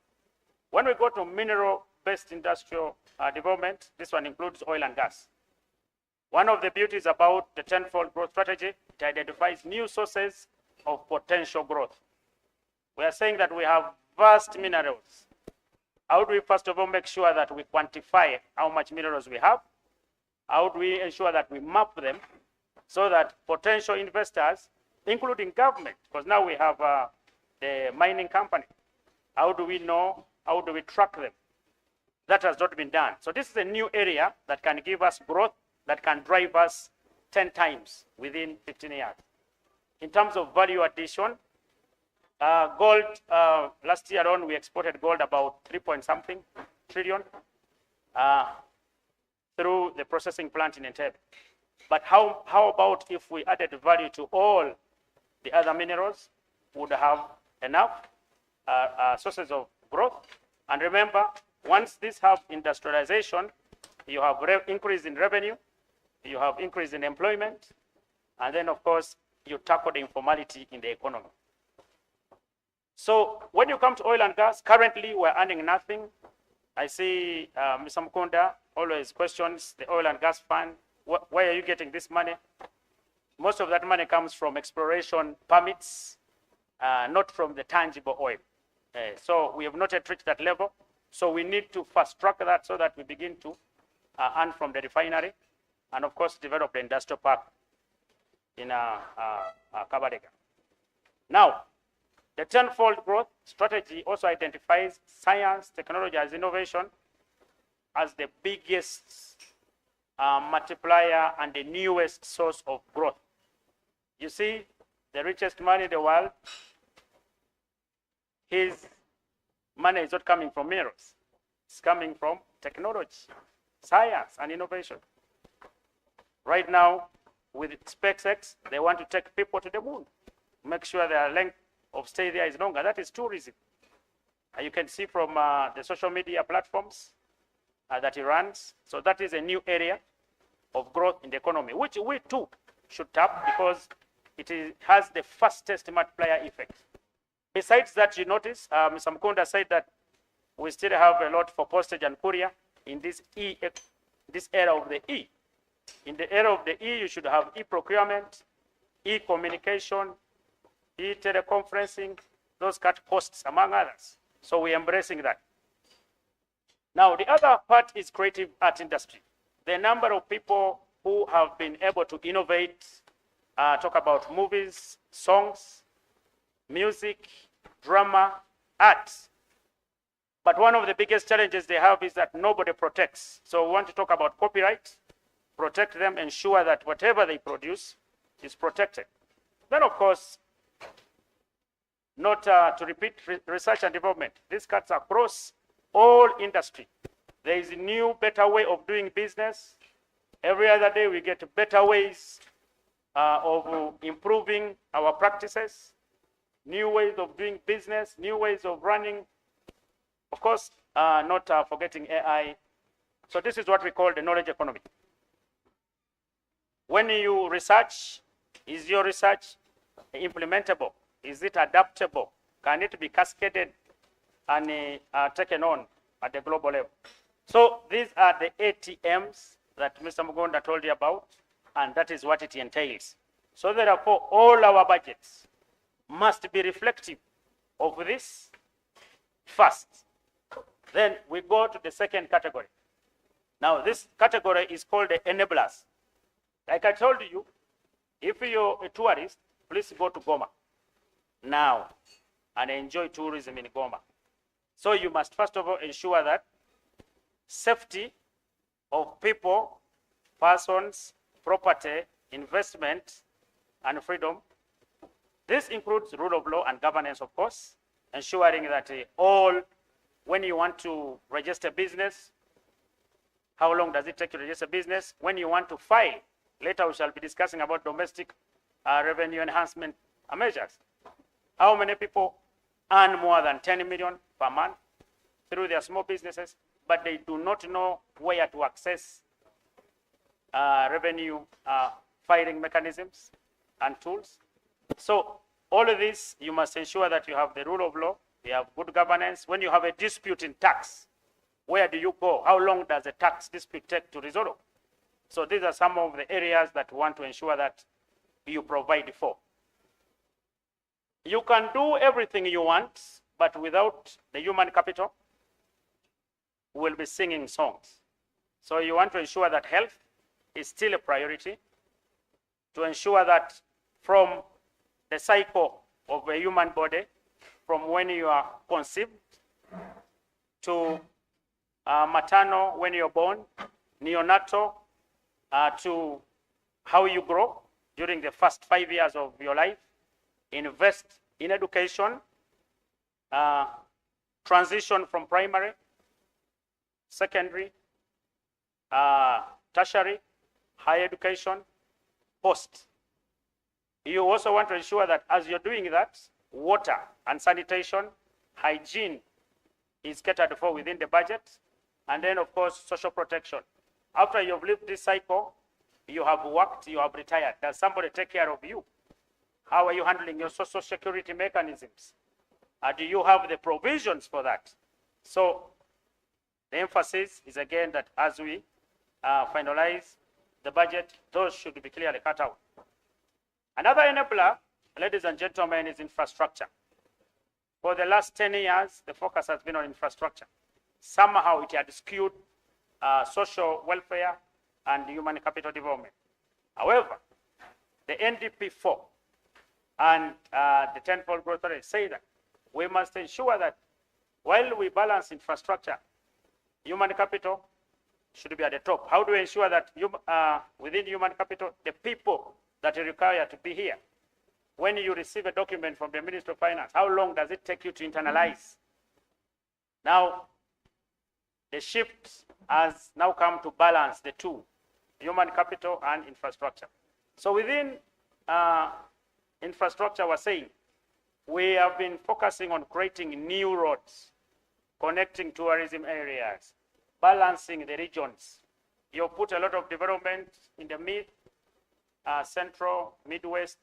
When we go to mineral-based industrial development, this one includes oil and gas. One of the beauties about the tenfold growth strategy, it identifies new sources of potential growth. We are saying that we have vast minerals. How do we first of all make sure that we quantify how much minerals we have? How do we ensure that we map them so that potential investors, including government, because now we have the mining company, how do we know, how do we track them? That has not been done. So this is a new area that can give us growth, that can drive us 10 times within 15 years. In terms of value addition, gold, last year on, we exported gold about 3-point-something trillion through the processing plant in Entebbe. But how about if we added value to all the other minerals? Would have enough sources of growth. And remember, once these have industrialization, you have increase in revenue, you have increase in employment, and then of course, you tackle the informality in the economy. So when you come to oil and gas, currently we're earning nothing. I see Mr. Mukunda always questions the oil and gas fund. Where are you getting this money? Most of that money comes from exploration permits, not from the tangible oil. So we have not yet reached that level. So we need to fast track that so that we begin to earn from the refinery and of course develop the industrial park in Kabadega. Now, the tenfold growth strategy also identifies science, technology as innovation as the biggest multiplier and the newest source of growth. You see, the richest man in the world, his money is not coming from minerals. It's coming from technology, science, and innovation. Right now, with SpaceX, they want to take people to the moon. make sure their length of stay there is longer. That is tourism. You can see from the social media platforms that he runs. So that is a new area of growth in the economy, which we too should tap because it has the fastest multiplier effect. Besides that, you notice Mr. Mkunda said that we still have a lot for postage and courier in this era of the E. In the era of the E, you should have e-procurement, e-communication, e-teleconferencing, those cut costs, among others. So we're embracing that. Now, the other part is creative art industry. The number of people who have been able to innovate, talk about movies, songs, music, drama, art. But one of the biggest challenges they have is that nobody protects. So we want to talk about copyright, protect them, ensure that whatever they produce is protected. Then, of course, not to repeat research and development. This cuts across all industry. There is a new, better way of doing business. Every other day we get better ways of improving our practices, new ways of doing business, new ways of running. Of course, not forgetting AI. So this is what we call the knowledge economy. When you research, is your research implementable? Is it adaptable? Can it be cascaded and taken on at the global level? So these are the ATMs that Mr. Mugonda told you about, and that is what it entails. So therefore, all our budgets must be reflective of this first. Then we go to the second category. Now, this category is called the enablers. Like I told you, if you're a tourist, please go to Goma now and enjoy tourism in Goma. So you must first of all ensure that safety of people, persons, property, investment, and freedom. This includes rule of law and governance, of course, ensuring that when you want to register business, how long does it take to register business? When you want to file, later we shall be discussing about domestic revenue enhancement measures. How many people earn more than 10 million per month through their small businesses, but they do not know where to access revenue filing mechanisms and tools? So all of this, you must ensure that you have the rule of law, you have good governance. When you have a dispute in tax, where do you go? How long does a tax dispute take to resolve? So these are some of the areas that we want to ensure that you provide for. You can do everything you want, but without the human capital, we'll be singing songs. So you want to ensure that health is still a priority, to ensure that from the cycle of a human body, from when you are conceived to maternal, when you're born, neonatal, to how you grow during the first 5 years of your life, invest in education, transition from primary, secondary, tertiary, higher education, post. You also want to ensure that as you're doing that, water and sanitation, hygiene is catered for within the budget, and then of course social protection. After you've lived this cycle, you have worked, you have retired. Does somebody take care of you? How are you handling your social security mechanisms? Do you have the provisions for that? So the emphasis is again that as we finalize the budget, those should be clearly cut out. Another enabler, ladies and gentlemen, is infrastructure. For the last 10 years, the focus has been on infrastructure. Somehow it had skewed social welfare and human capital development. However, the NDP4 and the 10-fold growth rate say that we must ensure that while we balance infrastructure, human capital should be at the top. How do we ensure that within human capital, the people that are required to be here? When you receive a document from the Minister of Finance, how long does it take you to internalize? Now, the shift has now come to balance the two, human capital and infrastructure. So within infrastructure was saying, we have been focusing on creating new roads, connecting tourism areas, balancing the regions. You put a lot of development in the central, Midwest.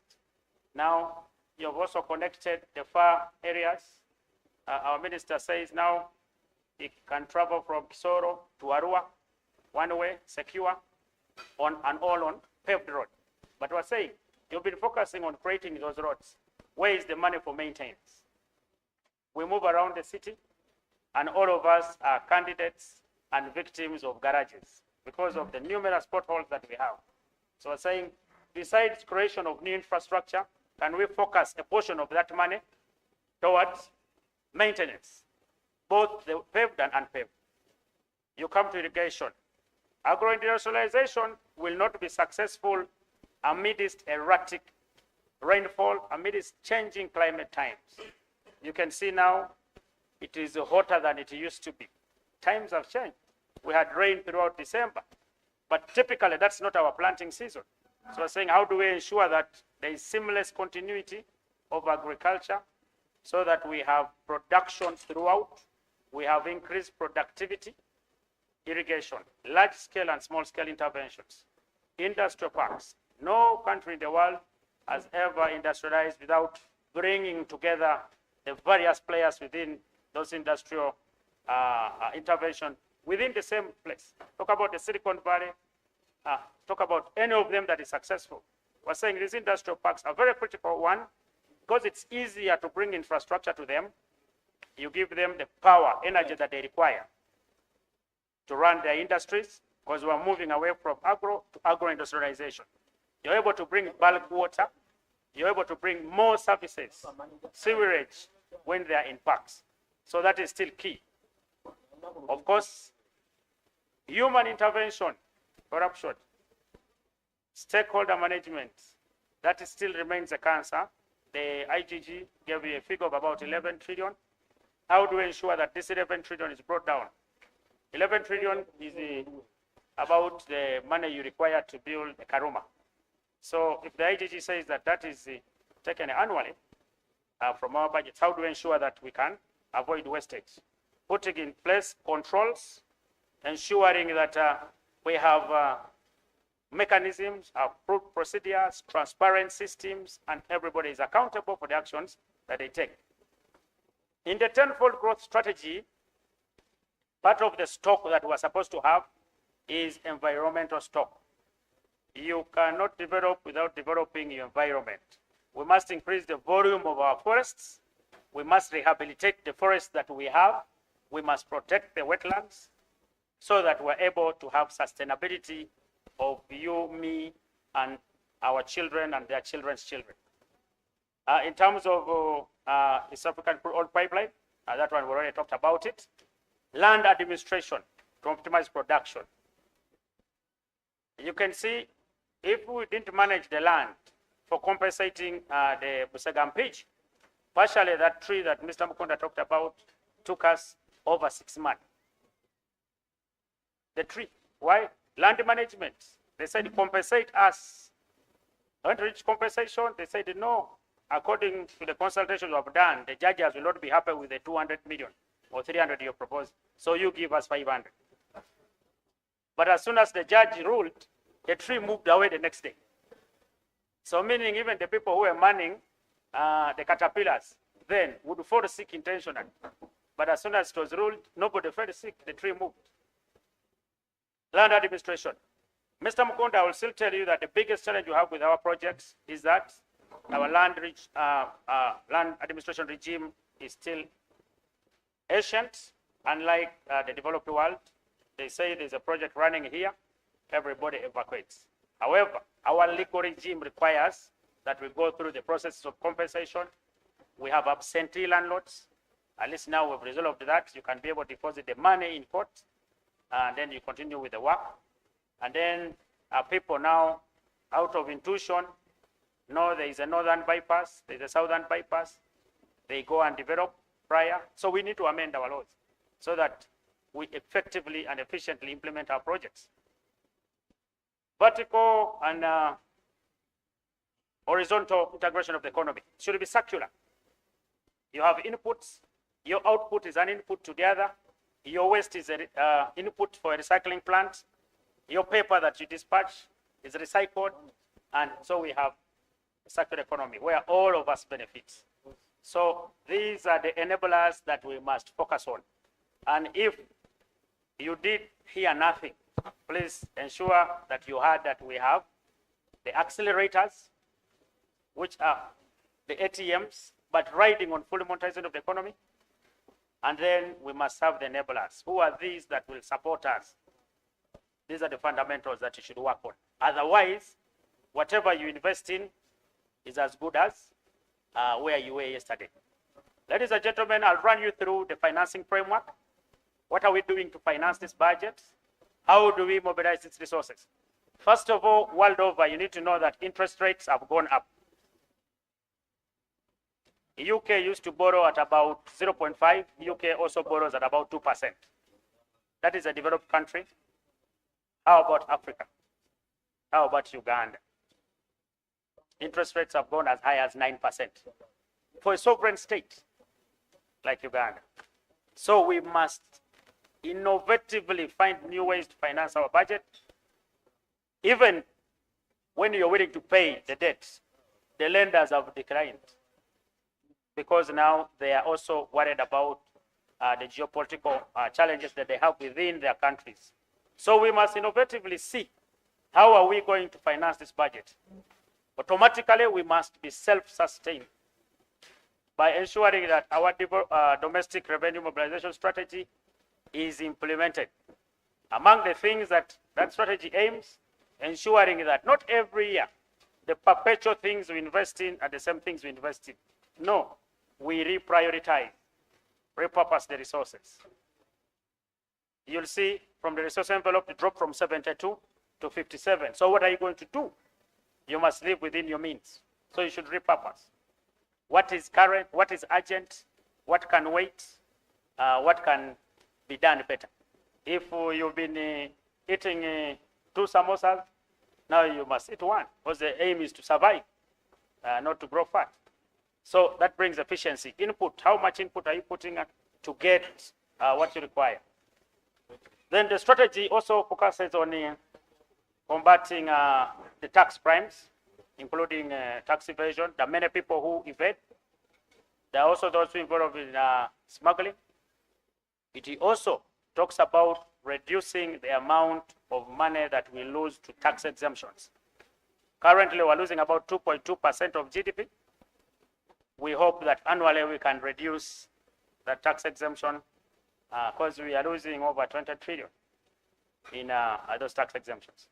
Now you've also connected the far areas. Our minister says now it can travel from Kisoro to Arua, one way, secure, on and all on paved road. But we're saying you've been focusing on creating those roads. Where is the money for maintenance? We move around the city, and all of us are candidates and victims of garages because of the numerous potholes that we have. So we're saying, besides creation of new infrastructure, can we focus a portion of that money towards maintenance, both the paved and unpaved? You come to irrigation. Agro-industrialization will not be successful amidst erratic rainfall, amidst changing climate times. You can see now it is hotter than it used to be. Times have changed. We had rain throughout December, but typically that's not our planting season. So we're saying, how do we ensure that there is seamless continuity of agriculture so that we have production throughout, we have increased productivity, irrigation, large-scale and small-scale interventions, industrial parks. No country in the world has ever industrialized without bringing together the various players within those industrial intervention within the same place. Talk about the Silicon Valley, talk about any of them that is successful. We're saying these industrial parks are very critical, one, because it's easier to bring infrastructure to them. You give them the power, energy that they require to run their industries, because we're moving away from agro to agro-industrialization. You're able to bring bulk water. You're able to bring more services, sewerage, when they are in parks. So that is still key. Of course, human intervention, corruption, stakeholder management, that still remains a cancer. The IGG gave you a figure of about 11 trillion. How do we ensure that this 11 trillion is brought down? 11 trillion is about the money you require to build a Karuma. So if the IGG says that that is taken annually from our budgets, how do we ensure that we can avoid wastage? Putting in place controls, ensuring that we have mechanisms, approved procedures, transparent systems, and everybody is accountable for the actions that they take. In the tenfold growth strategy, part of the stock that we're supposed to have is environmental stock. You cannot develop without developing your environment. We must increase the volume of our forests. We must rehabilitate the forests that we have. We must protect the wetlands so that we're able to have sustainability of you, me, and our children and their children's children. In terms of East African crude oil pipeline, that one we already talked about it. Land administration to optimize production. You can see if we didn't manage the land for compensating the Busagam pitch, partially that tree that Mr. Mukunda talked about took us over 6 months. The tree, why? Land management. They said compensate us. When to reach compensation, they said no. According to the consultations we have done, the judges will not be happy with the 200 million or 300 you proposed. So you give us 500. But as soon as the judge ruled, the tree moved away the next day. So meaning even the people who were manning the caterpillars then would fall sick intentionally. But as soon as it was ruled, nobody fell sick, the tree moved. Land administration. Mr. Mukunda will still tell you that the biggest challenge you have with our projects is that our land administration regime is still ancient, unlike the developed world. They say there's a project running here, everybody evacuates. However, our legal regime requires that we go through the process of compensation. We have absentee landlords. At least now we've resolved that. You can be able to deposit the money in court, and then you continue with the work. And then people now, out of intuition, know there is a northern bypass, there's a southern bypass. They go and develop prior. So we need to amend our laws so that we effectively and efficiently implement our projects. Vertical and horizontal integration of the economy. It should be circular. You have inputs, your output is an input to the other, your waste is an input for a recycling plant, your paper that you dispatch is recycled, and so we have a circular economy where all of us benefit. So these are the enablers that we must focus on. And if you did hear nothing, please ensure that you heard that we have the accelerators, which are the ATMs, but riding on full monetization of the economy. And then we must have the enablers. Who are these that will support us? These are the fundamentals that you should work on. Otherwise, whatever you invest in is as good as where you were yesterday. Ladies and gentlemen, I'll run you through the financing framework. What are we doing to finance this budget? How do we mobilize its resources? First of all, world over, you need to know that interest rates have gone up. The UK used to borrow at about 0.5. UK also borrows at about 2%. That is a developed country. How about Africa? How about Uganda? Interest rates have gone as high as 9% for a sovereign state like Uganda. So we must innovatively find new ways to finance our budget. Even when you're willing to pay the debt, the lenders have declined because now they are also worried about the geopolitical challenges that they have within their countries. So we must innovatively see how are we going to finance this budget. Automatically, we must be self-sustained by ensuring that our domestic revenue mobilization strategy is implemented. Among the things that strategy aims, ensuring that not every year the perpetual things we invest in are the same things we invest in. No, we reprioritize, repurpose the resources. You'll see from the resource envelope, it dropped from 72 to 57. So what are you going to do? You must live within your means. So you should repurpose. What is current, what is urgent, what can wait, what can be done better. If you've been eating 2 samosas, now you must eat 1, because the aim is to survive, not to grow fat. So that brings efficiency. Input, how much input are you putting to get what you require? Then the strategy also focuses on combating the tax crimes, including tax evasion. There are many people who evade. There are also those who involved in smuggling. It also talks about reducing the amount of money that we lose to tax exemptions. Currently, we're losing about 2.2% of GDP. We hope that annually we can reduce the tax exemption because we are losing over 20 trillion in those tax exemptions.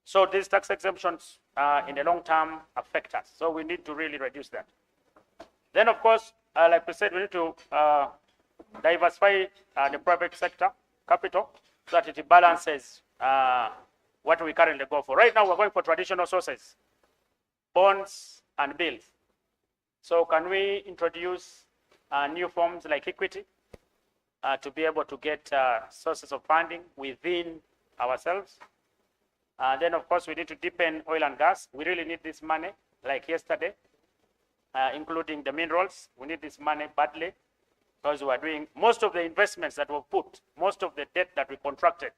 So these tax exemptions in the long term affect us. So we need to really reduce that. Then, of course, like we said, we need to diversify the private sector capital so that it balances what we currently go for. Right now, we're going for traditional sources, bonds and bills. So can we introduce new forms like equity to be able to get sources of funding within ourselves? Then, of course, we need to deepen oil and gas. We really need this money, like yesterday, including the minerals. We need this money badly because we are doing most of the investments that were put, most of the debt that we contracted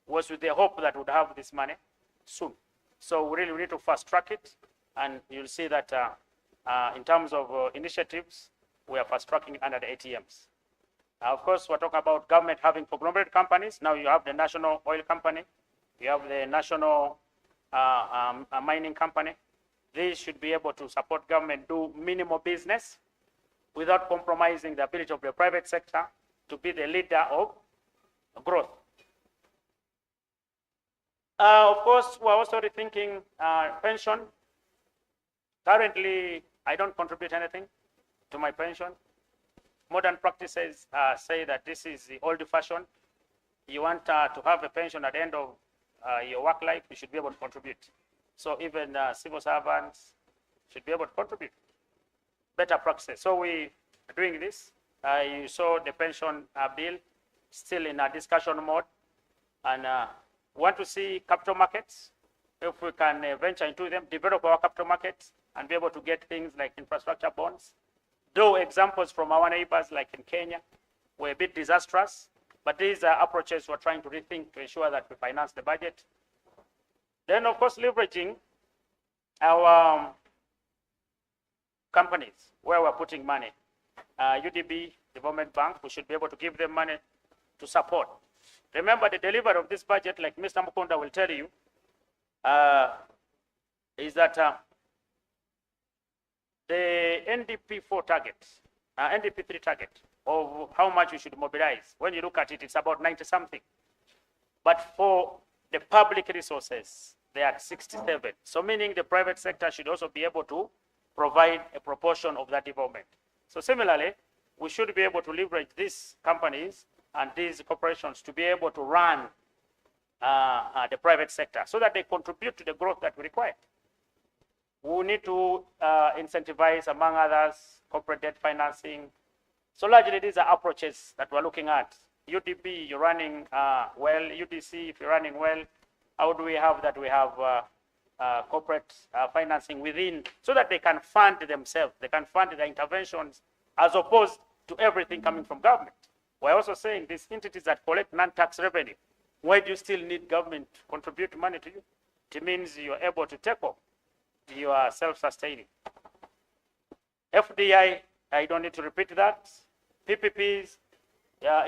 was with the hope that we'd have this money soon. So we really need to fast track it. And you'll see that in terms of initiatives, we are fast tracking under the ATMs. Of course, we're talking about government having conglomerate companies. Now you have the national oil company. You have the national mining company. These should be able to support government do minimal business without compromising the ability of the private sector to be the leader of growth. Of course, we're also rethinking pension. Currently, I don't contribute anything to my pension. Modern practices say that this is the old-fashioned. You want to have a pension at the end of your work life, you should be able to contribute. So even civil servants should be able to contribute. Better practices. So we are doing this. You saw the pension bill still in a discussion mode. And want to see capital markets. If we can venture into them, develop our capital markets, and be able to get things like infrastructure bonds. Though examples from our neighbors like in Kenya were a bit disastrous, but these are approaches we're trying to rethink to ensure that we finance the budget. Then, of course, leveraging our companies where we're putting money. UDB, Development Bank, we should be able to give them money to support. Remember, the delivery of this budget, like Mr. Mukunda will tell you, is that the NDP4 target, NDP3 target of how much you should mobilize, when you look at it, it's about 90 something. But for the public resources, they are at 67. So meaning the private sector should also be able to provide a proportion of that development. So similarly, we should be able to leverage these companies and these corporations to be able to run the private sector so that they contribute to the growth that we require. We need to incentivize, among others, corporate debt financing. So largely, these are approaches that we're looking at. UDB, you're running well. UDC, if you're running well, how do we have that? We have corporate financing within so that they can fund themselves. They can fund their interventions as opposed to everything coming from government. We're also saying these entities that collect non-tax revenue, why do you still need government to contribute money to you? It means you're able to take off. You are self-sustaining. FDI, I don't need to repeat that. PPPs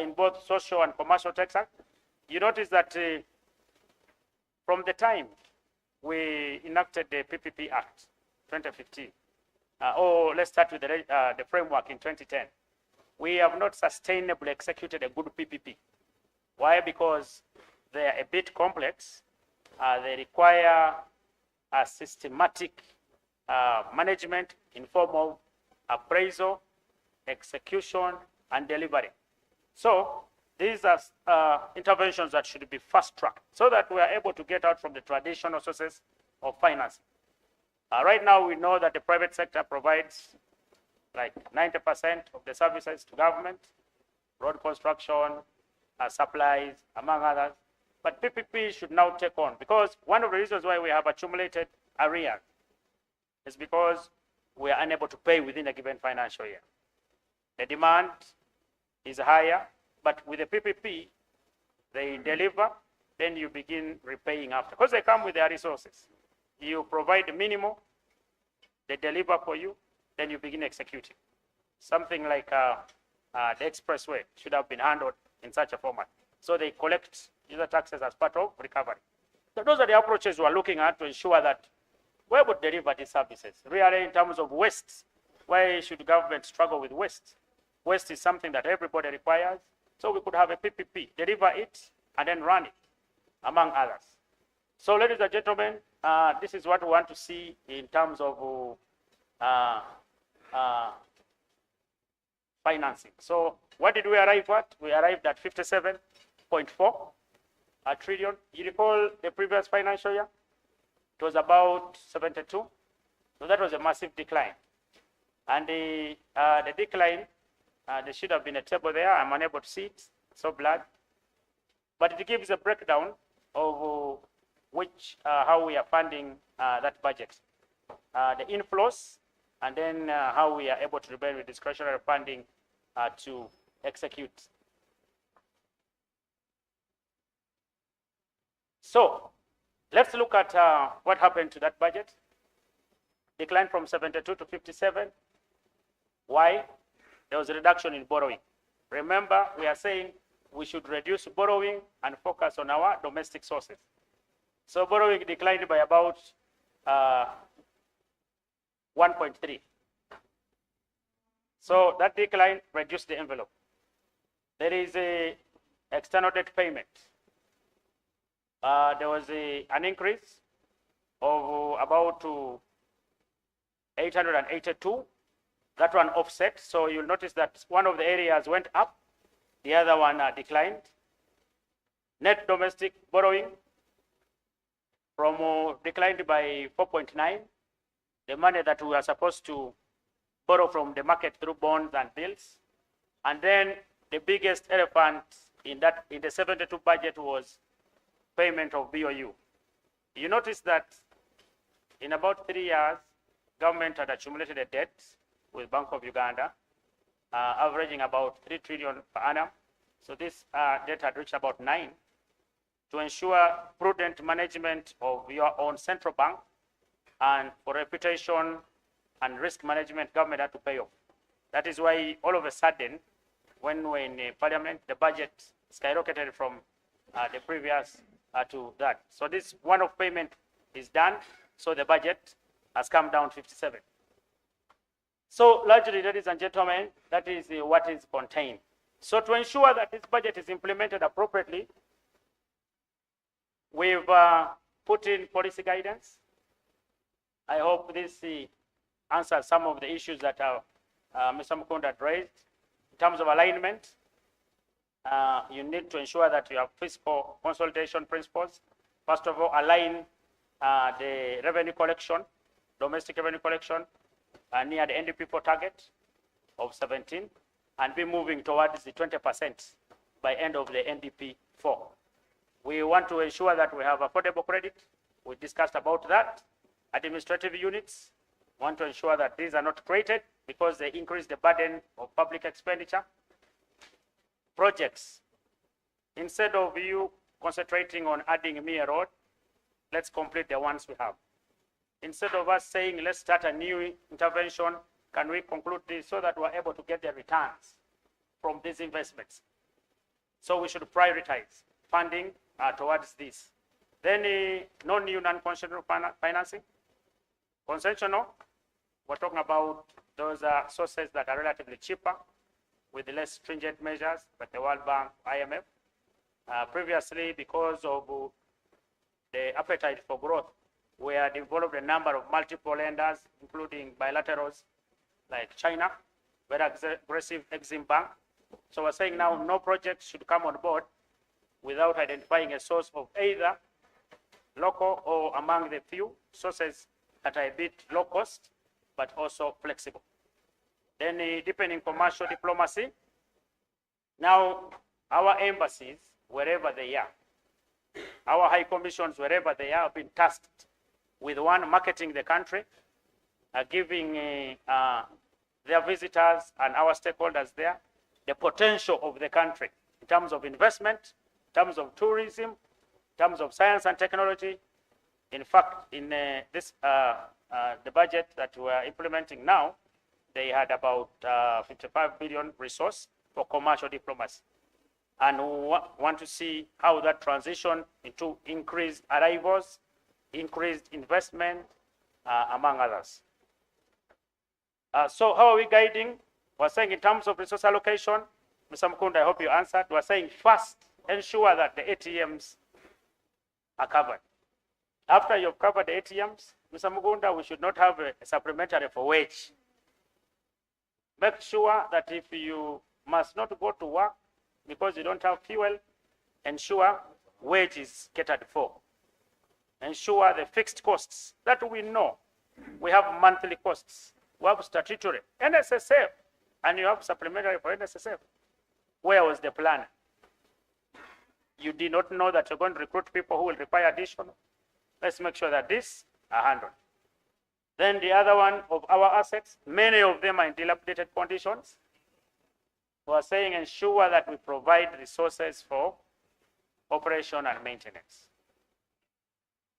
in both social and commercial sector. You notice that from the time we enacted the PPP Act 2015, or let's start with the framework in 2010, we have not sustainably executed a good PPP. Why? Because they are a bit complex. They require a systematic management in form of appraisal, execution, and delivery. So these are interventions that should be fast-tracked so that we are able to get out from the traditional sources of finance. Right now, we know that the private sector provides like 90% of the services to government, road construction, supplies, among others. But PPP should now take on, because one of the reasons why we have accumulated arrears is because we are unable to pay within a given financial year. The demand is higher, but with the PPP, they deliver, then you begin repaying after, because they come with their resources. You provide the minimum, they deliver for you, then you begin executing. Something like the expressway should have been handled in such a format. So they collect user taxes as part of recovery. So those are the approaches we're looking at to ensure that we would deliver these services. Really, in terms of waste, why should government struggle with waste? Waste is something that everybody requires. So we could have a PPP, deliver it, and then run it, among others. So ladies and gentlemen, this is what we want to see in terms of financing. So what did we arrive at? We arrived at 57.4 trillion. You recall the previous financial year? It was about 72. So that was a massive decline. And the decline, there should have been a table there. I'm unable to see it, so blurred. But it gives a breakdown of how we are funding that budget. The inflows, and then how we are able to remain with discretionary funding to execute. So let's look at what happened to that budget. Declined from 72 to 57. Why? There was a reduction in borrowing. Remember, we are saying we should reduce borrowing and focus on our domestic sources. So borrowing declined by about 1.3. So that decline reduced the envelope. There is a external debt payment. There was an increase of about 882. That one offset. So you'll notice that one of the areas went up, the other one declined. Net domestic borrowing declined by 4.9. The money that we are supposed to borrow from the market through bonds and bills. And then the biggest elephant in the 72 budget was payment of BOU. You notice that in about 3 years, government had accumulated a debt with Bank of Uganda, averaging about 3 trillion per annum. So this debt had reached about 9. To ensure prudent management of your own central bank and for reputation and risk management, government had to pay off. That is why all of a sudden, when we're in parliament, the budget skyrocketed from the previous to that. So this one-off payment is done, so the budget has come down 57. So largely, ladies and gentlemen, that is what is contained. So to ensure that this budget is implemented appropriately, we've put in policy guidance. I hope this answers some of the issues that Mr. Mukunda had raised. In terms of alignment, you need to ensure that you have fiscal consolidation principles. First of all, align the revenue collection, domestic revenue collection, near the NDP4 target of 17, and be moving towards the 20% by end of the NDP4. We want to ensure that we have affordable credit. We discussed about that. Administrative units want to ensure that these are not created because they increase the burden of public expenditure. Projects, instead of you concentrating on adding me a road, let's complete the ones we have. Instead of us saying, let's start a new intervention, can we conclude this so that we're able to get the returns from these investments? So we should prioritize funding towards this. Then no new non-concessional financing. Concessional, we're talking about those sources that are relatively cheaper with less stringent measures, like the World Bank, IMF. Previously, because of the appetite for growth, we had developed a number of multiple lenders, including bilaterals like China, very aggressive Exim Bank. So we're saying now no project should come on board without identifying a source of either local or among the few sources that are a bit low cost, but also flexible. Then deepening commercial diplomacy. Now, our embassies, wherever they are, our high commissions, wherever they are, have been tasked with one, marketing the country, giving their visitors and our stakeholders there the potential of the country in terms of investment, in terms of tourism, in terms of science and technology. In fact, in the budget that we are implementing now, they had about 55 billion resource for commercial diplomacy. And we want to see how that transition into increased arrivals, increased investment, among others. So how are we guiding? We're saying in terms of resource allocation, Mr. Mukunda, I hope you answered. We're saying first, ensure that the ATMs are covered. After you've covered the ATMs, Mr. Mukunda, we should not have a supplementary for wage. Make sure that if you must not go to work because you don't have fuel, ensure wage is catered for. Ensure the fixed costs that we know. We have monthly costs. We have statutory, NSSF, and you have supplementary for NSSF. Where was the plan? You did not know that you're going to recruit people who will require additional. Let's make sure that these are handled. Then the other one of our assets, many of them are in dilapidated conditions. We are saying ensure that we provide resources for operation and maintenance.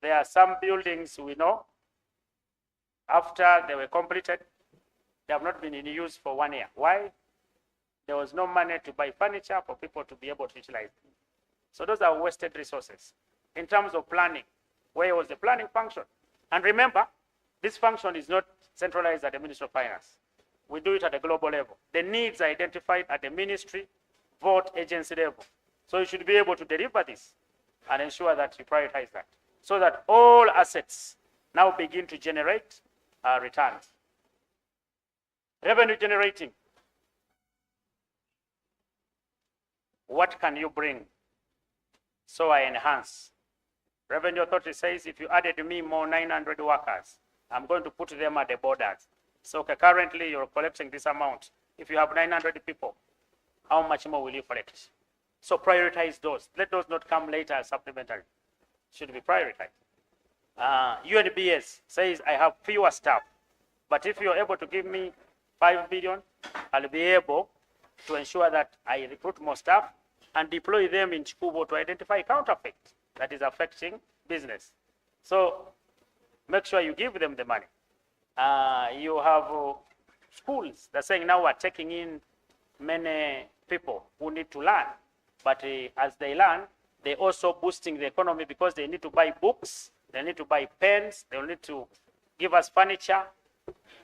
There are some buildings we know, after they were completed, they have not been in use for 1 year. Why? There was no money to buy furniture for people to be able to utilize them. So those are wasted resources. In terms of planning, where was the planning function? And remember, this function is not centralized at the Ministry of Finance. We do it at a global level. The needs are identified at the ministry, vote agency level. So you should be able to deliver this and ensure that you prioritize that, so that all assets now begin to generate returns. Revenue generating. What can you bring so I enhance? Revenue Authority says if you added me more 900 workers, I'm going to put them at the borders. So currently you're collecting this amount. If you have 900 people, how much more will you collect? So prioritize those. Let those not come later as supplementary. Should be prioritized. UNBS says I have fewer staff. But if you're able to give me 5 billion, I'll be able to ensure that I recruit more staff and deploy them in Chikubo to identify counterfeit that is affecting business. So make sure you give them the money. You have schools that saying now we're taking in many people who need to learn. But as they learn, they're also boosting the economy because they need to buy books, they need to buy pens, they need to give us furniture.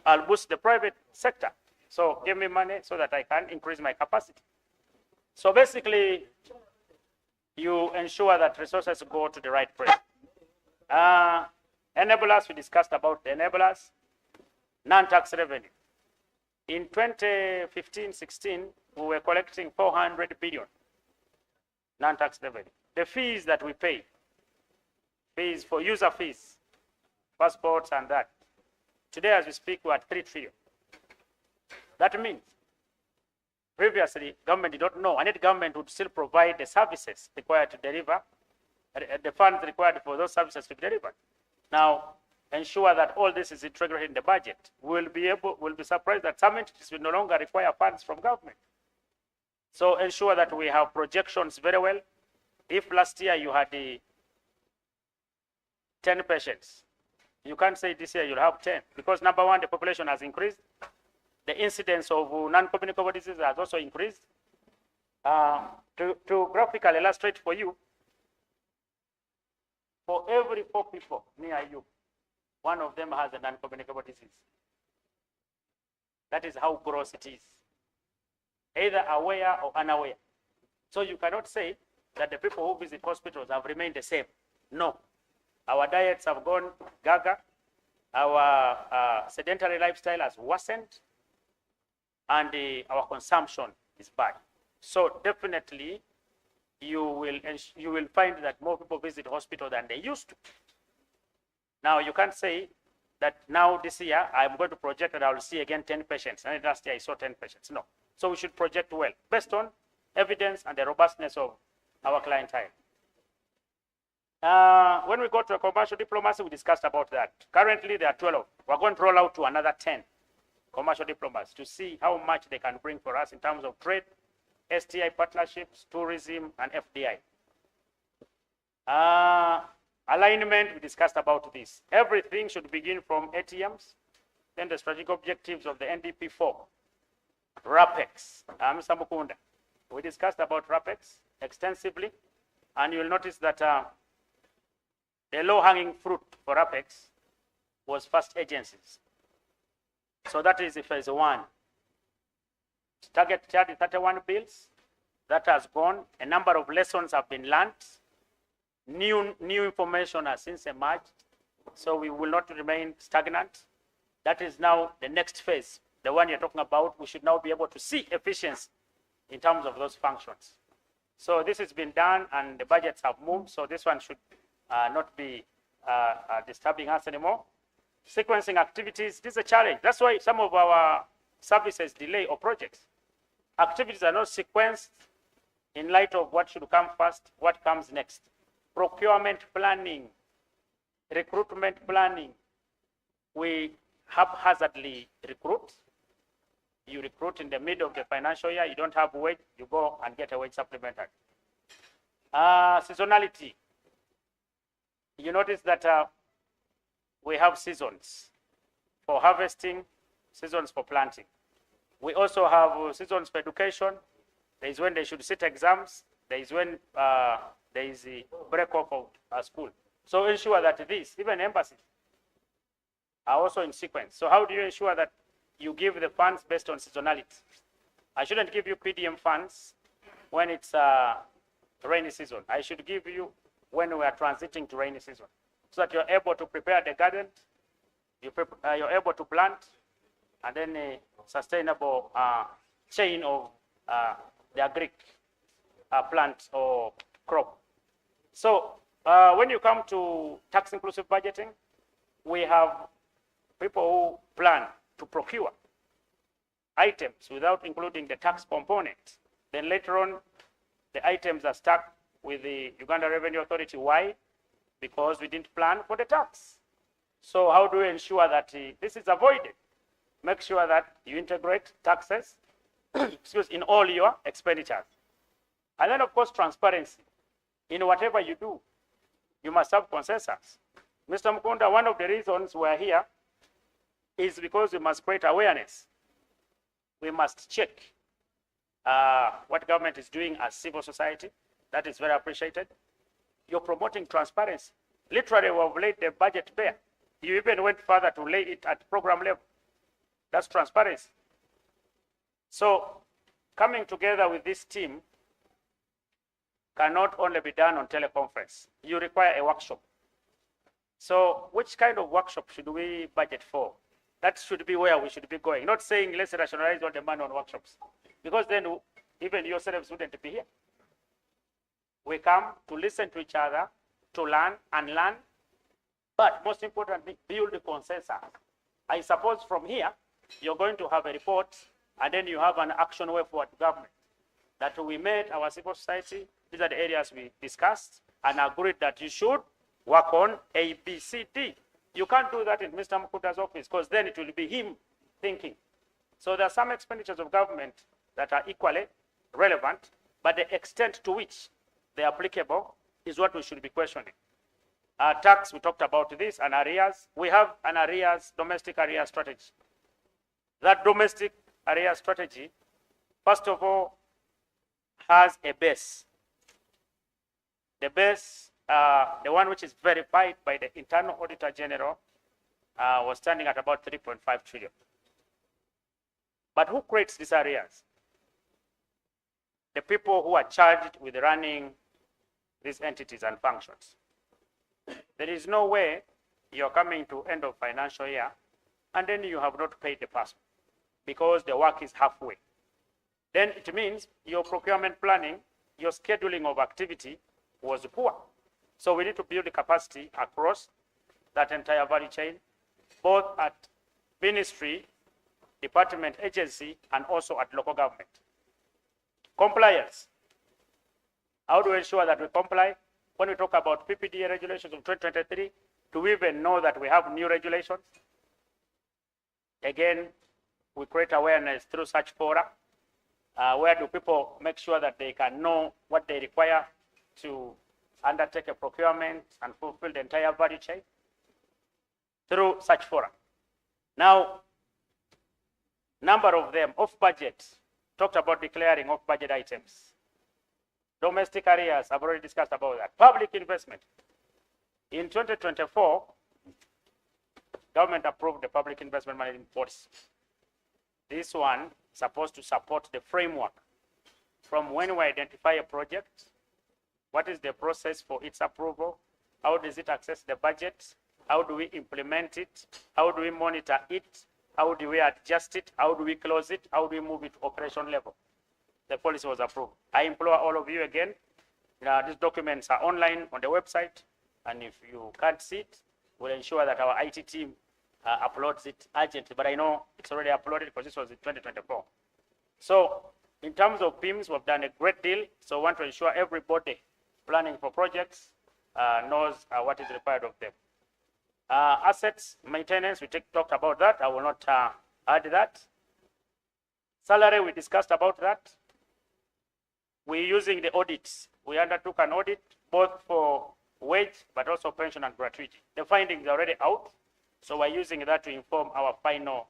I'll boost the private sector. So give me money so that I can increase my capacity. So basically, you ensure that resources go to the right place. Enablers, we discussed about the enablers. Non-tax revenue. In 2015-16, we were collecting 400 billion non-tax revenue. The fees that we pay, fees for user fees, passports and that. Today, as we speak, we're at 3 trillion. That means previously, government did not know, and yet government would still provide the services required to deliver, the funds required for those services to be delivered. Now, ensure that all this is integrated in the budget. We'll be surprised that some entities will no longer require funds from government. So ensure that we have projections very well. If last year you had 10 patients, you can't say this year you'll have 10 because number one, the population has increased. The incidence of non-communicable diseases has also increased. To graphically illustrate for you, for every 4 people near you, one of them has a non-communicable disease. That is how gross it is, either aware or unaware. So you cannot say that the people who visit hospitals have remained the same. No. Our diets have gone gaga. Our sedentary lifestyle has worsened. And our consumption is bad. So definitely, you will find that more people visit hospital than they used to. Now, you can't say that now this year, I'm going to project that I will see again 10 patients. And last year, I saw 10 patients. No. So we should project well, based on evidence and the robustness of our clientele. When we go to commercial diplomacy, we discussed about that. Currently, there are 12. We're going to roll out to another 10 commercial diplomats to see how much they can bring for us in terms of trade, STI partnerships, tourism, and FDI. Alignment, we discussed about this. Everything should begin from ATMs, then the strategic objectives of the NDP4. RAPEX, Mr. Mukunda. We discussed about RAPEX extensively, and you'll notice that the low-hanging fruit for RAPEX was first agencies. So that is phase 1. Target 31 bills, that has gone. A number of lessons have been learned. New information has since emerged. So we will not remain stagnant. That is now the next phase, the one you're talking about. We should now be able to see efficiency in terms of those functions. So this has been done and the budgets have moved. So this one should not be disturbing us anymore. Sequencing activities, this is a challenge. That's why some of our services delay or projects. Activities are not sequenced in light of what should come first, what comes next. Procurement planning, recruitment planning. We haphazardly recruit. You recruit in the middle of the financial year, you don't have wage, you go and get a wage supplementary. Seasonality. You notice that we have seasons for harvesting, seasons for planting. We also have seasons for education. There is when they should sit exams. There is when there is a break off of school. So ensure that this, even embassies, are also in sequence. So how do you ensure that you give the funds based on seasonality? I shouldn't give you PDM funds when it's rainy season. I should give you when we are transiting to rainy season, so that you're able to prepare the garden, you're able to plant, and then a sustainable chain of the agric plant or crop. So when you come to tax inclusive budgeting, we have people who plan to procure items without including the tax component. Then later on, the items are stuck with the Uganda Revenue Authority. Why? Because we didn't plan for the tax. So how do we ensure that this is avoided? make sure that you integrate taxes in all your expenditures. And then, of course, transparency. In whatever you do, you must have consensus. Mr. Mukunda, one of the reasons we're here is because we must create awareness. We must check what government is doing as civil society. That is very appreciated. You're promoting transparency. Literally, we have laid the budget bare. You even went further to lay it at program level. That's transparency. So coming together with this team cannot only be done on teleconference. You require a workshop. So which kind of workshop should we budget for? That should be where we should be going. Not saying let's rationalize all the money on workshops, because then even yourselves wouldn't be here. We come to listen to each other, to learn and learn, but most importantly, build a consensus. I suppose from here, you're going to have a report, and then you have an action way forward to government. That we made our civil society, these are the areas we discussed, and agreed that you should work on A, B, C, D. You can't do that in Mr. Mukunda's office, because then it will be him thinking. So there are some expenditures of government that are equally relevant, but the extent to which they are applicable is what we should be questioning. Tax, we talked about this, and arrears. We have an arrears, domestic arrears strategy. That domestic arrears strategy, first of all, has a base. The base, the one which is verified by the internal auditor general, was standing at about 3.5 trillion. But who creates these arrears? The people who are charged with running these entities and functions. There is no way you're coming to end of financial year and then you have not paid the person because the work is halfway. Then it means your procurement planning, your scheduling of activity was poor. So we need to build the capacity across that entire value chain, both at ministry, department, agency, and also at local government. Compliance. How do we ensure that we comply? When we talk about PPDA regulations of 2023, do we even know that we have new regulations? Again, we create awareness through such fora. Where do people make sure that they can know what they require to undertake a procurement and fulfill the entire value chain? Through such fora. Now, number of them off budget, talked about declaring off budget items. Domestic arrears, I've already discussed about that. Public investment. In 2024, government approved the public investment management policy. This one is supposed to support the framework from when we identify a project, what is the process for its approval, how does it access the budget, how do we implement it, how do we monitor it, how do we adjust it, how do we close it, how do we move it to operation level. The policy was approved. I implore all of you again, these documents are online on the website, and if you can't see it, we'll ensure that our IT team uploads it urgently, but I know it's already uploaded because this was in 2024. So in terms of PIMs, we've done a great deal. So we want to ensure everybody planning for projects knows what is required of them. Assets, maintenance, we talked about that. I will not add that. Salary, we discussed about that. We're using the audits. We undertook an audit both for wage but also pension and gratuity. The findings are already out, so we're using that to inform our final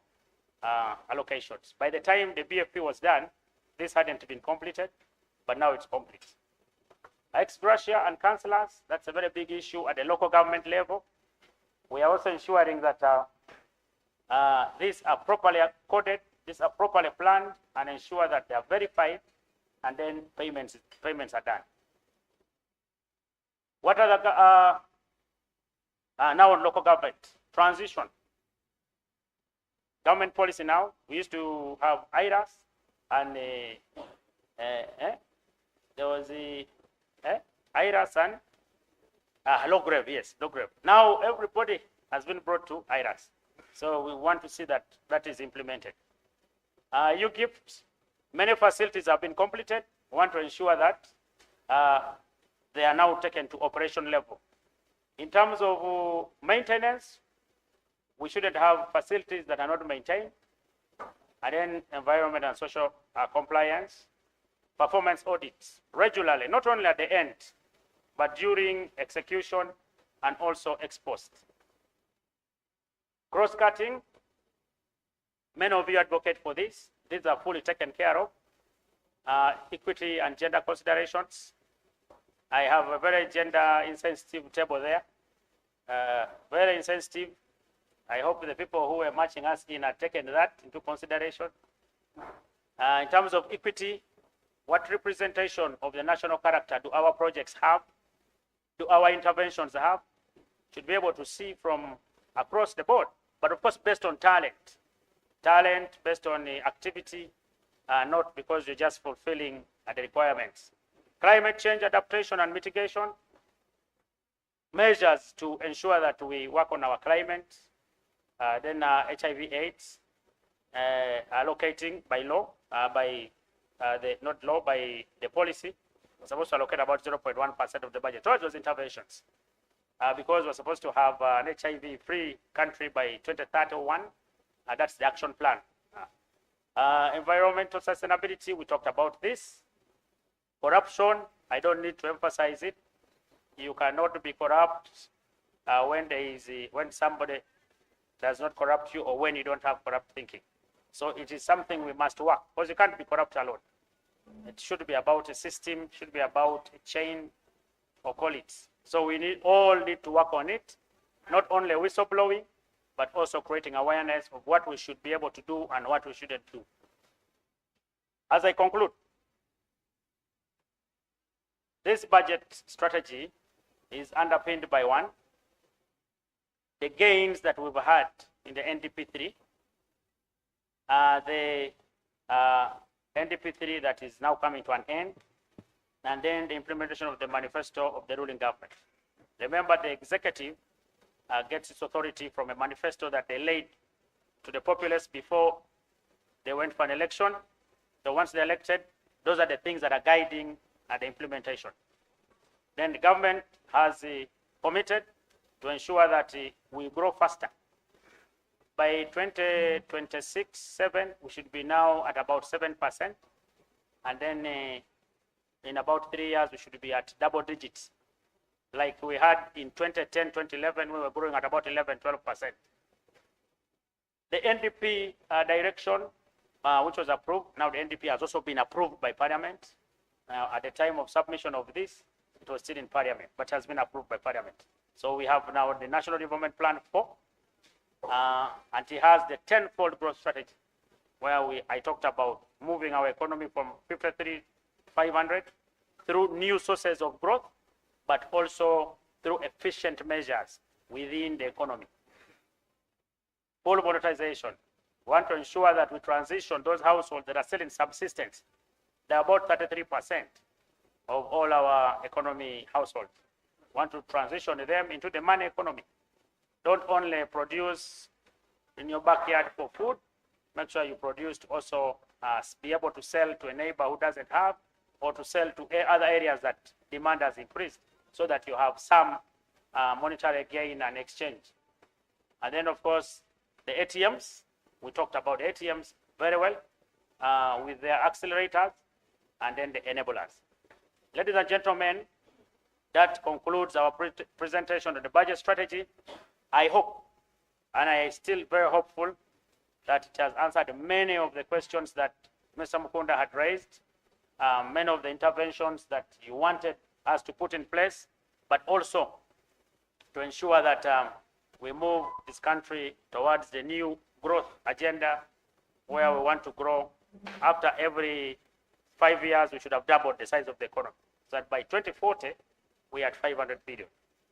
allocations. By the time the BFP was done, this hadn't been completed, but now it's complete. Ex gratia and councillors, that's a very big issue at the local government level. We are also ensuring that these are properly coded, these are properly planned, and ensure that they are verified, and then payments are done. What are the now on local government transition? Government policy now. We used to have IRAS, and there was a IRAS and low grave. Yes, low grave. Now everybody has been brought to IRAS, so we want to see that that is implemented. You gift. Many facilities have been completed. We want to ensure that they are now taken to operation level. In terms of maintenance, we shouldn't have facilities that are not maintained. and then environment and social compliance, performance audits regularly, not only at the end, but during execution and also ex post. Cross-cutting, many of you advocate for this. These are fully taken care of. Equity and gender considerations. I have a very gender insensitive table there. Very insensitive. I hope the people who were matching us in are taken that into consideration. In terms of equity, what representation of the national character do our projects have? Do our interventions have? Should be able to see from across the board, but of course based on talent. Talent based on the activity, not because you're just fulfilling the requirements. Climate change adaptation and mitigation. Measures to ensure that we work on our climate. Then HIV/AIDS, allocating by law, by the policy. We're supposed to allocate about 0.1% of the budget towards those interventions. Because we're supposed to have an HIV-free country by 2031. That's the action plan. Environmental sustainability, we talked about this. Corruption, I don't need to emphasize it. You cannot be corrupt when somebody does not corrupt you or when you don't have corrupt thinking. So it is something we must work, because you can't be corrupt alone. It should be about a system, should be about a chain, or call it. So we all need to work on it, not only whistleblowing, but also creating awareness of what we should be able to do and what we shouldn't do. As I conclude, this budget strategy is underpinned by one, the gains that we've had in the NDP3, the NDP3 that is now coming to an end, and then the implementation of the manifesto of the ruling government. Remember, the executive gets its authority from a manifesto that they laid to the populace before they went for an election. So once they're elected, those are the things that are guiding the implementation. Then the government has committed to ensure that we grow faster. By 2026-7, we should be now at about 7%. And then in about 3 years, we should be at double digits. Like we had in 2010, 2011, we were growing at about 11, 12%. The NDP direction, which was approved, now the NDP has also been approved by Parliament. At the time of submission of this, it was still in Parliament, but has been approved by Parliament. So we have now the National Development Plan 4, and it has the 10-fold growth strategy, where I talked about moving our economy from 53,500 through new sources of growth, but also through efficient measures within the economy. Full monetization. We want to ensure that we transition those households that are still in subsistence. They're about 33% of all our economy households. We want to transition them into the money economy. Don't only produce in your backyard for food, make sure you produce to also be able to sell to a neighbor who doesn't have, or to sell to other areas that demand has increased, so that you have some monetary gain and exchange. And then, of course, the ATMs, we talked about the ATMs very well, with their accelerators and then the enablers. Ladies and gentlemen, that concludes our presentation of the budget strategy. I hope, and I am still very hopeful, that it has answered many of the questions that Mr. Mukunda had raised, many of the interventions that you wanted us to put in place, but also to ensure that we move this country towards the new growth agenda, where we want to grow. After every 5 years, we should have doubled the size of the economy, so that by 2040, we are at 500 billion.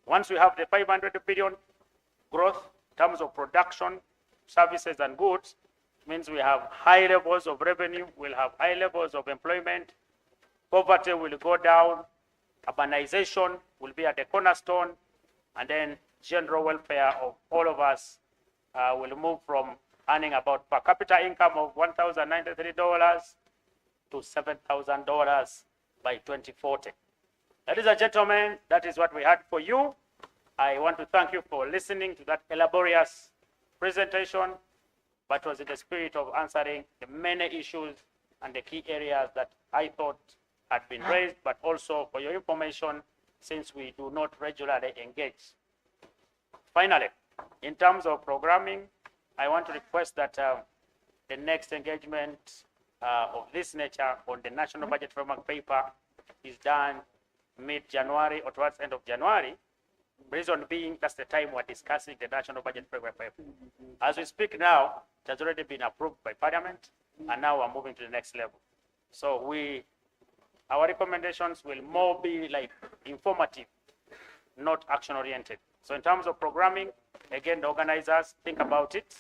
Once we have the 500 billion growth in terms of production, services, and goods, it means we have high levels of revenue, we'll have high levels of employment, poverty will go down, urbanization will be at the cornerstone, and then general welfare of all of us will move from earning about per capita income of $1,093 to $7,000 by 2040. Ladies and gentlemen, that is what we had for you. I want to thank you for listening to that elaborate presentation. but was in the spirit of answering the many issues and the key areas that I thought had been raised, but also for your information, since we do not regularly engage. Finally, in terms of programming, I want to request that the next engagement of this nature on the National Budget Framework paper is done mid-January or towards the end of January. Reason being, that's the time we're discussing the National Budget Framework paper. As we speak now, it has already been approved by Parliament, and now we're moving to the next level. So our recommendations will more be like informative, not action-oriented. So in terms of programming, again, the organizers think about it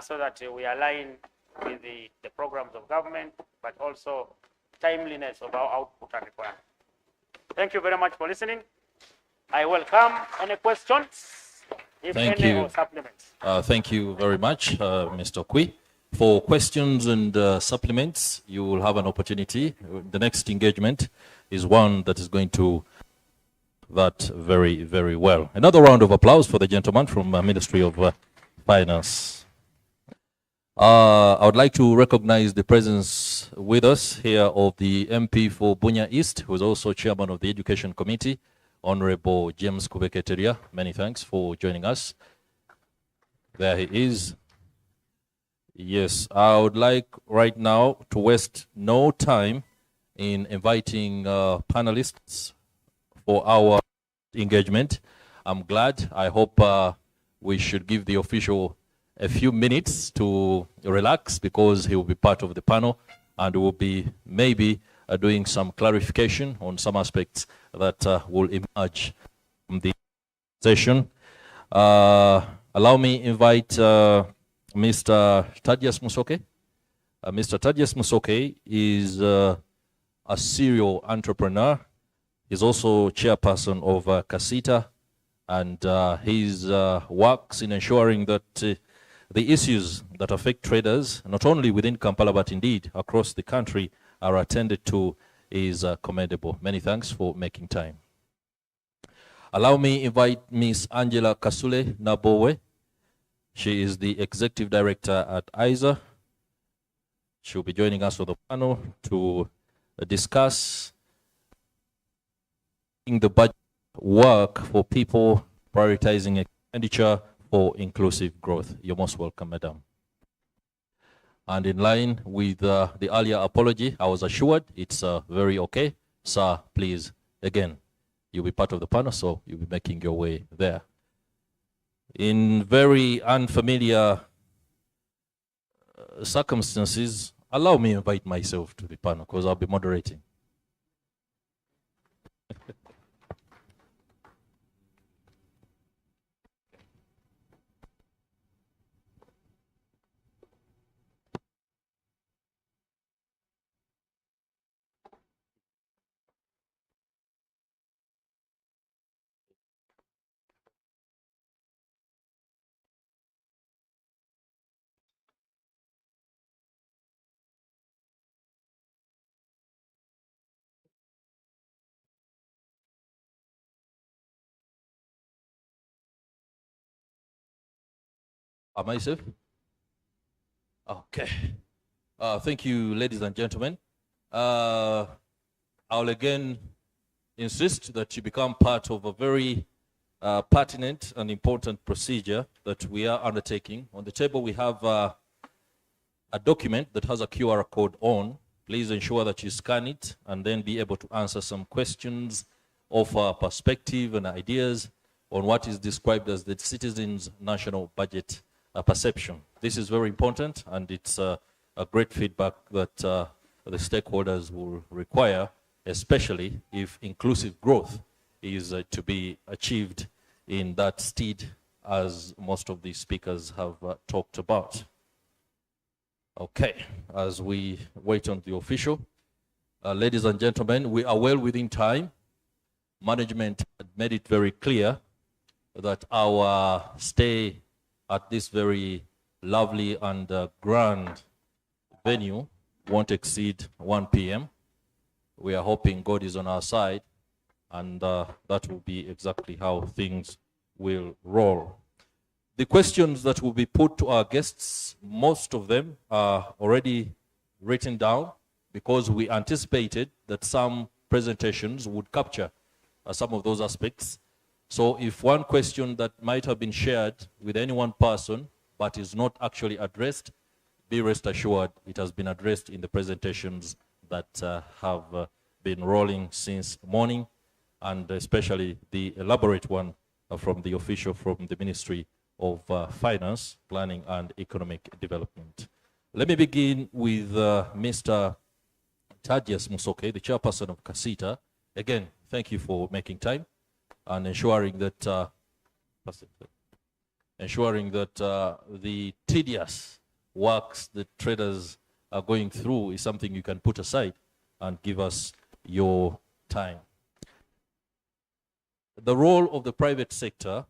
so that we align with the programs of government, but also timeliness of our output and requirement. Thank you very much for listening. I welcome any questions, if Thank any, you. or supplements. Thank you very much, Mr. Kui. For questions and supplements, you will have an opportunity. The next engagement is one that is going to that very, very well. Another round of applause for the gentleman from Ministry of Finance. I would like to recognize the presence with us here of the MP for Bunya East, who is also chairman of the Education Committee, Honorable James Kubeketeria. Many thanks for joining us. There he is. Yes, I would like right now to waste no time in inviting panelists for our engagement. I'm glad. I hope we should give the official a few minutes to relax, because he will be part of the panel and will be maybe doing some clarification on some aspects that will emerge from the session. Allow me invite Mr. Thaddeus Musoke. Mr. Thaddeus Musoke is a serial entrepreneur. He's also chairperson of CASITA, and his works in ensuring that the issues that affect traders, not only within Kampala but indeed across the country, are attended to is commendable. Many thanks for making time. Allow me invite Ms. Angela Kasule Nabowe. She is the Executive Director at ISA. She'll be joining us on the panel to discuss the budget work for people, prioritizing expenditure for inclusive growth. You're most welcome, Madam. And in line with the earlier apology, I was assured it's very okay. Sir, please, again, you'll be part of the panel, so you'll be making your way there. In very unfamiliar circumstances, allow me to invite myself to the panel, because I'll be moderating. Am I safe? Okay. Thank you, ladies and gentlemen. I'll again insist that you become part of a very pertinent and important procedure that we are undertaking. On the table, we have a document that has a QR code on. Please ensure that you scan it and then be able to answer some questions of perspective and ideas on what is described as the citizens' national budget perception. This is very important, and it's a great feedback that the stakeholders will require, especially if inclusive growth is to be achieved in that stead, as most of the speakers have talked about. Okay, as we wait on the official, ladies and gentlemen, we are well within time. Management had made it very clear that our stay at this very lovely and grand venue won't exceed 1 p.m. We are hoping God is on our side, and that will be exactly how things will roll. The questions that will be put to our guests, most of them are already written down because we anticipated that some presentations would capture some of those aspects. So if one question that might have been shared with any one person but is not actually addressed, be rest assured it has been addressed in the presentations that have been rolling since morning, and especially the elaborate one from the official from the Ministry of Finance, Planning and Economic Development. Let me begin with Mr. Thaddeus Musoke, the chairperson of CASITA. Again, thank you for making time and ensuring that the tedious works that traders are going through is something you can put aside and give us your time. The role of the private sector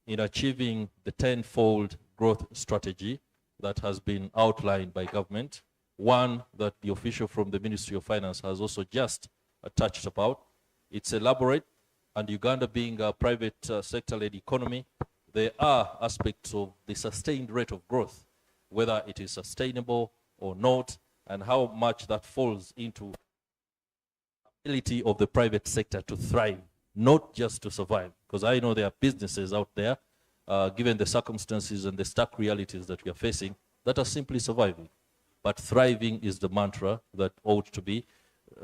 in achieving the 10-fold growth strategy that has been outlined by government, one that the official from the Ministry of Finance has also just touched about. It's elaborate, and Uganda being a private sector-led economy, there are aspects of the sustained rate of growth, whether it is sustainable or not, and how much that falls into the ability of the private sector to thrive, not just to survive. Because I know there are businesses out there, given the circumstances and the stark realities that we are facing, that are simply surviving. But thriving is the mantra that ought to be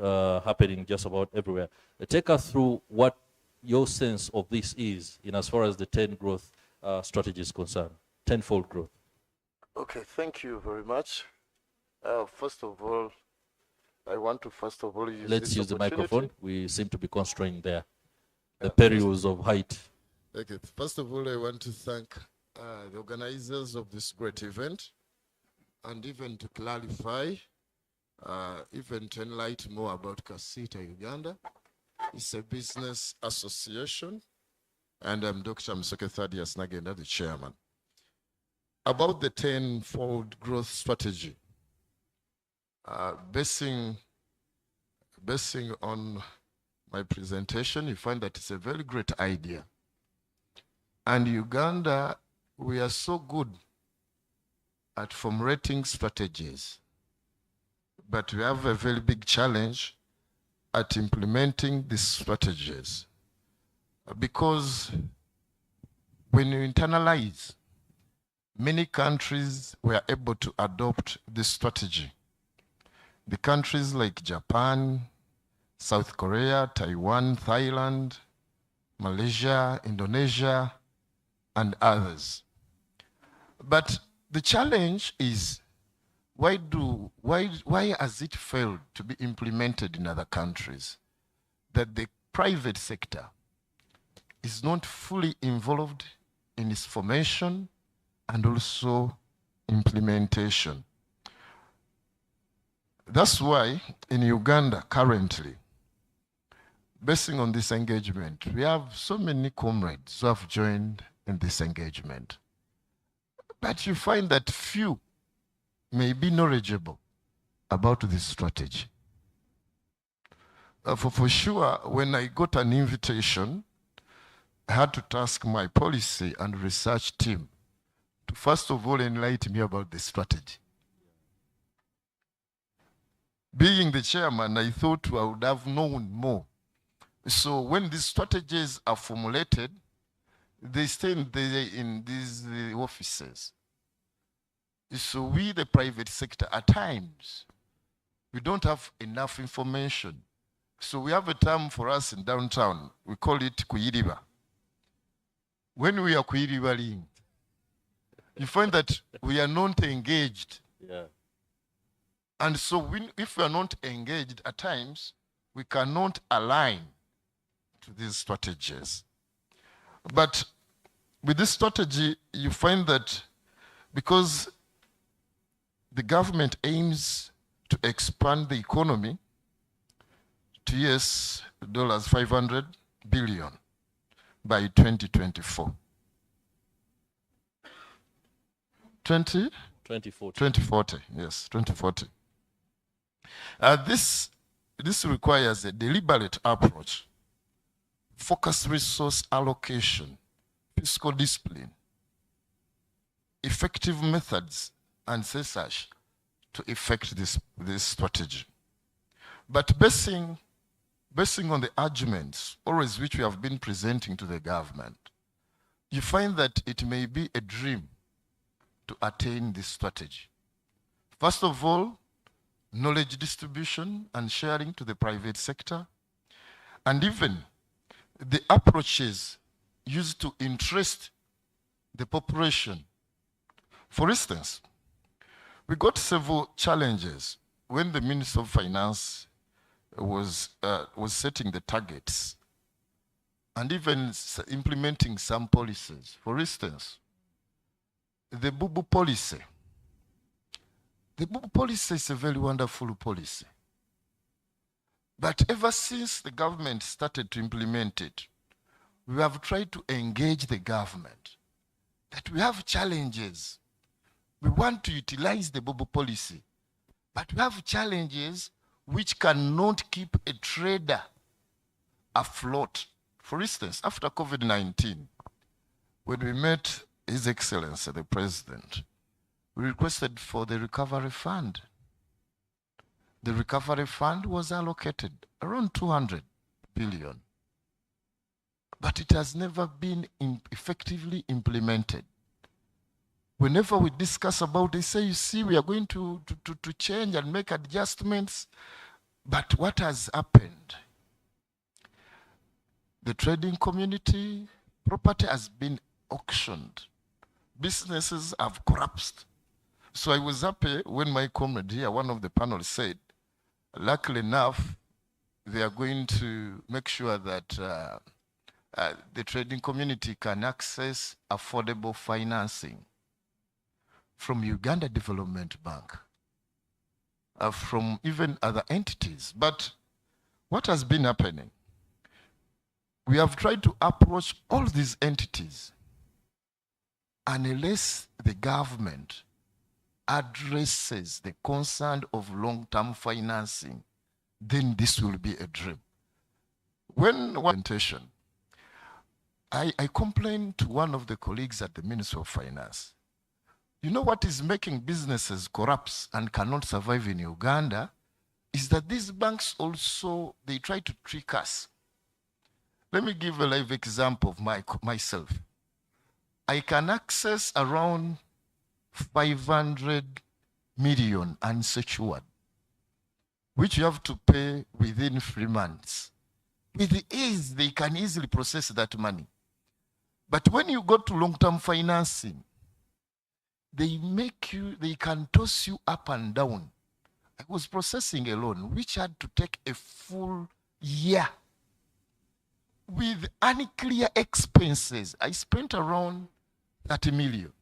happening just about everywhere. Take us through what your sense of this is in as far as the 10 growth strategy is concerned, 10-fold growth. Okay, thank you very much. First of all, I want to use Let's use the opportunity. microphone. We seem to be constrained there. The perils of height. Okay, first of all, I want to thank the organizers of this great event, and even to clarify, even to enlighten more about CASITA Uganda. It's a business association, and I'm Dr. Musoke Thaddeus Nagenda, the chairman. About the 10-fold growth strategy, basing on my presentation, you find that it's a very great idea. And Uganda, we are so good at formulating strategies, but we have a very big challenge at implementing these strategies. Because when you internalize, many countries were able to adopt this strategy. The countries like Japan, South Korea, Taiwan, Thailand, Malaysia, Indonesia, and others. But the challenge is, why has it failed to be implemented in other countries? That the private sector is not fully involved in its formation and also implementation. That's why in Uganda currently, basing on this engagement, we have so many comrades who have joined in this engagement. But you find that few may be knowledgeable about this strategy. For sure, when I got an invitation, I had to task my policy and research team to first of all enlighten me about the strategy. Being the chairman, I thought I would have known more. So when these strategies are formulated, they stay in these offices. So we, the private sector, at times, we don't have enough information. So we have a term for us in downtown. We call it kuyiriba. When we are kuyiribaling, you find that we are not engaged. Yeah. And so if we are not engaged at times, we cannot align to these strategies. But with this strategy, you find that because the government aims to expand the economy to US $500 billion by 2024. 2040, yes, 2040. This requires a deliberate approach, focused resource allocation, fiscal discipline, effective methods and such to effect this strategy. But basing on the arguments always which we have been presenting to the government, you find that it may be a dream to attain this strategy. First of all, knowledge distribution and sharing to the private sector, and even the approaches used to interest the population. For instance, we got several challenges when the Minister of Finance was setting the targets and even implementing some policies. For instance, the Bubu policy. The Bubu policy is a very wonderful policy. But ever since the government started to implement it, we have tried to engage the government that we have challenges. We want to utilize the Bubu policy, but we have challenges which cannot keep a trader afloat. For instance, after COVID-19, when we met His Excellency, the President, we requested for the recovery fund. The recovery fund was allocated around 200 billion, but it has never been effectively implemented. Whenever we discuss about it, they say, you see, we are going to change and make adjustments, but what has happened? The trading community, property has been auctioned. Businesses have collapsed. So I was happy when my comrade here, one of the panel, said, luckily enough, they are going to make sure that the trading community can access affordable financing from Uganda Development Bank, from even other entities. But what has been happening? We have tried to approach all these entities, and unless the government addresses the concern of long-term financing, then this will be a dream. When presentation, I complained to one of the colleagues at the Ministry of Finance. You know what is making businesses collapse and cannot survive in Uganda is that these banks also, they try to trick us. Let me give a live example of myself. I can access around 500 million unsecured, which you have to pay within 3 months. With ease, they can easily process that money. But when you go to long-term financing, they can toss you up and down. I was processing a loan which had to take a full year with unclear expenses. I spent around 30 million.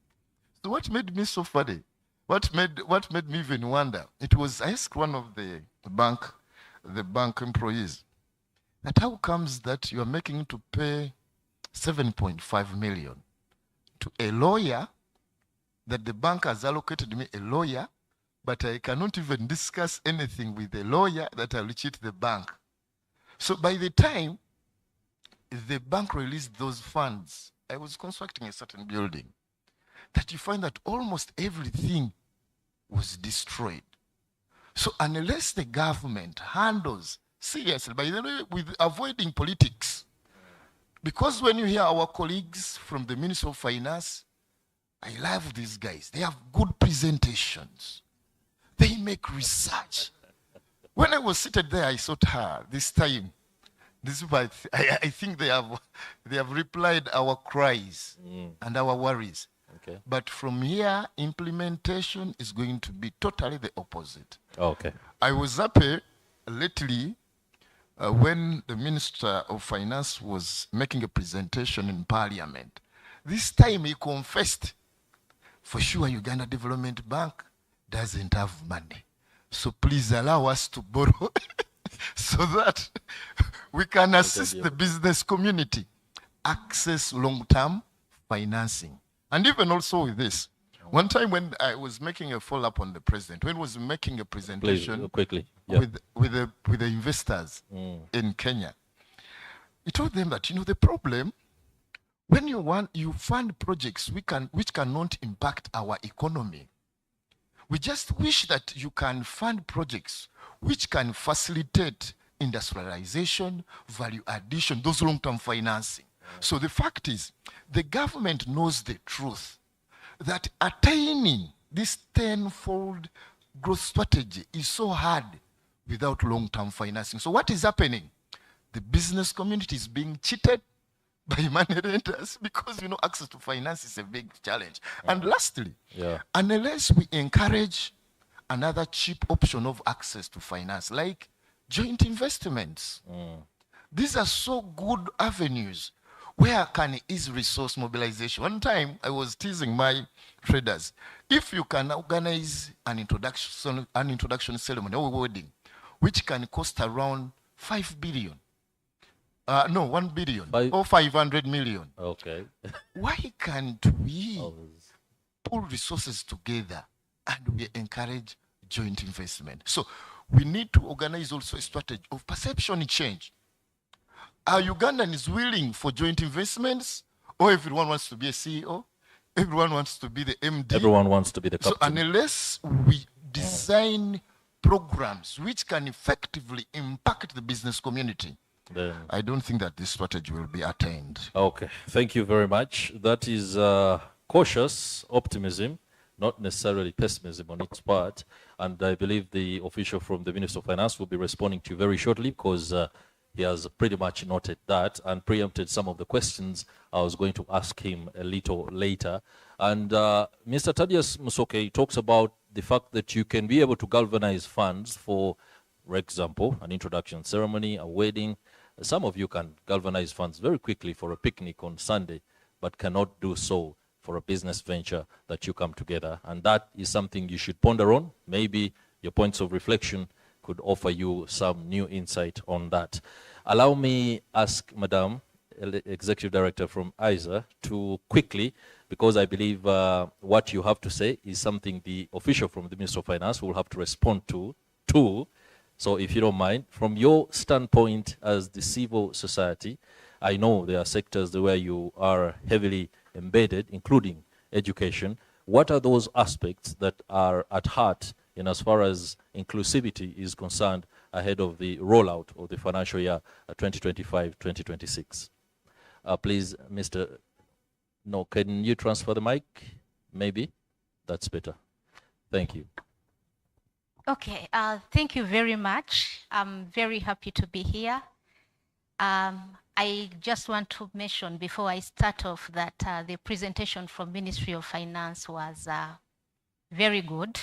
So what made me so funny? What made me even wonder? It was, I asked one of the bank employees, that how comes that you are making to pay 7.5 million to a lawyer, that the bank has allocated me a lawyer, but I cannot even discuss anything with the lawyer, that I'll cheat the bank. So by the time the bank released those funds, I was constructing a certain building, that you find that almost everything was destroyed. So unless the government handles seriously, by the way, with avoiding politics, because when you hear our colleagues from the Ministry of Finance, I love these guys. They have good presentations. They make research. When I was seated there, I thought, this time, I think they have replied our cries and our worries. Okay. But from here, implementation is going to be totally the opposite. Okay. I was happy lately when the Minister of Finance was making a presentation in Parliament. This time he confessed, for sure Uganda Development Bank doesn't have money. So please allow us to borrow so that we can assist the business community access long-term financing. And even also with this, one time when I was making a follow-up on the president, when he was making a presentation Please, quickly. Yeah. with the investors in Kenya, he told them that, the problem When you fund projects which cannot impact our economy. We just wish that you can fund projects which can facilitate industrialization, value addition, those long-term financing. So the fact is, the government knows the truth that attaining this tenfold growth strategy is so hard without long-term financing. So what is happening? The business community is being cheated by money lenders because access to finance is a big challenge. And lastly, unless we encourage another cheap option of access to finance, like joint investments, these are so good avenues where can ease resource mobilization. One time I was teasing my traders, if you can organize an introduction ceremony or wedding, which can cost around 5 billion, no, 1 billion or 500 million. Okay. Why can't we pull resources together and we encourage joint investment? So we need to organize also a strategy of perception change. Are Ugandans willing for joint investments, or everyone wants to be a CEO? Everyone wants to be the MD? Everyone wants to be the captain. So unless we design programs which can effectively impact the business community, then I don't think that this strategy will be attained. Okay, thank you very much. That is cautious optimism, not necessarily pessimism on its part. And I believe the official from the Minister of Finance will be responding to you very shortly, because he has pretty much noted that and preempted some of the questions I was going to ask him a little later. And Mr. Thaddeus Musoke talks about the fact that you can be able to galvanize funds for example, an introduction ceremony, a wedding. Some of you can galvanize funds very quickly for a picnic on Sunday, but cannot do so for a business venture that you come together. And that is something you should ponder on. Maybe your points of reflection could offer you some new insight on that. Allow me ask Madam Executive Director from ISA to quickly, because I believe what you have to say is something the official from the Minister of Finance will have to respond to. So if you don't mind, from your standpoint as the civil society, I know there are sectors where you are heavily embedded, including education. What are those aspects that are at heart in as far as inclusivity is concerned ahead of the rollout of the financial year 2025-2026? Please, Mr. No, can you transfer the mic? Maybe? That's better. Thank you. Okay, thank you very much. I'm very happy to be here. I just want to mention before I start off that the presentation from Ministry of Finance was very good.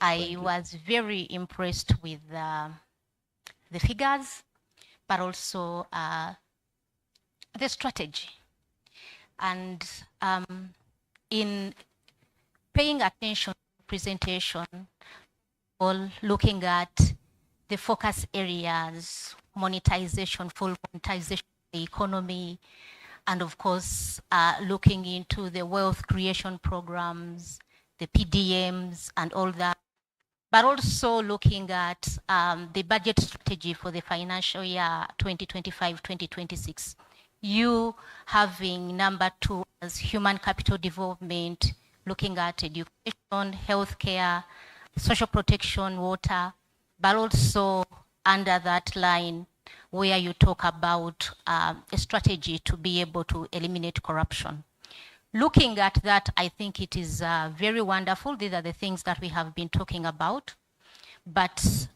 I was very impressed with the figures, but also the strategy. And in paying attention to the presentation, looking at the focus areas, monetization, full monetization of the economy, and of course, looking into the wealth creation programs, the PDMs and all that, but also looking at the budget strategy for the financial year 2025-2026. You having number 2 as human capital development, looking at education, healthcare, social protection, water, but also under that line where you talk about a strategy to be able to eliminate corruption. Looking at that, I think it is very wonderful. These are the things that we have been talking about. But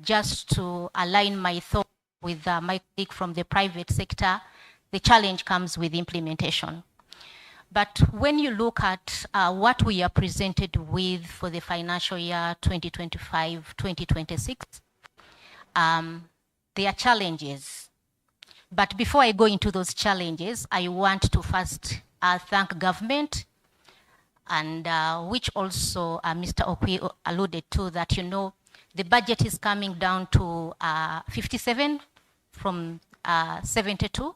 just to align my thought with my colleague from the private sector, the challenge comes with implementation. But when you look at what we are presented with for the financial year 2025-2026, there are challenges. But before I go into those challenges, I want to first thank government, and which also Mr. Okwi alluded to, that, you know, the budget is coming down to 57 from 72,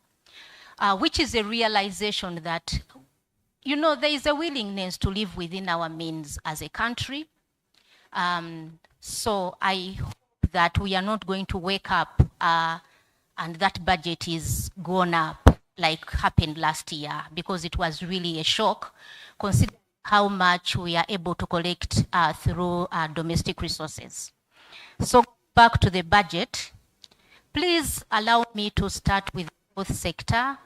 which is a realization that, you know, there is a willingness to live within our means as a country. So I hope that we are not going to wake up and that budget is gone up like happened last year, because it was really a shock, considering how much we are able to collect through domestic resources. So back to the budget, please allow me to start with the health sector.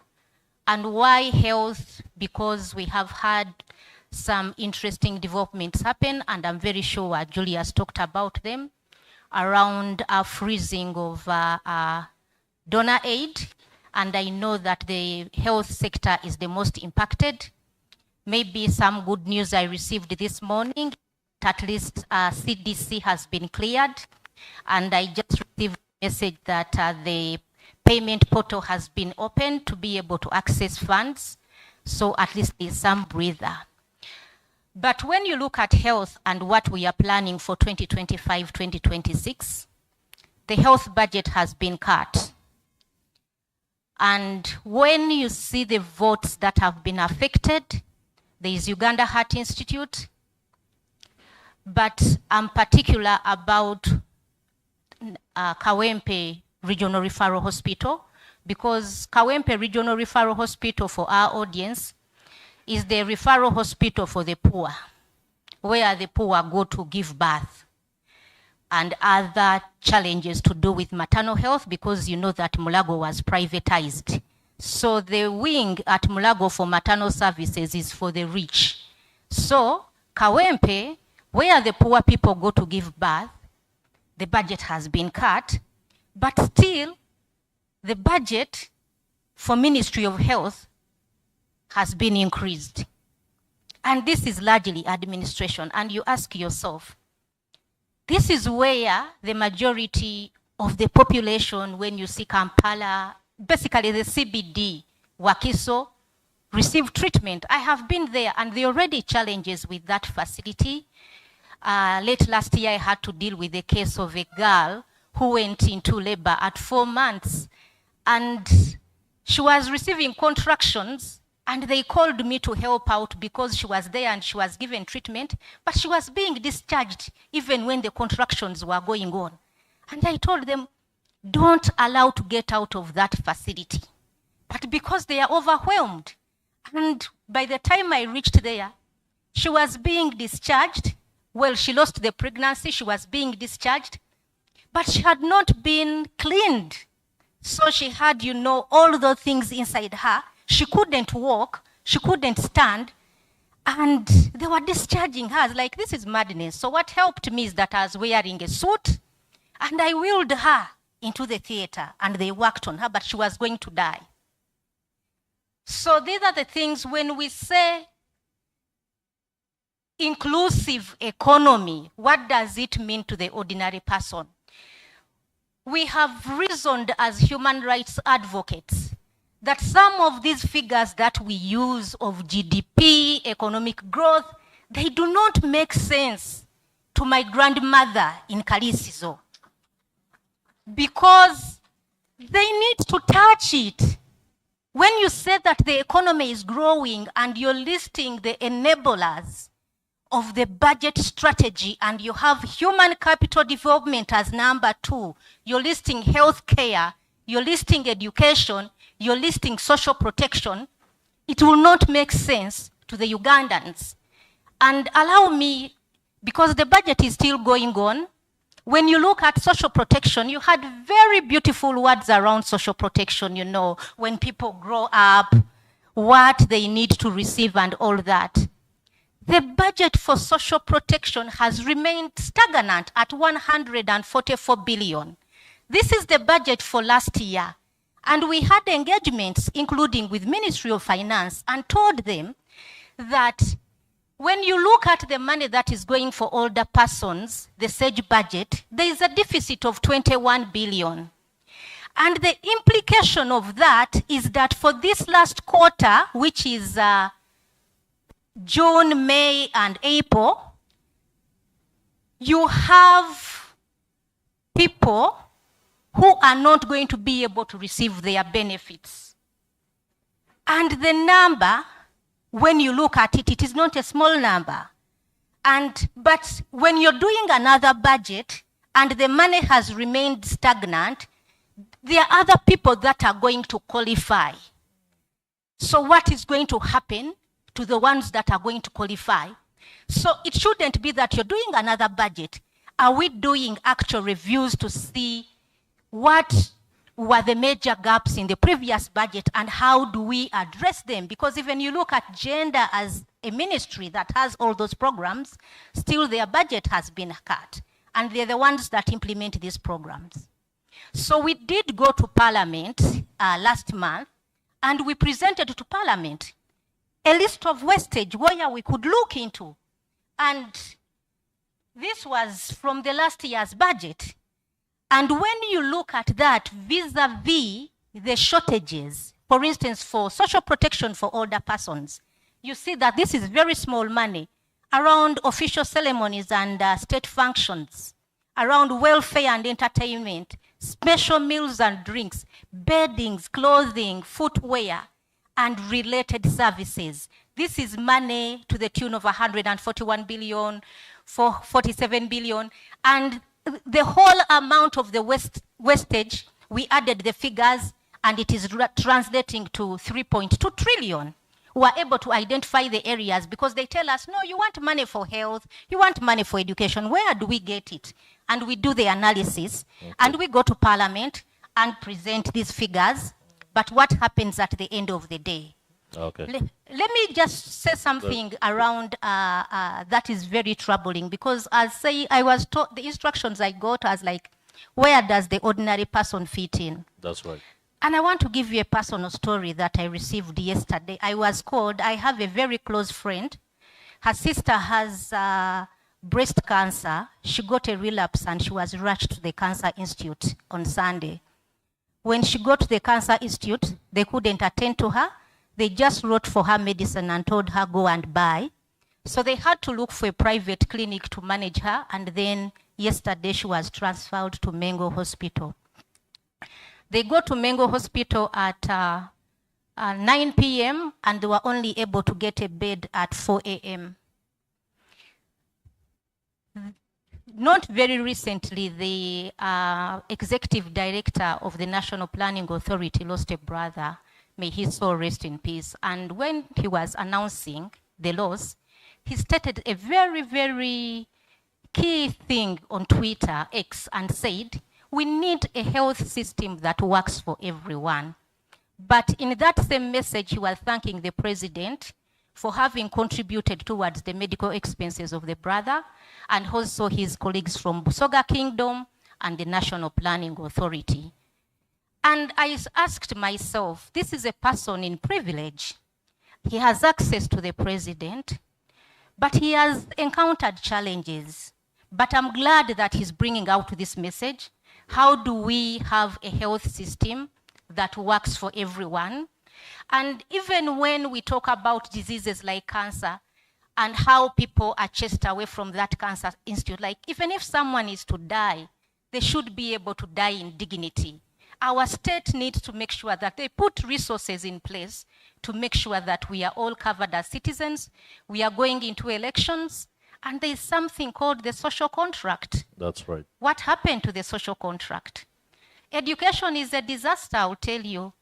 And why health? Because we have had some interesting developments happen, and I'm very sure Julius talked about them, around a freezing of donor aid. And I know that the health sector is the most impacted. Maybe some good news I received this morning, at least CDC has been cleared. And I just received a message that the payment portal has been opened to be able to access funds. So at least there's some breather. But when you look at health and what we are planning for 2025-2026, the health budget has been cut. And when you see the votes that have been affected, there is Uganda Heart Institute, but I'm particular about Kawempe Regional Referral Hospital, because Kawempe Regional Referral Hospital, for our audience, is the referral hospital for the poor, where the poor go to give birth and other challenges to do with maternal health, because you know that Mulago was privatized. So the wing at Mulago for maternal services is for the rich. So Kawempe, where the poor people go to give birth, the budget has been cut, but still the budget for Ministry of Health has been increased. And this is largely administration. And you ask yourself, this is where the majority of the population, when you see Kampala, basically the CBD, Wakiso, receive treatment. I have been there, and there are already challenges with that facility. Late last year, I had to deal with the case of a girl who went into labor at 4 months, and she was receiving contractions, and they called me to help out because she was there and she was given treatment, but she was being discharged even when the contractions were going on. And I told them, don't allow to get out of that facility. But because they are overwhelmed, and by the time I reached there, she was being discharged. Well, she lost the pregnancy, she was being discharged, but she had not been cleaned. So she had, you know, all the things inside her. She couldn't walk, she couldn't stand, and they were discharging her. I was like, this is madness. So what helped me is that I was wearing a suit, and I wheeled her into the theater, and they worked on her, but she was going to die. So these are the things when we say inclusive economy, what does it mean to the ordinary person? We have reasoned as human rights advocates that some of these figures that we use of GDP, economic growth, they do not make sense to my grandmother in Kalisizo, because they need to touch it. When you say that the economy is growing and you're listing the enablers of the budget strategy, and you have human capital development as number 2, you're listing healthcare, you're listing education, you're listing social protection, it will not make sense to the Ugandans. And allow me, because the budget is still going on, when you look at social protection, you had very beautiful words around social protection, you know, when people grow up, what they need to receive and all that. The budget for social protection has remained stagnant at 144 billion. This is the budget for last year. And we had engagements, including with Ministry of Finance, and told them that when you look at the money that is going for older persons, the SAGE budget, there is a deficit of 21 billion. And the implication of that is that for this last quarter, which is June, May, and April, you have people who are not going to be able to receive their benefits. And the number, when you look at it, it is not a small number. But when you're doing another budget and the money has remained stagnant, there are other people that are going to qualify. So what is going to happen to the ones that are going to qualify? So it shouldn't be that you're doing another budget. Are we doing actual reviews to see what were the major gaps in the previous budget and how do we address them? Because even you look at gender as a ministry that has all those programs, still their budget has been cut. And they're the ones that implement these programs. So we did go to Parliament last month, and we presented to Parliament a list of wastage where we could look into. And this was from the last year's budget. And when you look at that vis-a-vis the shortages, for instance, for social protection for older persons, you see that this is very small money around official ceremonies and state functions, around welfare and entertainment, special meals and drinks, beddings, clothing, footwear, and related services. This is money to the tune of 141 billion, 47 billion, and the whole amount of the wastage, we added the figures, and it is translating to 3.2 trillion. We are able to identify the areas because they tell us, no, you want money for health, you want money for education, where do we get it? And we do the analysis, and we go to Parliament and present these figures, but what happens at the end of the day? Okay. Let me just say something around that is very troubling, because I was taught, the instructions I got as like, where does the ordinary person fit in? That's right. And I want to give you a personal story that I received yesterday. I was called, I have a very close friend. Her sister has breast cancer. She got a relapse and she was rushed to the Cancer Institute on Sunday. When she got to the Cancer Institute, they couldn't attend to her. They just wrote for her medicine and told her go and buy. So they had to look for a private clinic to manage her, and then yesterday she was transferred to Mengo Hospital. They go to Mengo Hospital at 9 p.m. and they were only able to get a bed at 4 a.m. Not very recently, the executive director of the National Planning Authority lost a brother. May his soul rest in peace. And when he was announcing the loss, he stated a very, very key thing on Twitter, X, and said, we need a health system that works for everyone. But in that same message, he was thanking the president for having contributed towards the medical expenses of the brother, and also his colleagues from Busoga Kingdom and the National Planning Authority. And I asked myself, this is a person in privilege. He has access to the president, but he has encountered challenges. But I'm glad that he's bringing out this message. How do we have a health system that works for everyone? And even when we talk about diseases like cancer and how people are chased away from that cancer institute, like even if someone is to die, they should be able to die in dignity. Our state needs to make sure that they put resources in place to make sure that we are all covered as citizens. We are going into elections, and there is something called the social contract. That's right. What happened to the social contract? Education is a disaster, I'll tell you.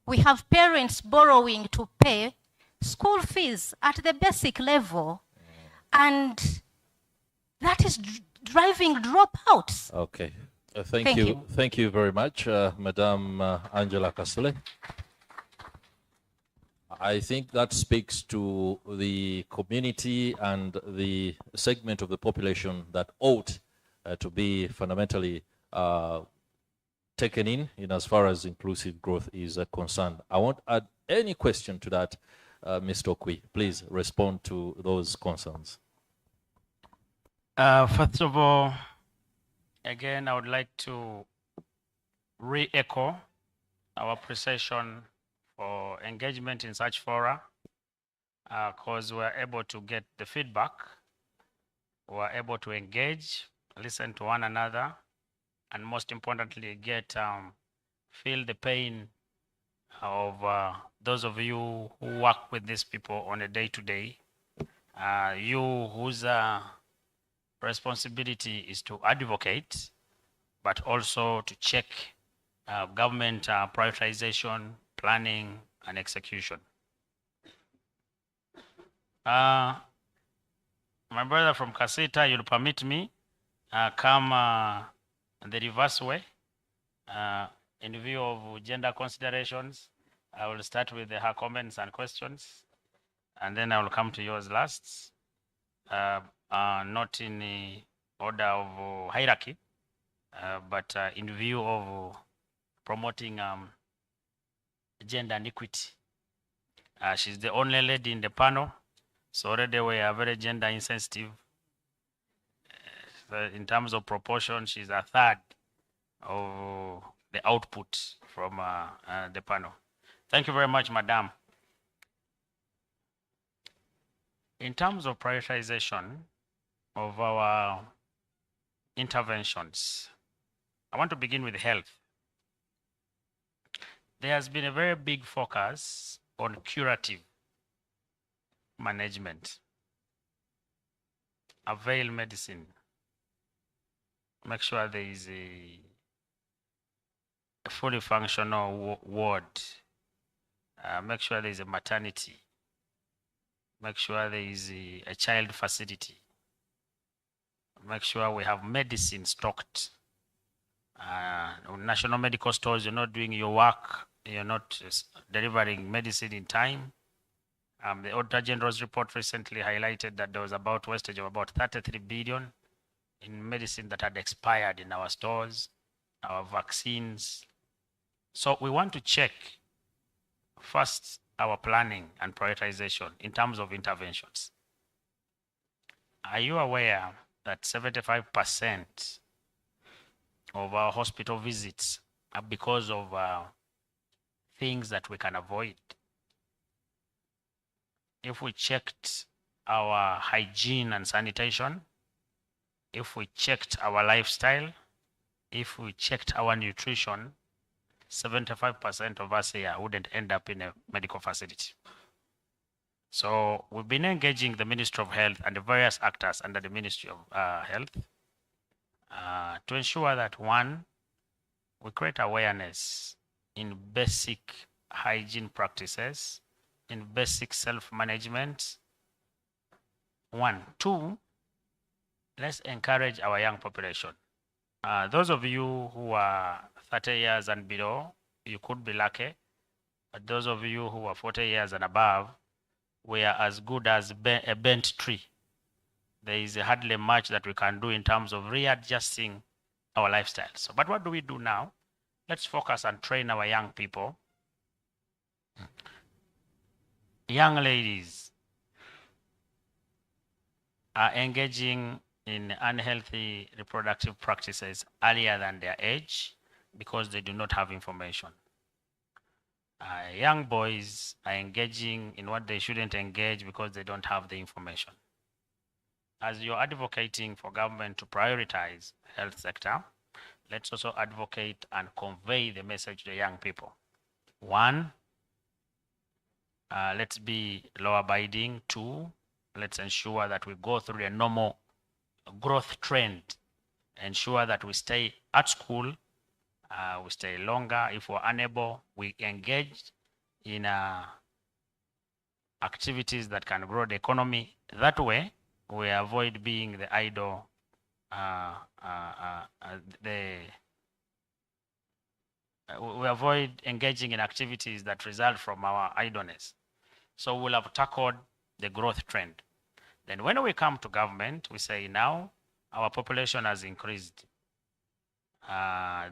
We have parents borrowing to pay school fees at the basic level, and that is driving dropouts. Okay. Thank you. Thank you very much, Madam Angela Kasule. I think that speaks to the community and the segment of the population that ought to be fundamentally taken in as far as inclusive growth is concerned. I won't add any question to that, Mr. Okwi. Please respond to those concerns. First of all, again, I would like to re-echo our appreciation for engagement in such fora, because we're able to get the feedback, we're able to engage, listen to one another, and most importantly, feel the pain of those of you who work with these people on a day-to-day. You whose responsibility is to advocate, but also to check government prioritization, planning, and execution. My brother from Kasita, you'll permit me come the reverse way in view of gender considerations. I will start with her comments and questions, and then I will come to yours last, not in the order of hierarchy, but in view of promoting gender equity. She's the only lady in the panel, so already we are very gender insensitive. In terms of proportion, she's a third of the output from the panel. Thank you very much, Madam. In terms of prioritization of our interventions, I want to begin with health. There has been a very big focus on curative management. Avail medicine. Make sure there is a fully functional ward. Make sure there is a maternity. Make sure there is a child facility. Make sure we have medicine stocked. National medical stores, you're not doing your work. You're not delivering medicine in time. The Auditor General's report recently highlighted that there was about wastage of about 33 billion in medicine that had expired in our stores, our vaccines. So we want to check first our planning and prioritization in terms of interventions. Are you aware that 75% of our hospital visits are because of things that we can avoid? If we checked our hygiene and sanitation, if we checked our lifestyle, if we checked our nutrition, 75% of us here wouldn't end up in a medical facility. So we've been engaging the Ministry of Health and the various actors under the Ministry of Health to ensure that, one, we create awareness in basic hygiene practices, in basic self-management. One. Two, let's encourage our young population. Those of you who are 30 years and below, you could be lucky. But those of you who are 40 years and above, we are as good as a bent tree. There is hardly much that we can do in terms of readjusting our lifestyles. So, but what do we do now? Let's focus and train our young people. Young ladies are engaging in unhealthy reproductive practices earlier than their age because they do not have information. Young boys are engaging in what they shouldn't engage because they don't have the information. As you're advocating for government to prioritize health sector, let's also advocate and convey the message to the young people. One, let's be law-abiding. Two, let's ensure that we go through a normal growth trend. Ensure that we stay at school, we stay longer. If we're unable, we engage in activities that can grow the economy. That way, we avoid being the idle, we avoid engaging in activities that result from our idleness. So we'll have tackled the growth trend. Then when we come to government, we say now our population has increased.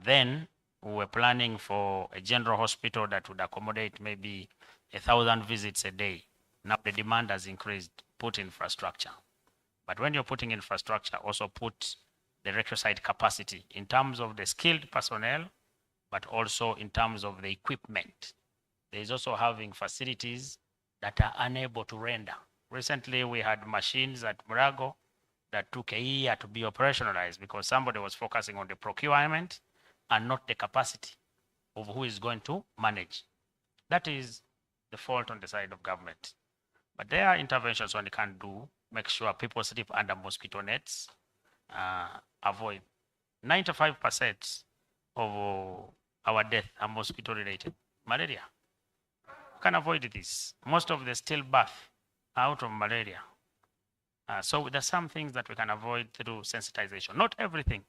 Then we were planning for a general hospital that would accommodate maybe 1,000 visits a day. Now the demand has increased, put infrastructure. But when you're putting infrastructure, also put the requisite capacity in terms of the skilled personnel, but also in terms of the equipment. There is also having facilities that are unable to render. Recently, we had machines at Murago that took a year to be operationalized because somebody was focusing on the procurement and not the capacity of who is going to manage. That is the fault on the side of government. But there are interventions one can do. Make sure people sleep under mosquito nets. Avoid 95% of our deaths are mosquito related. Malaria. You can avoid this. Most of the stillbirth out of malaria. So there's some things that we can avoid through sensitization. Not everything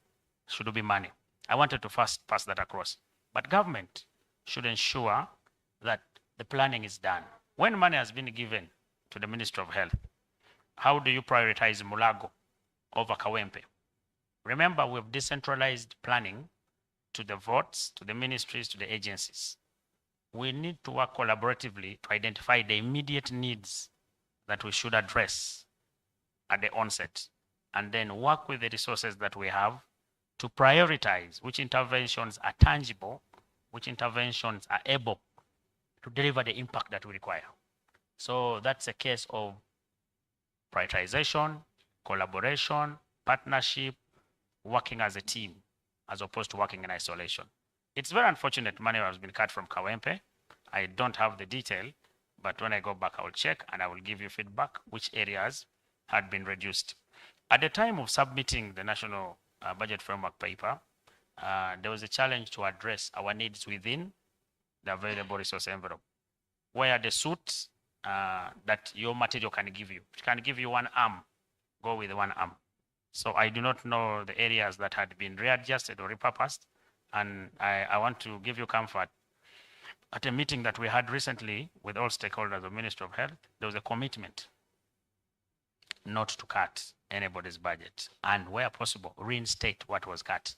should be money. I wanted to first pass that across. But government should ensure that the planning is done. When money has been given to the Ministry of Health, how do you prioritize Mulago over Kawempe? Remember, we've decentralized planning to the votes, to the ministries, to the agencies. We need to work collaboratively to identify the immediate needs that we should address at the onset, and then work with the resources that we have to prioritize which interventions are tangible, which interventions are able to deliver the impact that we require. So that's a case of prioritization, collaboration, partnership, working as a team, as opposed to working in isolation. It's very unfortunate money has been cut from Kawempe. I don't have the detail, but when I go back, I will check and I will give you feedback which areas had been reduced. At the time of submitting the National Budget Framework paper, there was a challenge to address our needs within the available resource envelope, where the suits that your material can give you. It can give you one arm, go with one arm. So I do not know the areas that had been readjusted or repurposed, and I want to give you comfort. At a meeting that we had recently with all stakeholders of Ministry of Health, there was a commitment not to cut anybody's budget, and where possible, reinstate what was cut.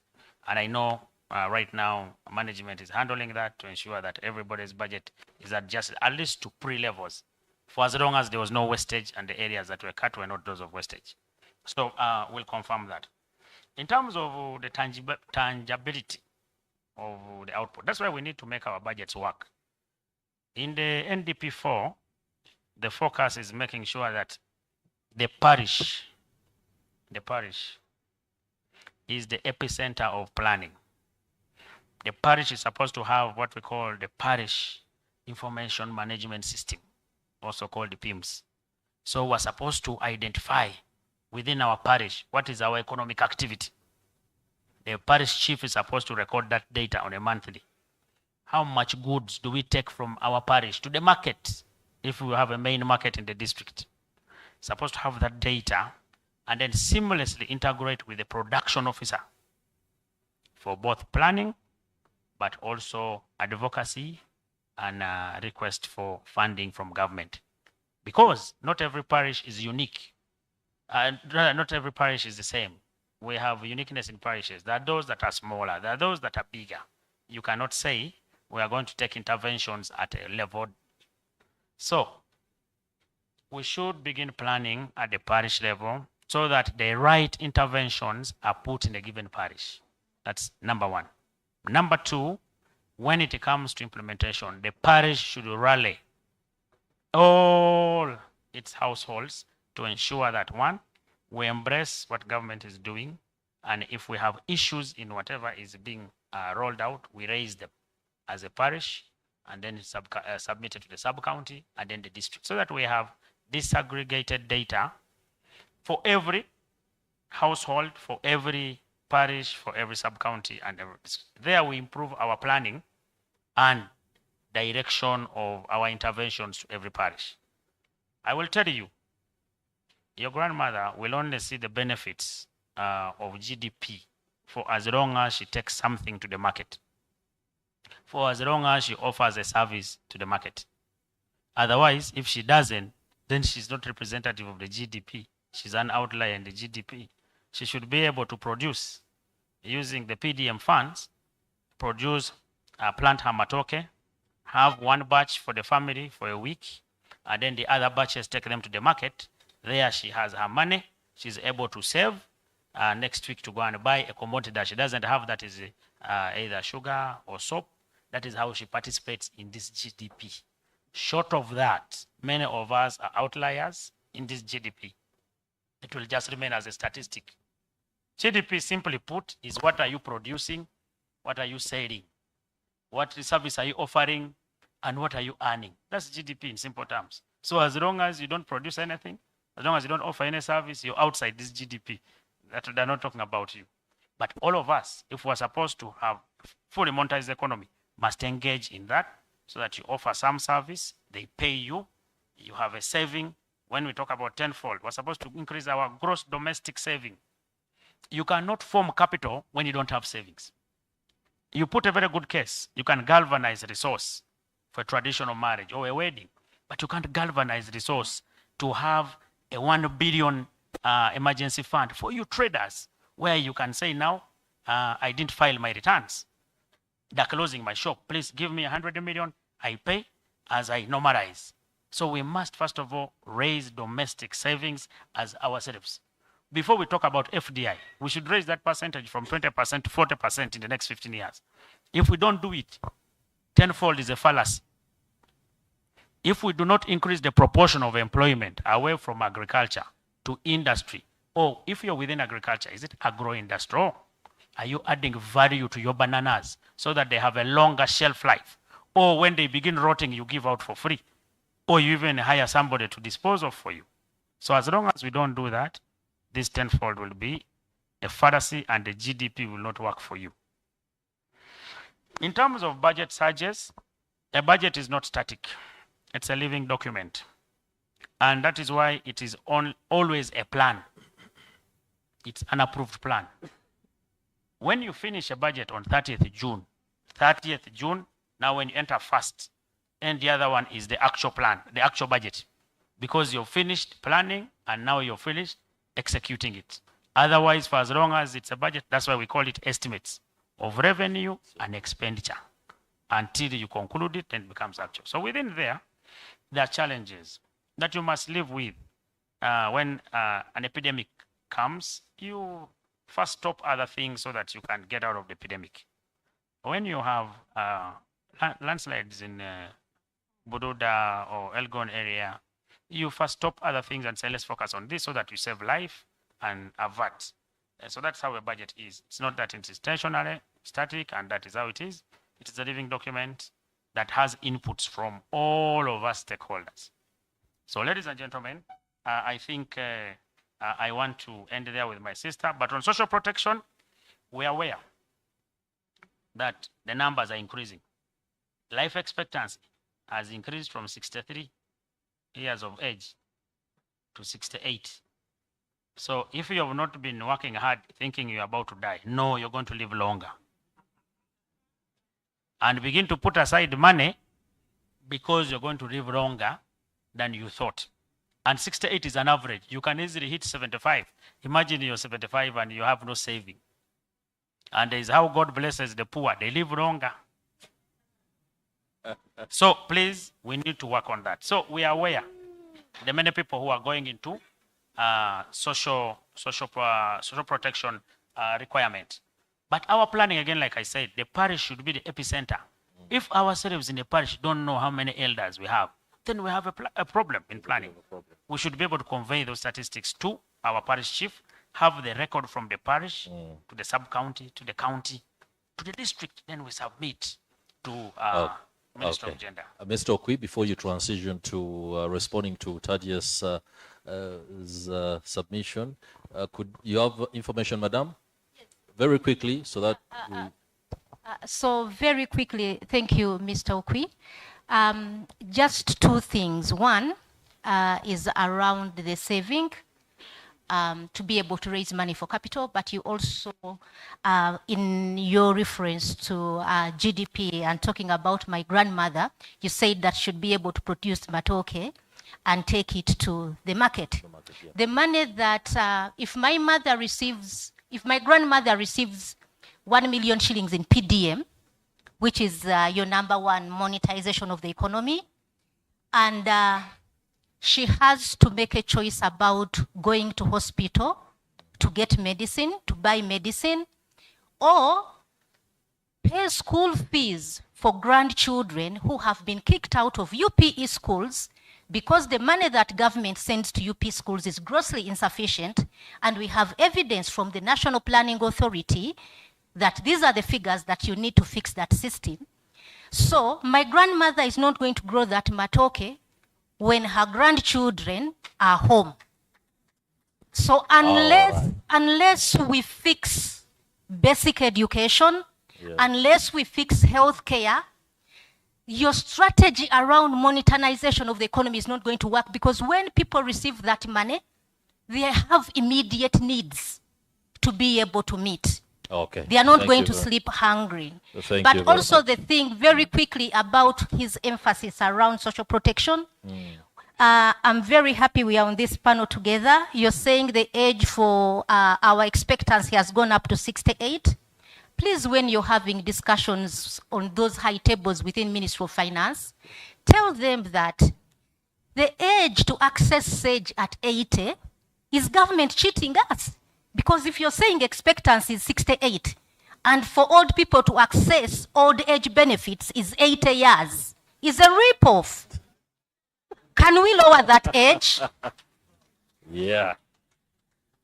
And I know right now management is handling that to ensure that everybody's budget is adjusted at least to pre-levels, for as long as there was no wastage and the areas that were cut were not those of wastage. So we'll confirm that. In terms of the tangibility of the output, that's why we need to make our budgets work. In the NDP4, the focus is making sure that the parish is the epicenter of planning. The parish is supposed to have what we call the Parish Information Management System, also called the PIMS. So we're supposed to identify within our parish what is our economic activity. The parish chief is supposed to record that data on a monthly. How much goods do we take from our parish to the market if we have a main market in the district? Supposed to have that data and then seamlessly integrate with the production officer for both planning, but also advocacy and request for funding from government. Because not every parish is unique. Not every parish is the same. We have uniqueness in parishes. There are those that are smaller. There are those that are bigger. You cannot say we are going to take interventions at a level. So we should begin planning at the parish level so that the right interventions are put in a given parish. That's number one. Number two, when it comes to implementation, the parish should rally all its households to ensure that, one, we embrace what government is doing, and if we have issues in whatever is being rolled out, we raise them as a parish, and then it's submitted to the sub-county and then the district, so that we have disaggregated data for every household, for every parish, for every sub-county, and every district. There we improve our planning and direction of our interventions to every parish. I will tell you, your grandmother will only see the benefits of GDP for as long as she takes something to the market, for as long as she offers a service to the market. Otherwise, if she doesn't, then she's not representative of the GDP. She's an outlier in the GDP. She should be able to produce, using the PDM funds, produce, plant her matoke, have one batch for the family for a week, and then the other batches take them to the market. There she has her money. She's able to save next week to go and buy a commodity that she doesn't have, that is either sugar or soap. That is how she participates in this GDP. Short of that, many of us are outliers in this GDP. It will just remain as a statistic. GDP, simply put, is what are you producing, what are you selling, what service are you offering, and what are you earning. That's GDP in simple terms. So as long as you don't produce anything, as long as you don't offer any service, you're outside this GDP. They're not talking about you. But all of us, if we're supposed to have fully monetized economy, must engage in that so that you offer some service, they pay you, you have a saving, when we talk about tenfold, we're supposed to increase our gross domestic saving. You cannot form capital when you don't have savings. You put a very good case. You can galvanize resource for a traditional marriage or a wedding, but you can't galvanize resource to have a 1 billion emergency fund for you traders, where you can say now, I didn't file my returns. They're closing my shop. Please give me 100 million. I pay as I normalize. So we must, first of all, raise domestic savings as ourselves. Before we talk about FDI, we should raise that percentage from 20% to 40% in the next 15 years. If we don't do it, tenfold is a fallacy. If we do not increase the proportion of employment away from agriculture to industry, or if you're within agriculture, is it agro-industrial? Are you adding value to your bananas so that they have a longer shelf life? Or when they begin rotting, you give out for free? Or you even hire somebody to dispose of for you? So as long as we don't do that, this tenfold will be a fallacy and the GDP will not work for you. In terms of budget surges, a budget is not static. It's a living document. And that is why it is always a plan. It's an approved plan. When you finish a budget on 30th June, now when you enter first, and the other one is the actual plan, the actual budget. Because you've finished planning and now you're finished executing it. Otherwise, for as long as it's a budget, that's why we call it estimates of revenue and expenditure. Until you conclude it and it becomes actual. So within there are challenges that you must live with. When an epidemic comes, you first stop other things so that you can get out of the epidemic. When you have landslides in Bududa or Elgon area, you first stop other things and say, let's focus on this so that you save life and avert. So that's how a budget is. It's not that it is stationary, static, and that is how it is. It is a living document that has inputs from all of us stakeholders. So ladies and gentlemen, I think I want to end there with my sister, but on social protection, we are aware that the numbers are increasing. Life expectancy has increased from 63 years of age to 68. So if you have not been working hard thinking you're about to die, no, you're going to live longer. And begin to put aside money because you're going to live longer than you thought. And 68 is an average. You can easily hit 75. Imagine you're 75 and you have no saving. And is how God blesses the poor. They live longer. So please, we need to work on that. So we are aware the many people who are going into social protection requirement. But our planning, again, like I said, the parish should be the epicenter. If ourselves in the parish don't know how many elders we have, then we have a problem in planning. We should be able to convey those statistics to our parish chief, have the record from the parish to the sub-county, to the county, to the district, then we submit to Minister of Gender. Mr. Okwi, before you transition to responding to Tadia's submission, could you have information, Madam? Yes. Very quickly, so that So very quickly, thank you, Mr. Okwi. Just two things. One is around the saving to be able to raise money for capital, but you also, in your reference to GDP and talking about my grandmother, you said that should be able to produce matoke and take it to the market. Yeah. The money that, if my grandmother receives 1 million shillings in PDM, which is your number one monetization of the economy, and she has to make a choice about going to hospital to get medicine, to buy medicine, or pay school fees for grandchildren who have been kicked out of UPE schools because the money that government sends to UP schools is grossly insufficient, and we have evidence from the National Planning Authority that these are the figures that you need to fix that system. So my grandmother is not going to grow that matoke when her grandchildren are home. So unless we fix basic education, unless we fix health care, your strategy around monetization of the economy is not going to work, because when people receive that money, they have immediate needs to be able to meet. Okay. They are not Thank going you to very- sleep hungry. Thank you But very also much. the thing very quickly about his emphasis around social protection. I'm very happy we are on this panel together. You're saying the age for our expectancy has gone up to 68. Please, when you're having discussions on those high tables within Ministry of Finance, tell them that the age to access SAGE at 80 is government cheating us. Because if you're saying expectancy is 68, and for old people to access old age benefits is 80 years, is a rip-off. Can we lower that age? Yeah.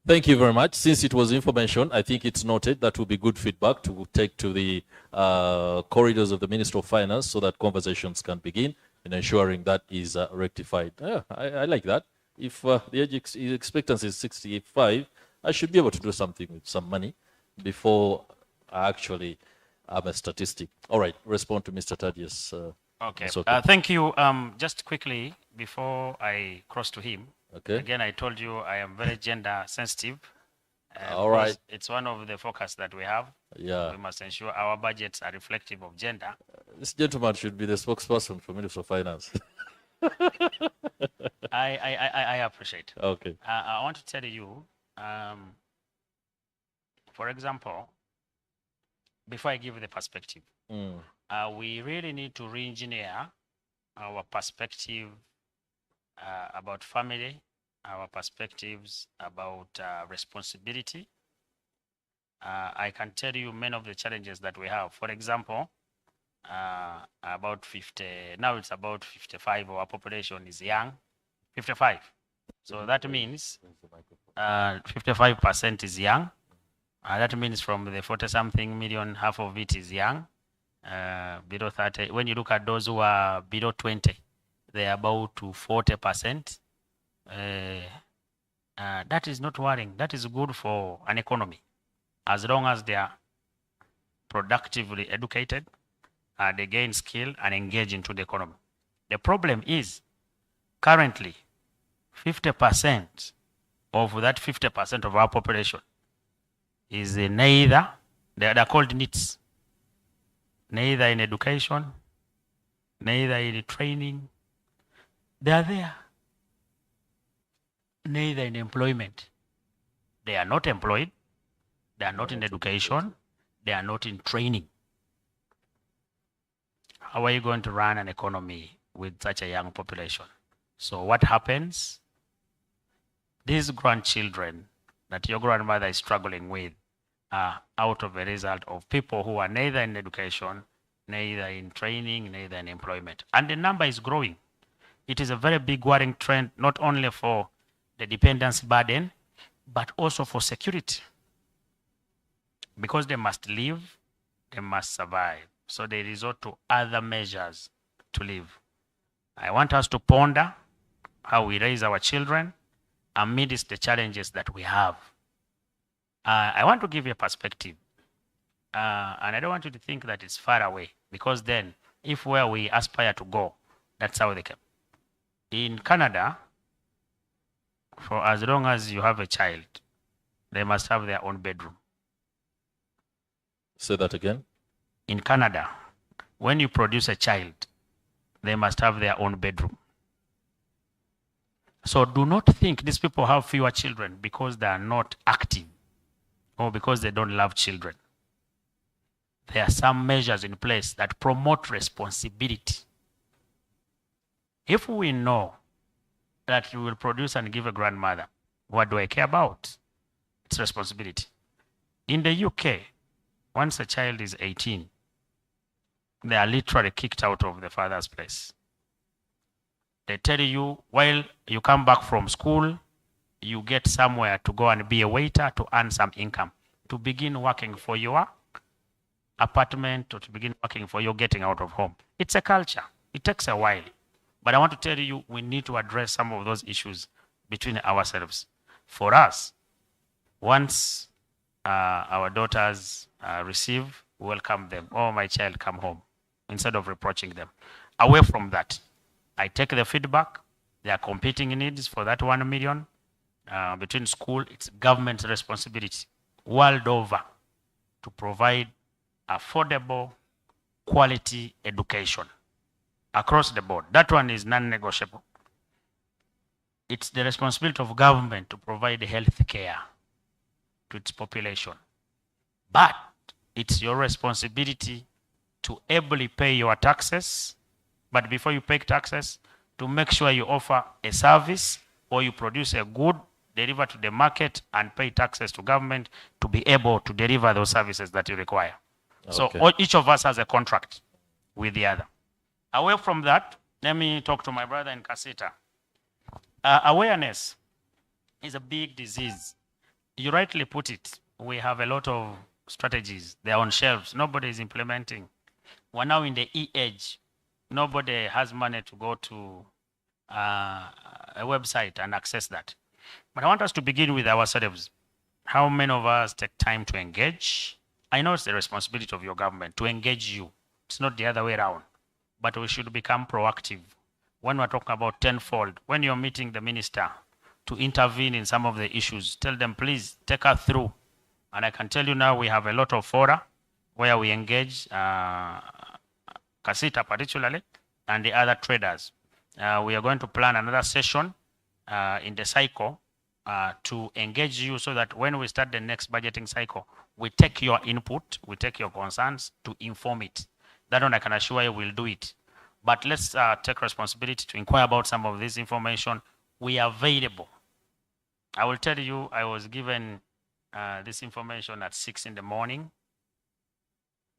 Thank you very much. Since it was information, I think it's noted. That will be good feedback to take to the corridors of the Minister of Finance so that conversations can begin in ensuring that is rectified. Yeah, I like that. If the age expectancy is 65, I should be able to do something with some money before I actually am a statistic. All right, respond to Mr. Thaddeus. Okay. It's okay. Thank you. Just quickly, before I cross to him, Okay. again, I told you I am very gender sensitive. All right. It's one of the focus that we have. Yeah. We must ensure our budgets are reflective of gender. This gentleman should be the spokesperson for Minister of Finance. I appreciate. Okay. I want to tell you, for example, before I give you the perspective, we really need to re-engineer our perspective about family, our perspectives about responsibility. I can tell you many of the challenges that we have. For example, about 50, now it's about 55, our population is young, 55. So that means 55% is young. That means from the 40-something million, half of it is young, below 30. When you look at those who are below 20, they are about to 40%. That is not worrying. That is good for an economy, as long as they are productively educated, they gain skill and engage into the economy. The problem is currently 50% of that 50% of our population is neither, they're called NEETs, neither in education, neither in training. They are there. Neither in employment. They are not employed. They are not in education. They are not in training. How are you going to run an economy with such a young population? So what happens? These grandchildren that your grandmother is struggling with are out of a result of people who are neither in education, neither in training, neither in employment. And the number is growing. It is a very big worrying trend, not only for the dependence burden, but also for security. Because they must live, they must survive. So they resort to other measures to live. I want us to ponder how we raise our children amidst the challenges that we have. I want to give you a perspective. And I don't want you to think that it's far away, because then if where we aspire to go, that's how they come. In Canada, for as long as you have a child, they must have their own bedroom. Say that again. In Canada, when you produce a child, they must have their own bedroom. So do not think these people have fewer children because they are not active or because they don't love children. There are some measures in place that promote responsibility. If we know that you will produce and give a grandmother, what do I care about? It's responsibility. In the UK, once a child is 18, they are literally kicked out of the father's place. They tell you, while you come back from school, you get somewhere to go and be a waiter to earn some income, to begin working for your apartment, or to begin working for your getting out of home. It's a culture. It takes a while. But I want to tell you, we need to address some of those issues between ourselves. For us, once our daughters receive, welcome them. Oh, my child, come home. instead of reproaching them. Away from that, I take the feedback. There are competing needs for that 1 million between school. It's government's responsibility world over to provide affordable, quality education across the board. That one is non-negotiable. It's the responsibility of government to provide health care to its population. But it's your responsibility to ably pay your taxes. But before you pay taxes, to make sure you offer a service or you produce a good, deliver to the market and pay taxes to government to be able to deliver those services that you require. So each of us has a contract with the other. Away from that, let me talk to my brother in Kasita. Awareness is a big disease. You rightly put it. We have a lot of strategies. They're on shelves. Nobody is implementing. We're now in the e-age. Nobody has money to go to a website and access that. But I want us to begin with ourselves. How many of us take time to engage? I know it's the responsibility of your government to engage you. It's not the other way around. But we should become proactive. When we're talking about tenfold, when you're meeting the minister to intervene in some of the issues, tell them, please, take us through. And I can tell you now we have a lot of fora where we engage Kasita particularly, and the other traders. We are going to plan another session in the cycle to engage you so that when we start the next budgeting cycle, we take your input, we take your concerns to inform it. That one I can assure you we'll do it. But let's take responsibility to inquire about some of this information. We are available. I will tell you, I was given this information at 6 in the morning.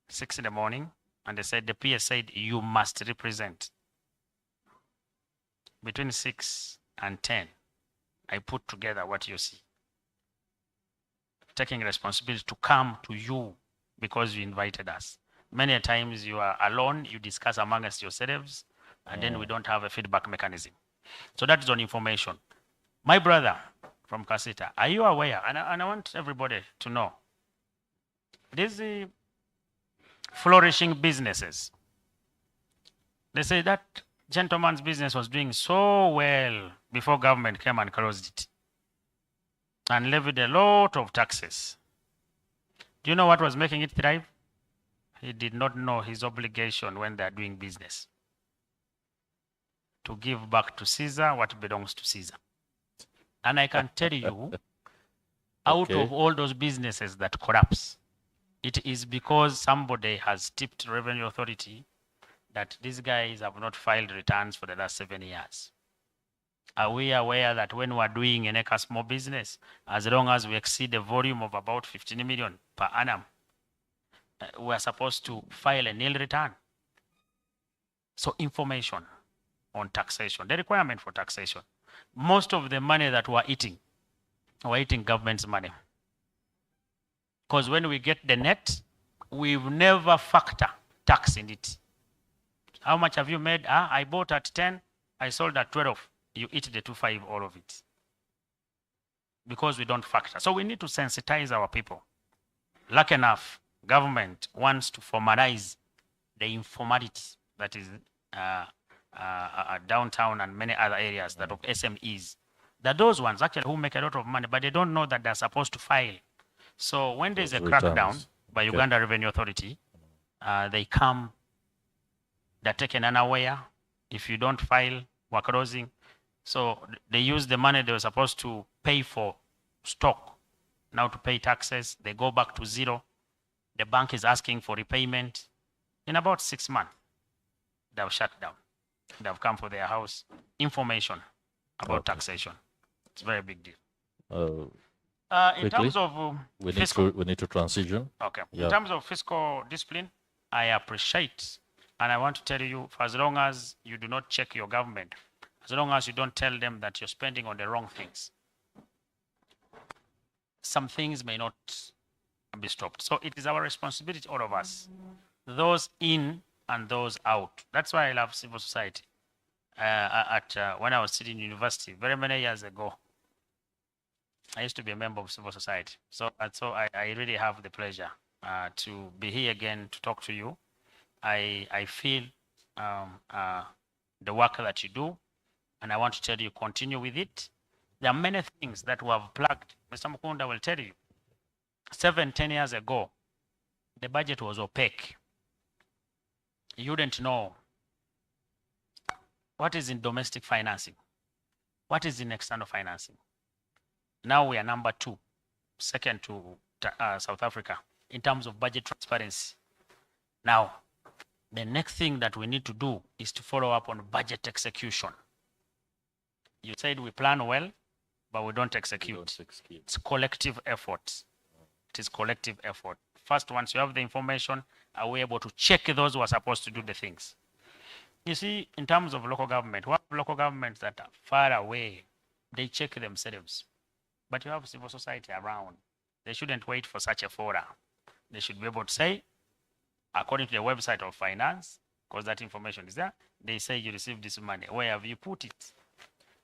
6 in the morning. And they said, the PS said, you must represent. Between 6 and 10, I put together what you see. Taking responsibility to come to you because you invited us. Many times you are alone, you discuss amongst yourselves, and then we don't have a feedback mechanism. So that is on information. My brother from Kasita, are you aware? And I want everybody to know. These flourishing businesses, they say that gentleman's business was doing so well before government came and closed it and levied a lot of taxes. Do you know what was making it thrive? He did not know his obligation when they are doing business. To give back to Caesar what belongs to Caesar. And I can tell you, out of all those businesses that collapse, it is because somebody has tipped Revenue Authority that these guys have not filed returns for the last 7 years. Are we aware that when we're doing an ECA small business, as long as we exceed the volume of about 15 million per annum, we're supposed to file a nil return? So information on taxation, the requirement for taxation. Most of the money that we're eating government's money. Because when we get the net, we've never factor tax in it. How much have you made? I bought at 10, I sold at 12. You eat the 2.5, all of it. Because we don't factor. So we need to sensitize our people. Lucky enough, government wants to formalize the informality that is downtown and many other areas that of SMEs. That those ones actually who make a lot of money, but they don't know that they're supposed to file. So when there's a crackdown by Uganda Revenue Authority, they come, they're taken unaware. If you don't file, we're closing. So they use the money they were supposed to pay for stock, now to pay taxes. They go back to zero. The bank is asking for repayment. In about 6 months, they've shut down. They've come for their house. Information about taxation. It's a very big deal. In terms of we need to transition. Okay. In terms of fiscal discipline, I appreciate, and I want to tell you, for as long as you do not check your government, as long as you don't tell them that you're spending on the wrong things, some things may not be stopped. So it is our responsibility, all of us, those in and those out. That's why I love civil society. When I was sitting in university, very many years ago, I used to be a member of civil society. So I really have the pleasure to be here again to talk to you I feel the work that you do, and I want to tell you, continue with it. There are many things that we have plugged. Mr. Mukunda will tell you, 7-10 years ago, the budget was opaque. You wouldn't know what is in domestic financing, what is in external financing. Now we are number 2, second to South Africa in terms of budget transparency. Now, the next thing that we need to do is to follow up on budget execution. You said we plan well, but we don't execute. It's collective effort. It is collective effort. First, once you have the information, are we able to check those who are supposed to do the things? You see, in terms of local government, we have local governments that are far away. They check themselves. But you have civil society around. They shouldn't wait for such a forum. They should be able to say, according to the website of finance, because that information is there, they say you received this money. Where have you put it?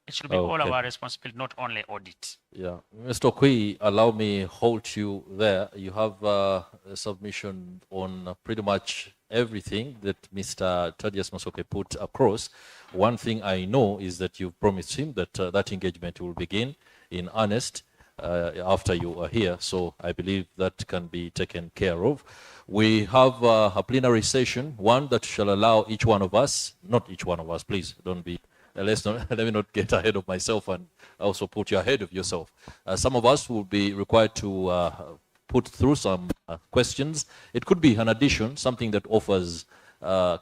It should be all our responsibility, not only audit. Yeah. Mr. Kui, allow me hold you there. You have a submission on pretty much everything that Mr. Thaddeus Masoke put across. One thing I know is that you've promised him that that engagement will begin in earnest after you are here. So I believe that can be taken care of. We have a plenary session, one that shall allow each one of us, not each one of us, please don't be, let me not get ahead of myself and also put you ahead of yourself. Some of us will be required to put through some questions. It could be an addition, something that offers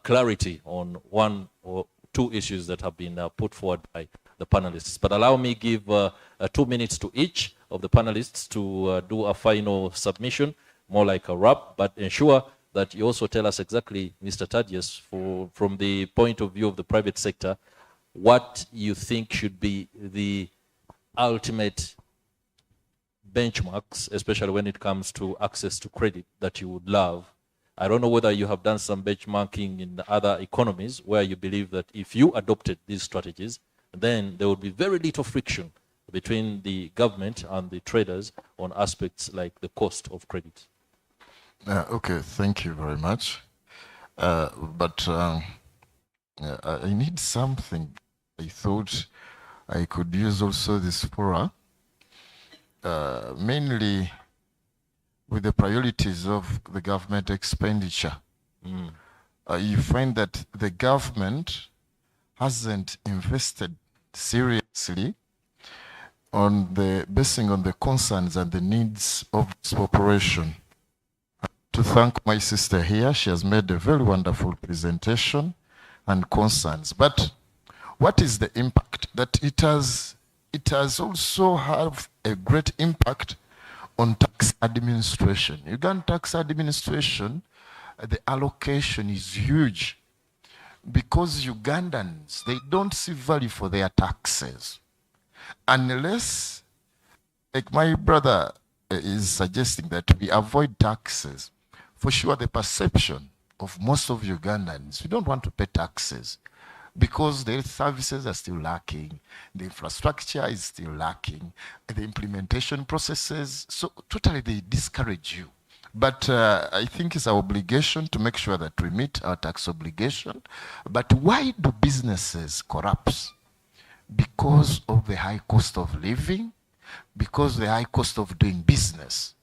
clarity on 1 or 2 issues that have been put forward by the panelists. But allow me give 2 minutes to each of the panelists to do a final submission, more like a wrap, but ensure that you also tell us exactly, Mr. Thaddeus, from the point of view of the private sector, what you think should be the ultimate benchmarks, especially when it comes to access to credit, that you would love. I don't know whether you have done some benchmarking in other economies where you believe that if you adopted these strategies, then there would be very little friction between the government and the traders on aspects like the cost of credit. Okay, thank you very much. I need something. I thought I could use also this fora, mainly with the priorities of the government expenditure. You find that the government hasn't invested seriously basing on the concerns and the needs of its population. To thank my sister here, she has made a very wonderful presentation and concerns. But what is the impact? That it has also have a great impact on tax administration. Ugandan tax administration, the allocation is huge because Ugandans, they don't see value for their taxes. Unless, like my brother is suggesting, that we avoid taxes, for sure the perception of most of Ugandans, we don't want to pay taxes because the services are still lacking, the infrastructure is still lacking, the implementation processes, so totally they discourage you. But I think it's our obligation to make sure that we meet our tax obligation. But why do businesses collapse? Because of the high cost of living, because of the high cost of doing business.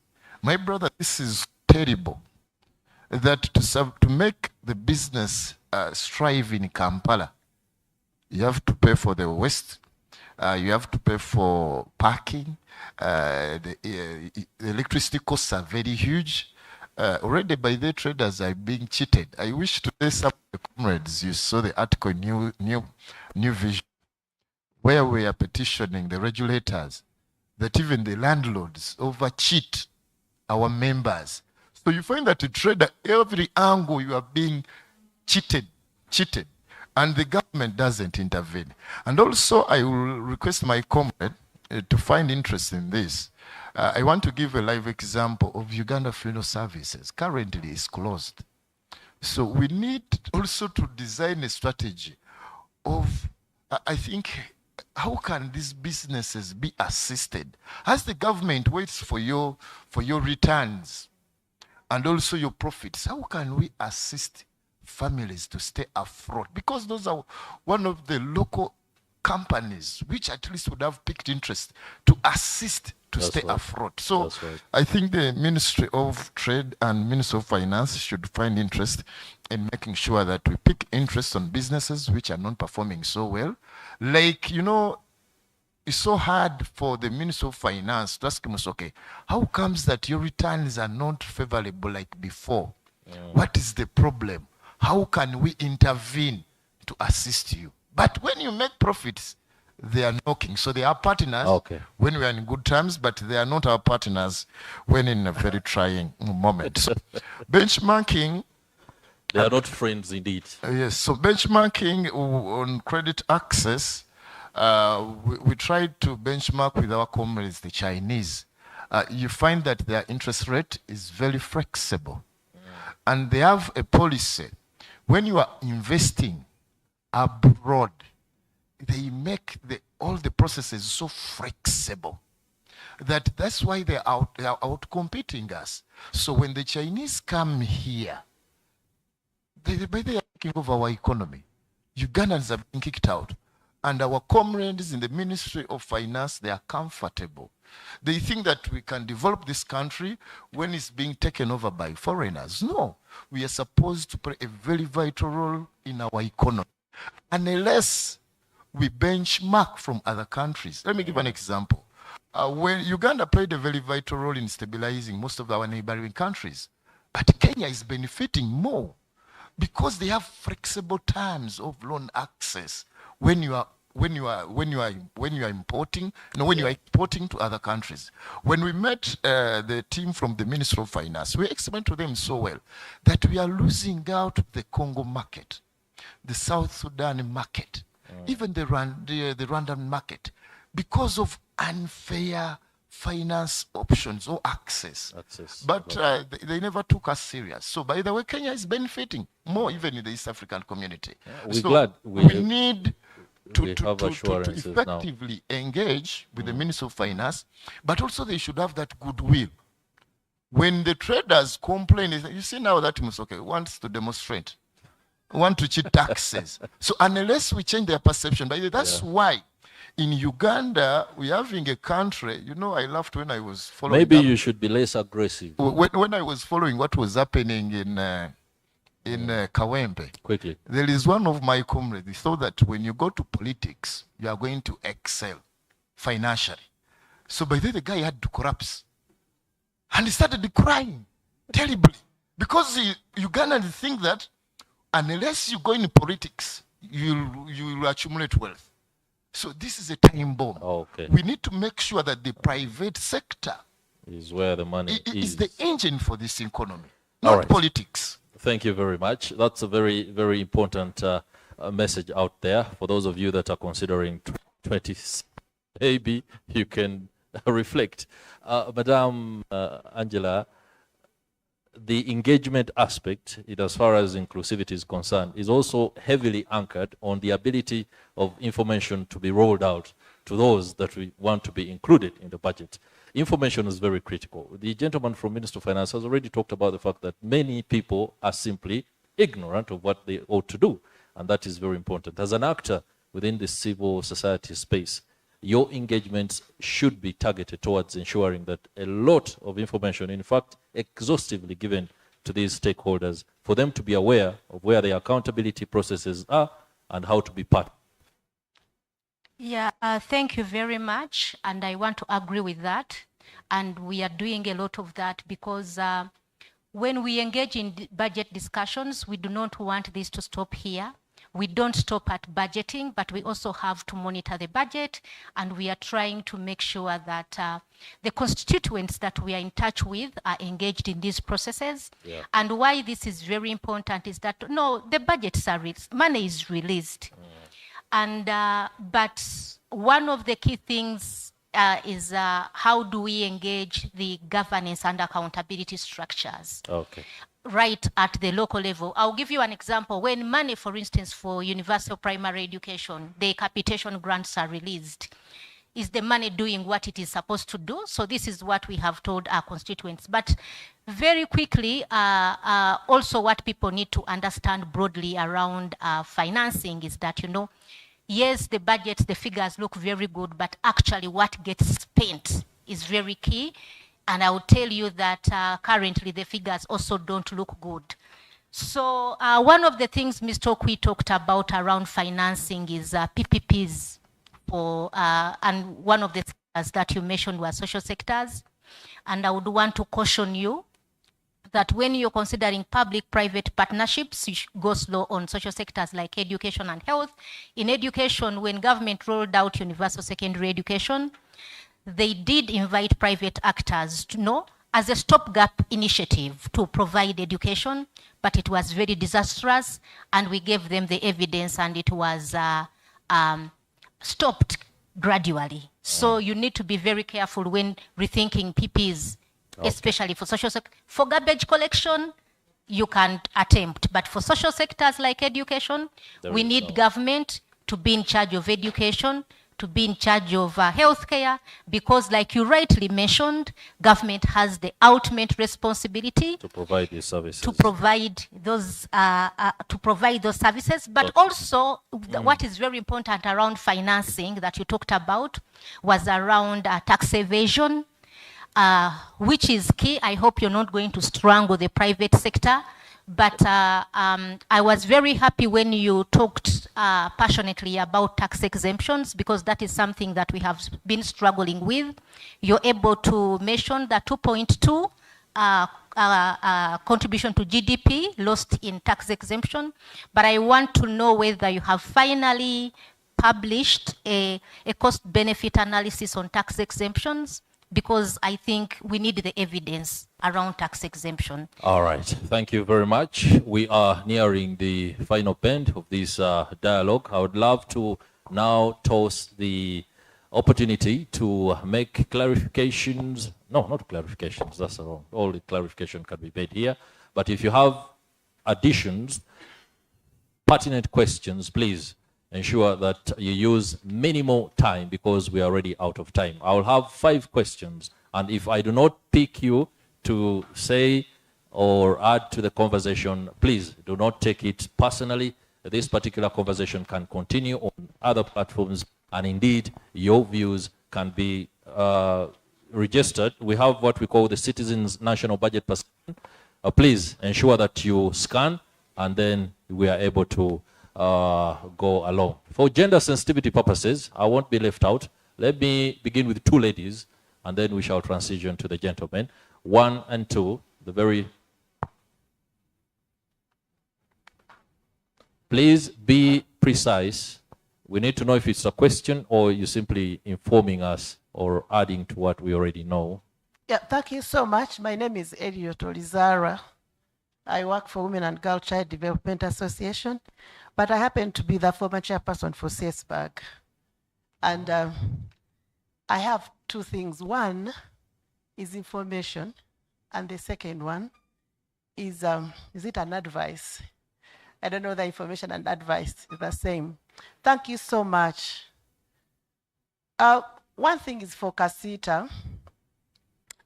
My brother, this is terrible. That to make the business strive in Kampala, you have to pay for the waste, you have to pay for parking, the electricity costs are very huge. Already by the traders are being cheated. I wish today some of the comrades, you saw the article New Vision, where we are petitioning the regulators that even the landlords over-cheat our members. So you find that a trader, every angle you are being cheated, and the government doesn't intervene. And also, I will request my comrade to find interest in this. I want to give a live example of Uganda Funeral Services. Currently, it's closed. So we need also to design a strategy of, I think, how can these businesses be assisted? As the government waits for your returns and also your profits, how can we assist families to stay afloat, because those are one of the local companies which at least would have picked interest to assist to That's stay right. afloat. So That's right. I think the Ministry of Trade and Ministry of Finance should find interest in making sure that we pick interest on businesses which are not performing so well. Like, you know, it's so hard for the Minister of Finance to ask him, okay, how comes that your returns are not favorable like before? What is the problem? How can we intervene to assist you? But when you make profits, they are knocking. So they are partners when we are in good terms, but they are not our partners when in a very trying moment. So benchmarking. They are not friends indeed. Yes, so benchmarking on credit access, we tried to benchmark with our comrades, the Chinese. You find that their interest rate is very flexible. And they have a policy. When you are investing abroad, they make all the processes so flexible that's why they are out competing us. So when the Chinese come here, they are taking over our economy. Ugandans are being kicked out. And our comrades in the Ministry of Finance, they are comfortable. They think that we can develop this country when it's being taken over by foreigners. No, we are supposed to play a very vital role in our economy. Unless we benchmark from other countries. Let me give an example. When Uganda played a very vital role in stabilizing most of our neighboring countries, but Kenya is benefiting more because they have flexible terms of loan access when you are importing, when you are exporting to other countries. When we met the team from the Ministry of Finance, we explained to them so well that we are losing out the Congo market, the South Sudan market, even the Rwandan market, because of unfair finance options or access. But they never took us serious. So by the way, Kenya is benefiting more even in the East African community. We're glad we need to effectively engage with the Ministry of Finance, but also they should have that goodwill. When the traders complain, you see now that Musoke wants to demonstrate, want to cheat taxes. So unless we change their perception, that's why in Uganda, we're having a country, you know, I laughed when I was following. Maybe you should be less aggressive. When I was following what was happening in Kawempe. Quickly. There is one of my comrades, he thought that when you go to politics, you are going to excel financially. So by then the guy had to collapse. And he started crying terribly. Because Ugandans think that unless you go in politics, you will accumulate wealth. So this is a time bomb. We need to make sure that the private sector is where the money is the engine for this economy, not politics. Thank you very much. That's a very, very important message out there for those of you that are considering 20. Maybe you can reflect. Madam Angela, the engagement aspect, as far as inclusivity is concerned, is also heavily anchored on the ability of information to be rolled out to those that we want to be included in the budget. Information is very critical. The gentleman from Ministry of Finance has already talked about the fact that many people are simply ignorant of what they ought to do, and that is very important. As an actor within the civil society space, your engagements should be targeted towards ensuring that a lot of information, in fact, exhaustively given to these stakeholders for them to be aware of where their accountability processes are and how to be part. Yeah, thank you very much. And I want to agree with that. And we are doing a lot of that because when we engage in budget discussions, we do not want this to stop here. We don't stop at budgeting, but we also have to monitor the budget, and we are trying to make sure that the constituents that we are in touch with are engaged in these processes. Yeah. And why this is very important is that, no, the budgets are released, money is released. And, but one of the key things is how do we engage the governance and accountability structures? Right at the local level. I'll give you an example. When money, for instance, for universal primary education, the capitation grants are released, is the money doing what it is supposed to do? So this is what we have told our constituents. But very quickly, also what people need to understand broadly around financing is that, yes, the budget, the figures look very good, but actually what gets spent is very key. And I will tell you that currently the figures also don't look good. So one of the things Mr. Okwi talked about around financing is PPPs, and one of the sectors that you mentioned were social sectors. And I would want to caution you that when you're considering public-private partnerships, you should go slow on social sectors like education and health. In education, when government rolled out universal secondary education, they did invite private actors as a stopgap initiative to provide education, but it was very disastrous, and we gave them the evidence, and it was stopped gradually. So you need to be very careful when rethinking PPs, especially for social sector. For garbage collection, you can attempt, but for social sectors like education, we need government to be in charge of education, to be in charge of healthcare, because like you rightly mentioned, government has the ultimate responsibility to provide these services. To provide those services, but also what is very important around financing that you talked about was around tax evasion, which is key. I hope you're not going to strangle the private sector. But I was very happy when you talked passionately about tax exemptions, because that is something that we have been struggling with. You're able to mention the 2.2 contribution to GDP lost in tax exemption. But I want to know whether you have finally published a cost-benefit analysis on tax exemptions, because I think we need the evidence around tax exemption. All right, thank you very much. We are nearing the final bend of this dialogue. I would love to now toss the opportunity to make clarifications. No, not clarifications, that's wrong. All the clarification can be made here. But if you have additions, pertinent questions, please ensure that you use minimal time, because we are already out of time. I will have 5 questions, and if I do not pick you to say or add to the conversation, please do not take it personally. This particular conversation can continue on other platforms, and indeed your views can be registered. We have what we call the Citizens National Budget per Scan. Please ensure that you scan, and then we are able to go along. For gender sensitivity purposes, I won't be left out. Let me begin with 2 ladies, and then we shall transition to the gentlemen. 1 and 2, the very... Please be precise. We need to know if it's a question or you're simply informing us or adding to what we already know. Yeah, thank you so much. My name is Eliot Olizara. I work for Women and Girl Child Development Association, but I happen to be the former chairperson for CSBAG. And I have 2 things. One is information, and the second one is it an advice? I don't know the information and advice is the same. Thank you so much. One thing is for Casita.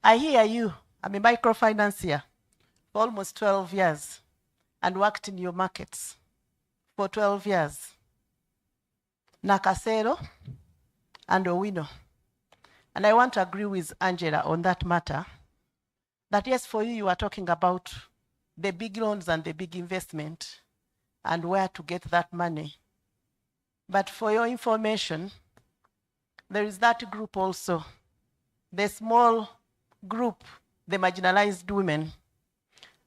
I hear you. I'm a microfinancier for almost 12 years and worked in your markets for 12 years. Nakasero and Owino. And I want to agree with Angela on that matter, that yes, for you are talking about the big loans and the big investment and where to get that money. But for your information, there is that group also, the small group, the marginalized women,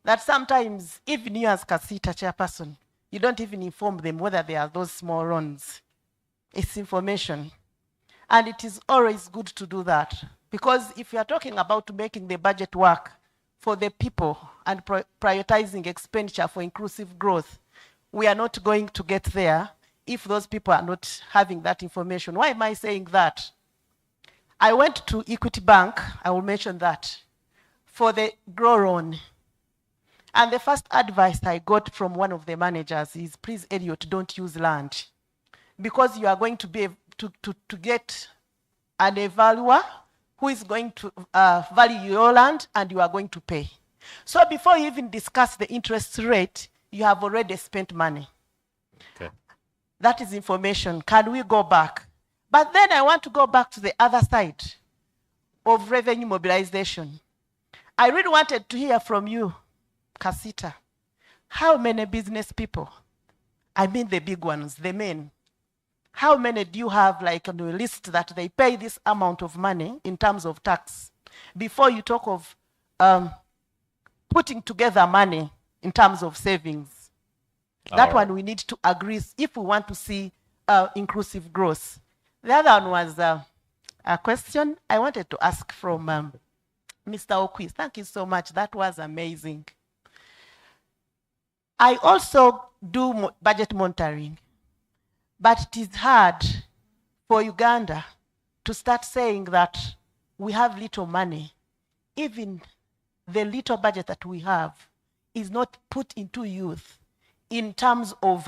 that sometimes, even you as Casita chairperson, you don't even inform them whether they are those small loans. It's information. And it is always good to do that, because if you are talking about making the budget work for the people and prioritizing expenditure for inclusive growth, we are not going to get there if those people are not having that information. Why am I saying that? I went to Equity Bank, I will mention that, for the grow loan. And the first advice I got from one of the managers is, please, Eliot, don't use land, because you are going to be able to get an evaluer who is going to value your land, and you are going to pay. So before you even discuss the interest rate, you have already spent money. Okay. That is information. Can we go back? But then I want to go back to the other side of revenue mobilization. I really wanted to hear from you, Casita. How many business people, I mean the big ones, the men, how many do you have like on the list that they pay this amount of money in terms of tax before you talk of putting together money in terms of savings? That one we need to agree if we want to see inclusive growth. The other one was a question I wanted to ask from Mr. Okwi. Thank you so much. That was amazing. I also do budget monitoring, but it is hard for Uganda to start saying that we have little money. Even the little budget that we have is not put into youth in terms of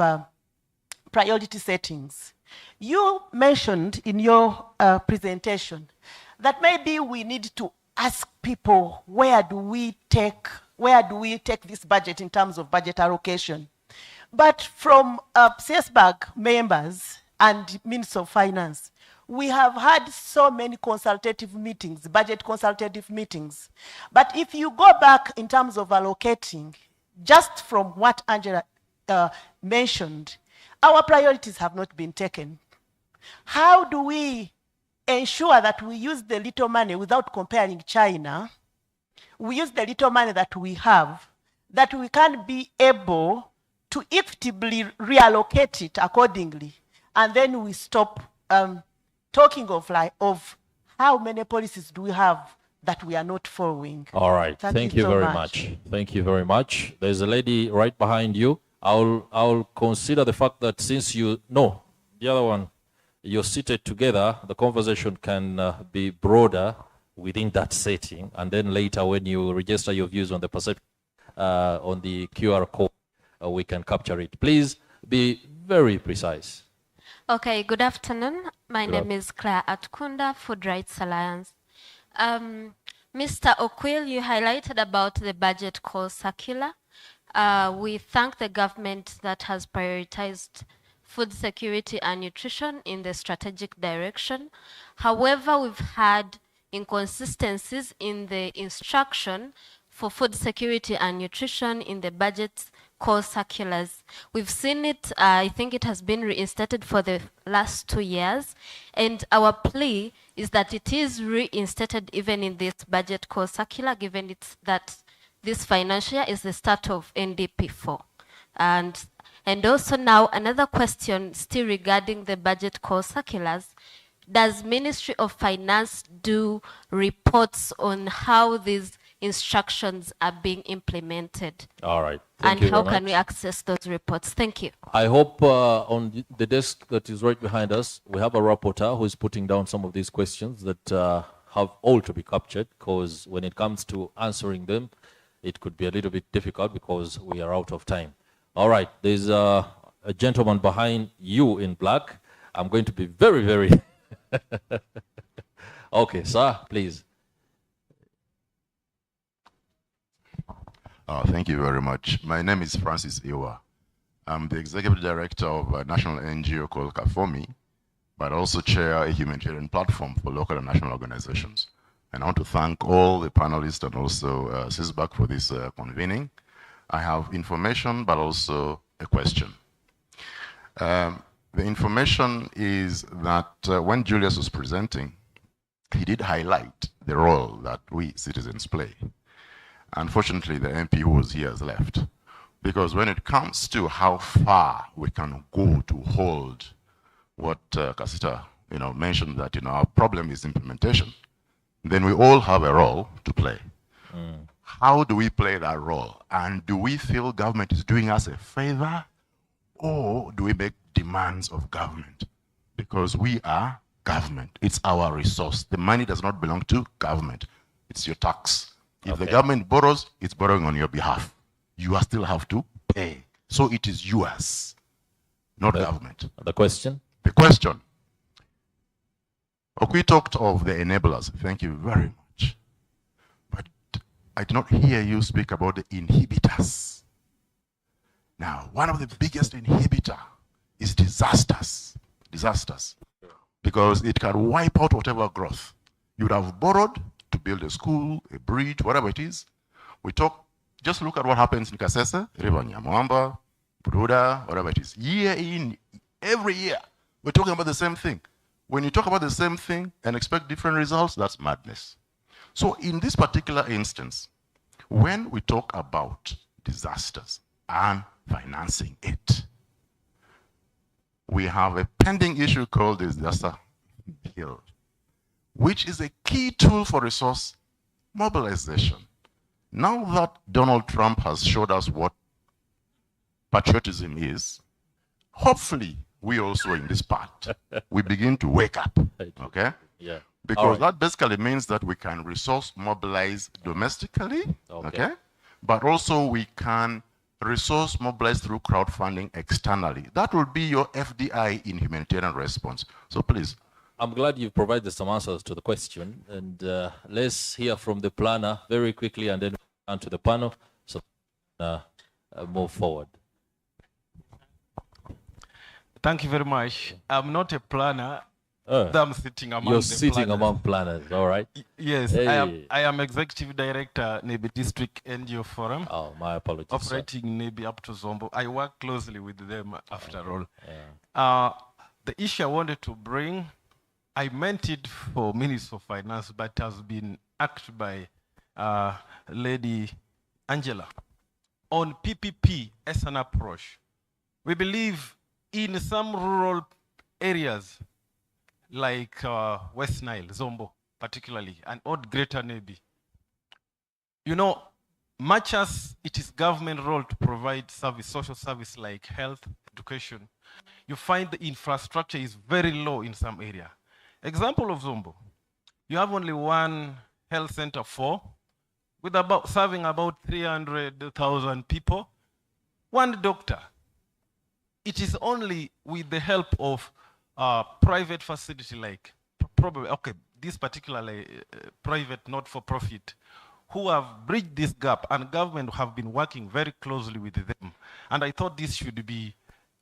priority settings. You mentioned in your presentation that maybe we need to ask people, where do we take this budget in terms of budget allocation? But from CSBAG members and Minister of Finance, we have had so many consultative meetings, budget consultative meetings. But if you go back in terms of allocating, just from what Angela mentioned, our priorities have not been taken. How do we ensure that we use the little money without comparing China? We use the little money that we have, that we can be able to equitably reallocate it accordingly. And then we stop talking of how many policies do we have that we are not following. All right. Thank you so very much. Thank you very much. There's a lady right behind you. I'll consider the fact that since the other one, you're seated together, the conversation can be broader within that setting, and then later when you register your views on the on the QR code, we can capture it. Please be very precise. Okay, good afternoon. My name is Claire Atkunda, Food Rights Alliance. Mr. Okwil, you highlighted about the budget call circular. We thank the government that has prioritized food security and nutrition in the strategic direction. However, we've had inconsistencies in the instruction for food security and nutrition in the budget call circulars. We've seen it, I think it has been reinstated for the last 2 years, and our plea is that it is reinstated even in this budget call circular, given that this financial year is the start of NDP4. And also now another question still regarding the budget call circulars. Does Ministry of Finance do reports on how these instructions are being implemented? All right. And how can we access those reports? Thank you. I hope on the desk that is right behind us, we have a rapporteur who is putting down some of these questions that have all to be captured, because when it comes to answering them, it could be a little bit difficult because we are out of time. All right, there's a gentleman behind you in black. I'm going to be very, very... Okay, sir, please. Thank you very much. My name is Francis Iwa. I'm the executive director of a national NGO called CAFOMI, but also chair a humanitarian platform for local and national organizations. And I want to thank all the panelists and also CSBAC for this convening. I have information, but also a question. The information is that when Julius was presenting, he did highlight the role that we citizens play. Unfortunately, the MP who was here has left. Because when it comes to how far we can go to hold what Casita mentioned, that our problem is implementation, then we all have a role to play. How do we play that role? And do we feel government is doing us a favor, or do we make demands of government? Because we are government. It's our resource. The money does not belong to government. It's your tax. If the government borrows, it's borrowing on your behalf. You still have to pay. So it is yours, not government. The question? The question. We talked of the enablers. Thank you very much. But I did not hear you speak about the inhibitors. Now, one of the biggest inhibitor is disasters. Disasters. Because it can wipe out whatever growth. You would have borrowed to build a school, a bridge, whatever it is. We talk, just look at what happens in Kasese, River Nyamwamba, Buruda, whatever it is. Year in, every year, we're talking about the same thing. When you talk about the same thing and expect different results, that's madness. So in this particular instance, when we talk about disasters and financing it, we have a pending issue called the disaster bill, which is a key tool for resource mobilization. Now that Donald Trump has showed us what patriotism is, hopefully we also in this part, we begin to wake up, okay? Yeah. Because that basically means that we can resource mobilize domestically, okay? But also we can resource mobilize through crowdfunding externally. That will be your FDI in humanitarian response. So please. I'm glad you provided some answers to the question. And let's hear from the planner very quickly and then on to the panel so move forward. Thank you very much. I'm not a planner. I'm sitting among You're the sitting planners. among planners, all right? Yes, Hey. I am Executive Director, Nebi District NGO Forum. Oh, my apologies. Operating Nebi up to Zombo. I work closely with them after all. Yeah. The issue I wanted to bring, I meant it for Minister of Finance, but has been acted by Lady Angela. On PPP as an approach, we believe in some rural areas, like West Nile, Zombo particularly, and Old Greater Nebi. You know, much as it is government role to provide service, social service like health, education, you find the infrastructure is very low in some area. Example of Zombo, you have only one health center with serving about 300,000 people, one doctor. It is only with the help of private facility like probably, this particularly private not-for-profit, who have bridged this gap, and government have been working very closely with them. And I thought this should be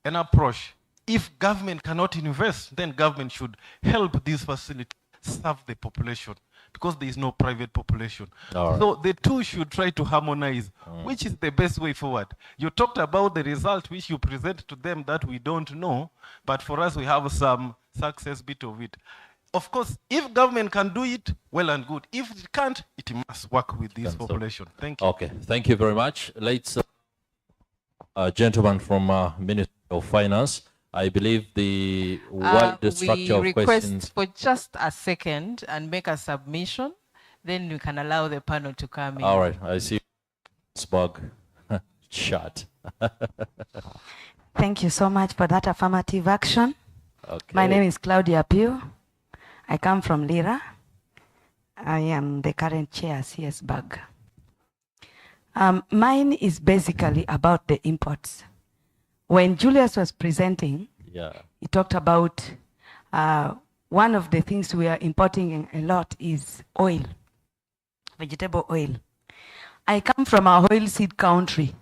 an approach. If government cannot invest, then government should help these facilities serve the population, because there is no private population. So the two should try to harmonize, which is the best way forward. You talked about the result which you present to them that we don't know, but for us we have some success bit of it. Of course, if government can do it, well and good. If it can't, it must work with this population. Thank you. Okay, thank you very much. Let's, gentleman from Ministry of Finance. I believe the wider structure of questions. We request for just a second and make a submission, then we can allow the panel to come in. All right, I see. Spog, shut. Thank you so much for that affirmative action. Okay. My name is Claudia Pugh. I come from Lira. I am the current chair CSBAG. Mine is basically about the imports. When Julius was presenting, he talked about one of the things we are importing a lot is oil, vegetable oil. I come from a oilseed country,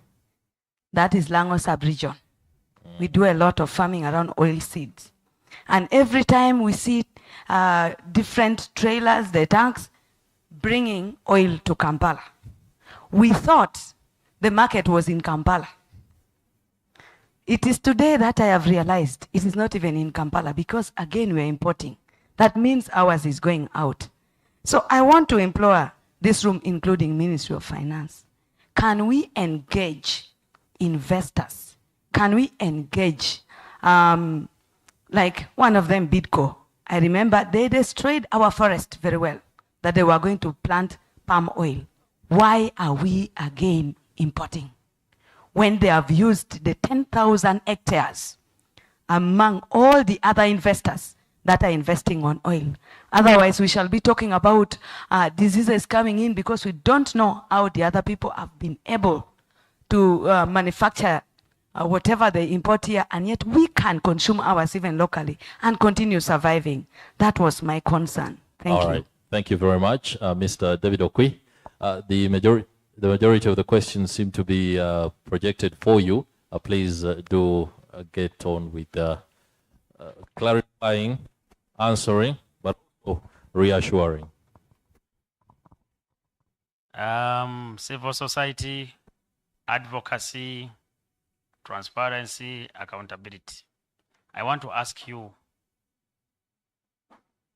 that is Lango sub-region. We do a lot of farming around oilseeds. And every time we see different trailers, the tanks, bringing oil to Kampala. We thought the market was in Kampala. It is today that I have realized it is not even in Kampala, because again we are importing. That means ours is going out. So I want to implore this room, including Ministry of Finance, can we engage investors? Can we engage, like one of them, Bidco? I remember they destroyed our forest very well, that they were going to plant palm oil. Why are we again importing when they have used the 10,000 hectares among all the other investors that are investing on oil? Otherwise, we shall be talking about diseases coming in because we don't know how the other people have been able to manufacture whatever they import here, and yet we can consume ours even locally and continue surviving. That was my concern. Thank you. All right. Thank you very much, Mr. David Okwi. The majority of the questions seem to be projected for you. Please do get on with clarifying, answering, but also reassuring. Civil society, advocacy, transparency, accountability. I want to ask you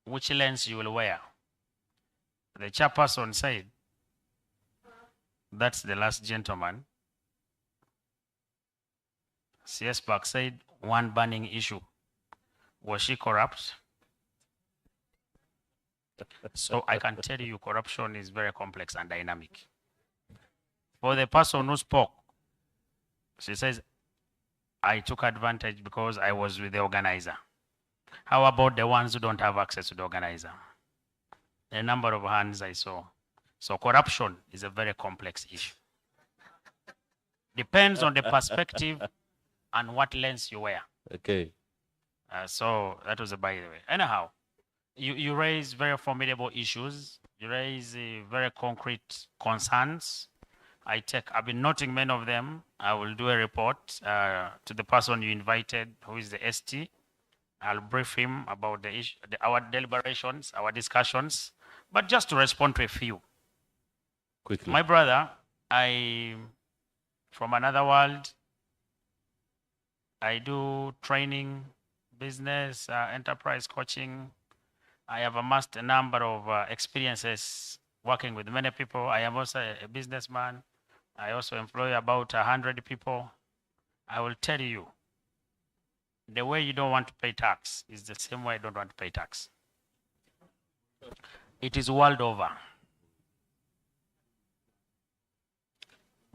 which lens you will wear. The chairperson said, that's the last gentleman. CS Park said, one burning issue. Was she corrupt? So I can tell you corruption is very complex and dynamic. For the person who spoke, she says, I took advantage because I was with the organizer. How about the ones who don't have access to the organizer? The number of hands I saw. So corruption is a very complex issue. Depends on the perspective and what lens you wear. Okay. So that was a by the way. Anyhow, you raise very formidable issues. You raise very concrete concerns. I've been noting many of them. I will do a report to the person you invited, who is the ST. I'll brief him about the issue, our deliberations, our discussions. But just to respond to a few. Quickly. My brother, from another world, I do training, business, enterprise coaching. I have amassed a number of experiences working with many people. I am also a businessman. I also employ about 100 people. I will tell you, the way you don't want to pay tax is the same way I don't want to pay tax. It is world over.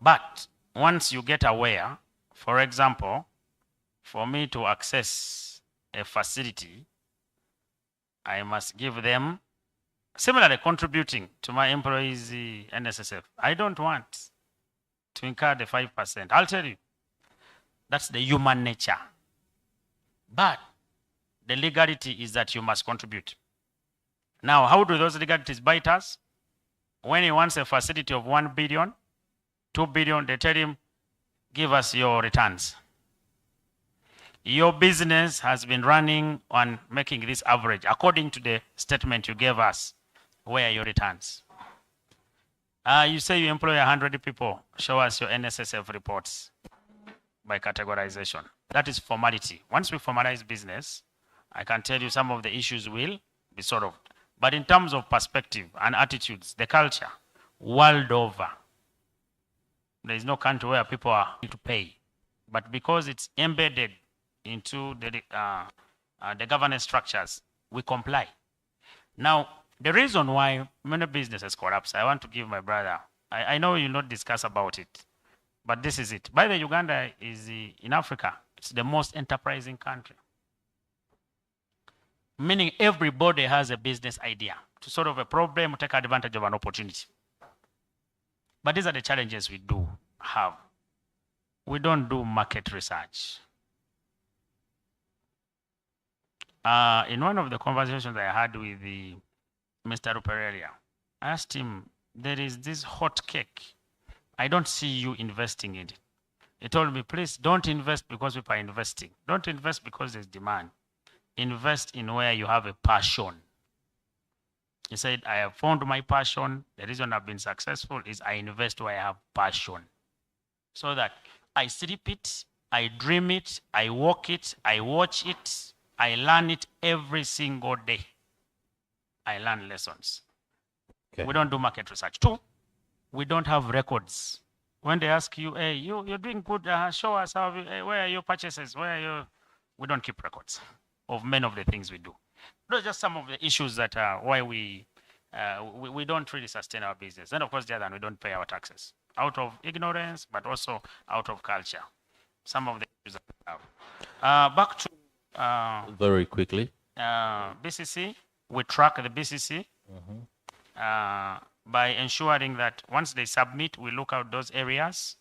But once you get aware, for example, for me to access a facility, I must give them, similarly contributing to my employees' NSSF. I don't want to incur the 5%. I'll tell you, that's the human nature. But the legality is that you must contribute. Now, how do those legalities bite us? When he wants a facility of 1 billion, 2 billion, they tell him, give us your returns. Your business has been running on making this average according to the statement you gave us. Where are your returns? You say you employ 100 people. Show us your NSSF reports by categorization. That is formality. Once we formalize business, I can tell you some of the issues will be solved. But in terms of perspective and attitudes, the culture, world over, there is no country where people are to pay. But because it's embedded into the governance structures, we comply. Now, the reason why many businesses collapse, I want to give my brother, I know you'll not discuss about it, but this is it. By the way, Uganda is in Africa, it's the most enterprising country. Meaning everybody has a business idea to solve a problem, take advantage of an opportunity. But these are the challenges we do have. We don't do market research. In one of the conversations I had with Mr. Ruperelia, I asked him, there is this hot cake. I don't see you investing in it. He told me, please don't invest because people are investing. Don't invest because there's demand. Invest in where you have a passion. He said, I have found my passion. The reason I've been successful is I invest where I have passion. So that I sleep it, I dream it, I walk it, I watch it, I learn it every single day. I learn lessons. Okay. We don't do market research. Two, we don't have records. When they ask you, hey, you're doing good, show us how, where are your purchases, where are your... We don't keep records of many of the things we do. Those are just some of the issues that are why we don't really sustain our business. Then, of course, the other one, we don't pay our taxes out of ignorance, but also out of culture. Some of the issues that we have. Back to... very quickly. BCC, we track the BCC by ensuring that once they submit, we look out those areas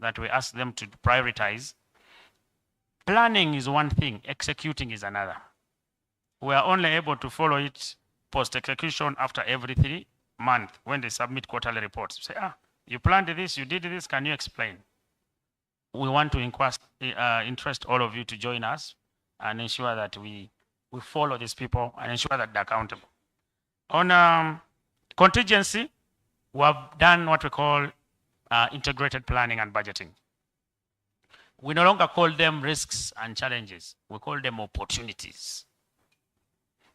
that we ask them to prioritize. Planning is one thing, executing is another. We are only able to follow it post-execution after every 3 months when they submit quarterly reports. Say, you planned this, you did this, can you explain? We want to interest all of you to join us and ensure that we follow these people and ensure that they're accountable. On contingency, we have done what we call integrated planning and budgeting. We no longer call them risks and challenges. We call them opportunities.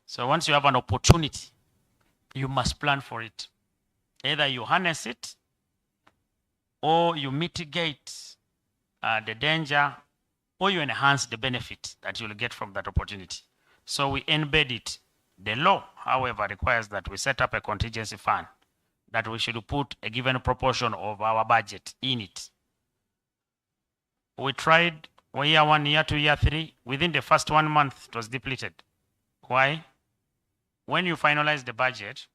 So once you have an opportunity, you must plan for it. Either you harness it or you mitigate the danger or you enhance the benefit that you'll get from that opportunity. So we embed it. The law, however, requires that we set up a contingency fund, that we should put a given proportion of our budget in it. We tried year 1, year 2, year 3. Within the first 1 month, it was depleted. Why? When you finalize the budget,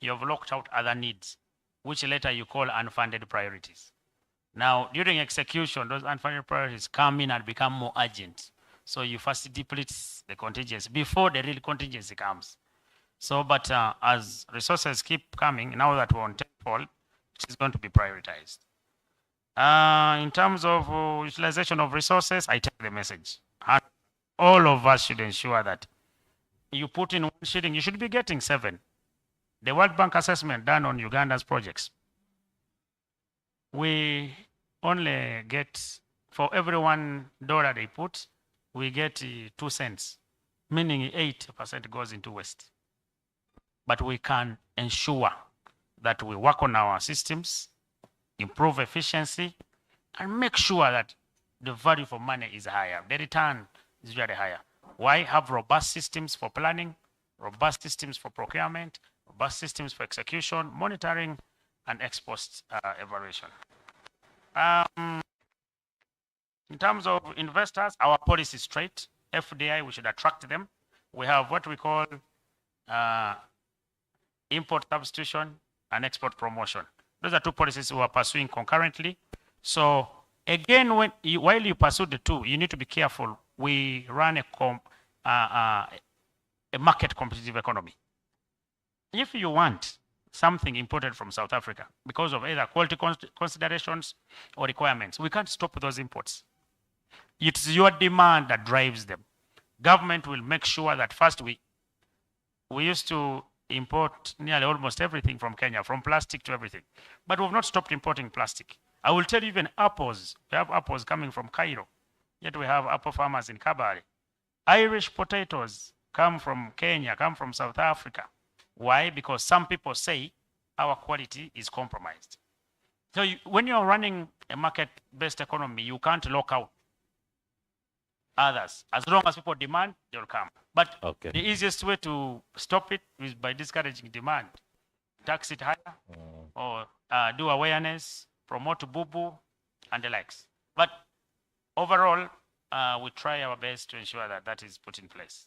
you have locked out other needs, which later you call unfunded priorities. Now, during execution, those unfunded priorities come in and become more urgent. So you first deplete the contingency before the real contingency comes. So, but as resources keep coming, now that we're on tenfold, it is going to be prioritized. In terms of utilization of resources, I take the message. And all of us should ensure that you put in 1 shilling, you should be getting 7. The World Bank assessment done on Uganda's projects, we only get, for every $1 they put, we get 2 cents, meaning 8% goes into waste. But we can ensure that we work on our systems, improve efficiency, and make sure that the value for money is higher. The return is very higher. Why? Have robust systems for planning, robust systems for procurement, robust systems for execution, monitoring, and ex-post evaluation. In terms of investors, our policy is straight. FDI, we should attract them. We have what we call import substitution and export promotion. Those are 2 policies we are pursuing concurrently. So again, while you pursue the 2, you need to be careful. We run a market competitive economy. If you want something imported from South Africa because of either quality considerations or requirements, we can't stop those imports. It's your demand that drives them. Government will make sure that first we used to import nearly almost everything from Kenya, from plastic to everything. But we've not stopped importing plastic. I will tell you, even apples, we have apples coming from Cairo, yet we have apple farmers in Kabale. Irish potatoes come from Kenya, come from South Africa. Why? Because some people say our quality is compromised. So when you're running a market-based economy, you can't lock out others. As long as people demand, they'll come. But the easiest way to stop it is by discouraging demand. Tax it higher, or do awareness, promote boo-boo, and the likes. But overall, we try our best to ensure that that is put in place.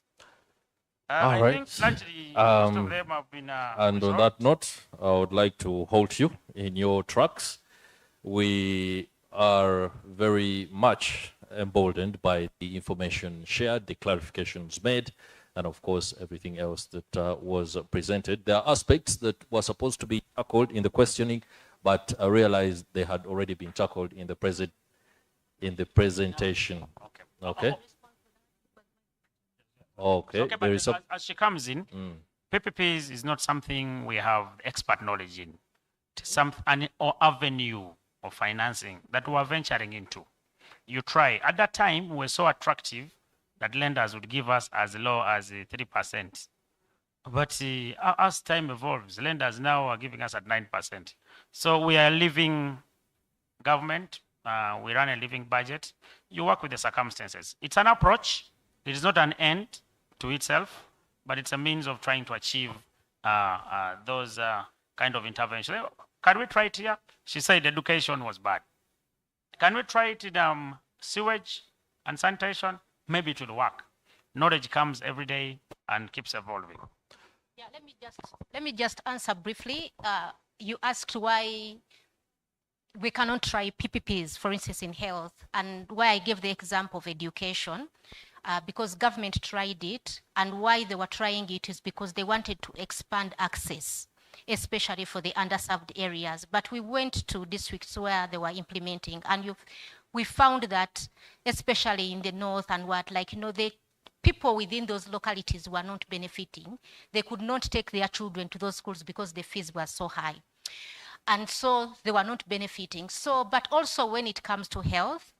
All right. Think largely most of them have been and on that note, I would like to halt you in your tracks. We are very much emboldened by the information shared, the clarifications made, and of course, everything else that was presented. There are aspects that were supposed to be tackled in the questioning, but I realized they had already been tackled in the presentation. Okay. Okay. But as she comes in, PPPs is not something we have expert knowledge in. It's an avenue of financing that we are venturing into. You try. At that time, we were so attractive that lenders would give us as low as 3%. But as time evolves, lenders now are giving us at 9%. So we are living government. We run a living budget. You work with the circumstances. It's an approach. It is not an end to itself, but it's a means of trying to achieve those kind of interventions. Can we try it here? She said education was bad. Can we try it in sewage and sanitation? Maybe it will work. Knowledge comes every day and keeps evolving. Yeah, let me just answer briefly. You asked why we cannot try PPPs, for instance, in health. And why I gave the example of education, because government tried it, and why they were trying it is because they wanted to expand access, especially for the underserved areas. But we went to districts where they were implementing, and we found that, especially in the north and the people within those localities were not benefiting. They could not take their children to those schools because the fees were so high. And so they were not benefiting. So, but also when it comes to health,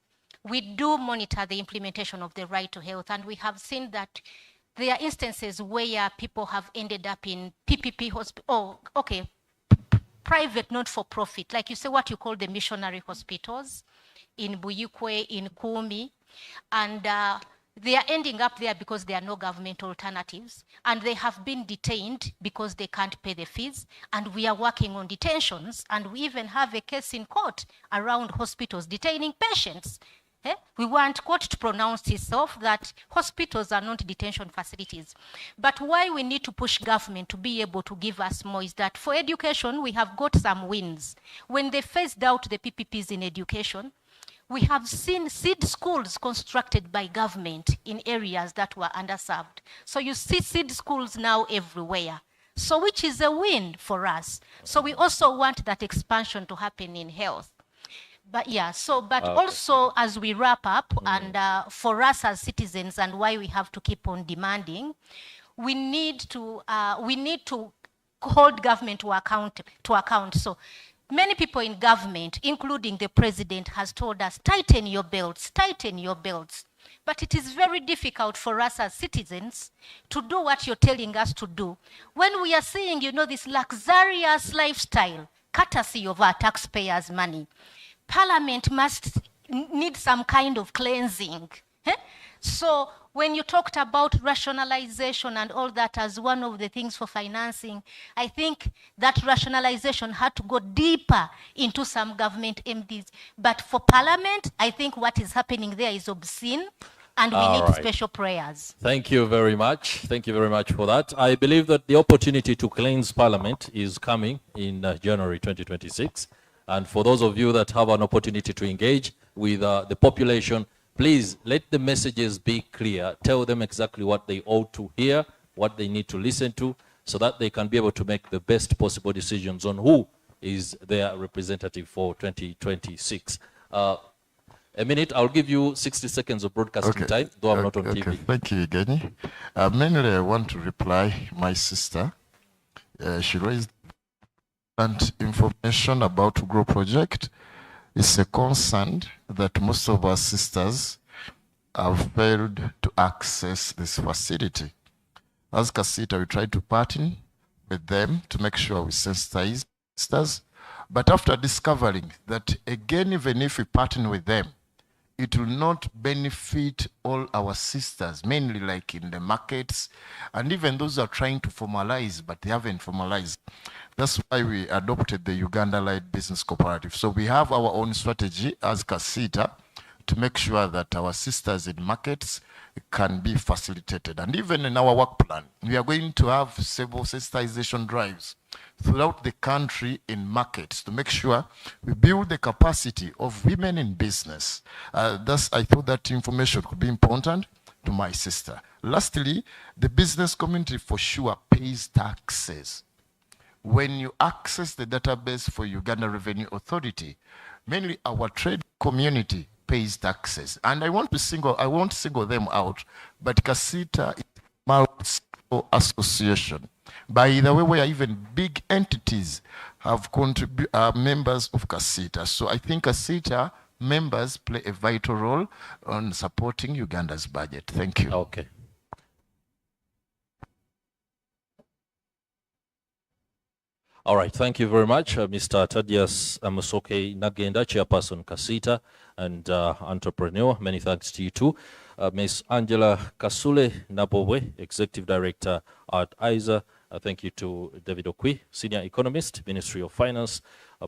we do monitor the implementation of the right to health, and we have seen that there are instances where people have ended up in PPP hospital, private not-for-profit, like you say, what you call the missionary hospitals in Buyukwe, in Kumi, and they are ending up there because there are no government alternatives, and they have been detained because they can't pay the fees, and we are working on detentions, and we even have a case in court around hospitals detaining patients. We want court to pronounce itself that hospitals are not detention facilities. But why we need to push government to be able to give us more is that for education, we have got some wins. When they phased out the PPPs in education, we have seen seed schools constructed by government in areas that were underserved. So you see seed schools now everywhere. So which is a win for us. So we also want that expansion to happen in health. But yeah, so, but also as we wrap up, and for us as citizens, and why we have to keep on demanding, we need to hold government to account. So many people in government, including the president, has told us, tighten your belts, tighten your belts. But it is very difficult for us as citizens to do what you're telling us to do. When we are seeing, this luxurious lifestyle, courtesy of our taxpayers' money, Parliament must need some kind of cleansing. So when you talked about rationalization and all that as one of the things for financing, I think that rationalization had to go deeper into some government MDs. But for Parliament, I think what is happening there is obscene, and we need special prayers. Thank you very much. Thank you very much for that. I believe that the opportunity to cleanse Parliament is coming in January 2026. And for those of you that have an opportunity to engage with the population, please let the messages be clear. Tell them exactly what they ought to hear, what they need to listen to, so that they can be able to make the best possible decisions on who is their representative for 2026. A minute, I'll give you 60 seconds of broadcasting time, though I'm not on TV. Thank you, Geni. Mainly, I want to reply my sister. She raised information about Grow Project. It's a concern that most of our sisters have failed to access this facility. As CSITA, we try to partner with them to make sure we sensitize sisters. But after discovering that, again, even if we partner with them, it will not benefit all our sisters, mainly like in the markets, and even those who are trying to formalize, but they haven't formalized. That's why we adopted the Uganda-led business cooperative. So we have our own strategy as CSITA to make sure that our sisters in markets can be facilitated. And even in our work plan, we are going to have several sensitization drives throughout the country in markets to make sure we build the capacity of women in business. I thought that information could be important to my sister. Lastly, the business community for sure pays taxes. When you access the database for Uganda Revenue Authority, mainly our trade community pays taxes. And I won't single them out, but CSITA is a multi-sector association. By the way, where even big entities have are members of CSITA. So I think CSITA members play a vital role on supporting Uganda's budget. Thank you. Okay. All right, thank you very much, Mr. Thaddeus Musoke Nagenda, Chairperson CSITA and entrepreneur. Many thanks to you too. Ms. Angela Kasule Nabobwe, Executive Director at ISA. Thank you to David Okwi, Senior Economist, Ministry of Finance,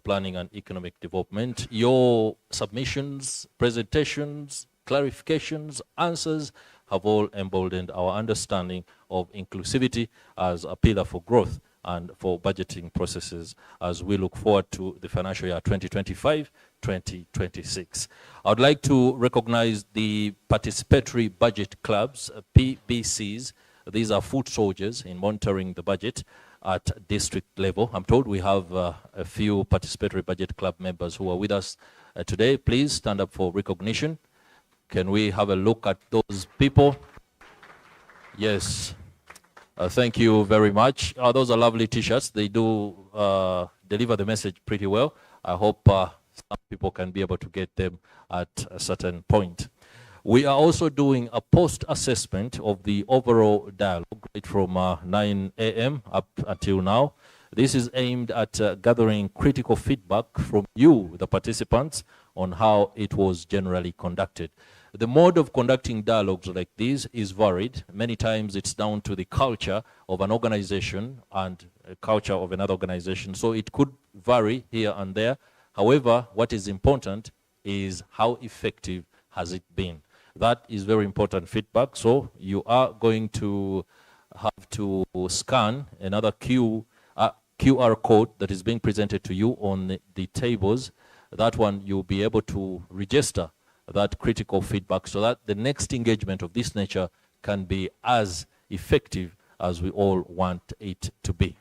Planning and Economic Development. Your submissions, presentations, clarifications, answers have all emboldened our understanding of inclusivity as a pillar for growth and for budgeting processes as we look forward to the financial year 2025-2026. I would like to recognize the participatory budget clubs, PBCs. These are foot soldiers in monitoring the budget at district level. I'm told we have a few participatory budget club members who are with us today. Please stand up for recognition. Can we have a look at those people? Yes. Thank you very much. Those are lovely T-shirts. They do deliver the message pretty well. I hope some people can be able to get them at a certain point. We are also doing a post-assessment of the overall dialogue right from 9 a.m. up until now. This is aimed at gathering critical feedback from you, the participants, on how it was generally conducted. The mode of conducting dialogues like these is varied. Many times it's down to the culture of an organization and a culture of another organization. So it could vary here and there. However, what is important is how effective has it been. That is very important feedback. So you are going to have to scan another QR code that is being presented to you on the tables. That one you'll be able to register that critical feedback so that the next engagement of this nature can be as effective as we all want it to be.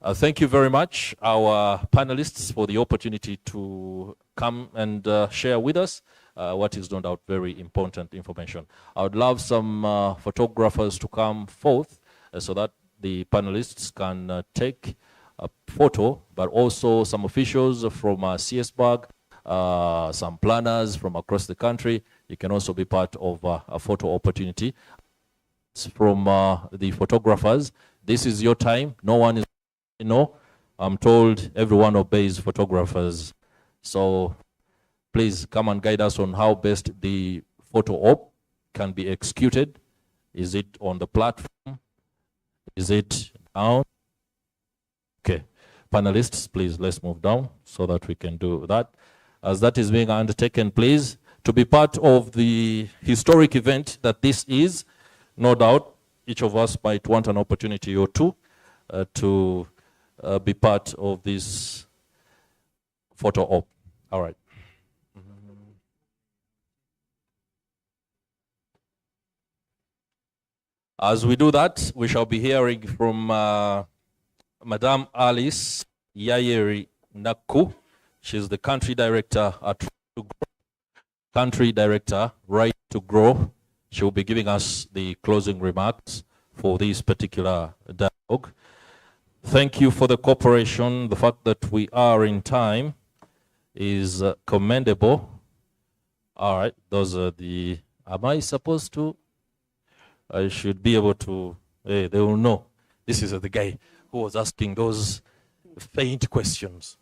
Thank you very much, our panelists, for the opportunity to come and share with us what is no doubt very important information. I would love some photographers to come forth so that the panelists can take a photo, but also some officials from CSBAG, some planners from across the country. You can also be part of a photo opportunity. From the photographers, this is your time. No one is, I'm told everyone obeys photographers. So please come and guide us on how best the photo op can be executed. Is it on the platform? Is it down? Okay. Panelists, please, let's move down so that we can do that. As that is being undertaken, please, to be part of the historic event that this is, no doubt, each of us might want an opportunity or two to be part of this photo op. All right. As we do that, we shall be hearing from Madame Alice Yayeri Naku. She's the country director at Right to Grow. Country director, Right to Grow. She will be giving us the closing remarks for this particular dialogue. Thank you for the cooperation. The fact that we are in time is commendable. All right, those are the, am I supposed to? I should be able to, hey, they will know. This is the guy who was asking those faint questions.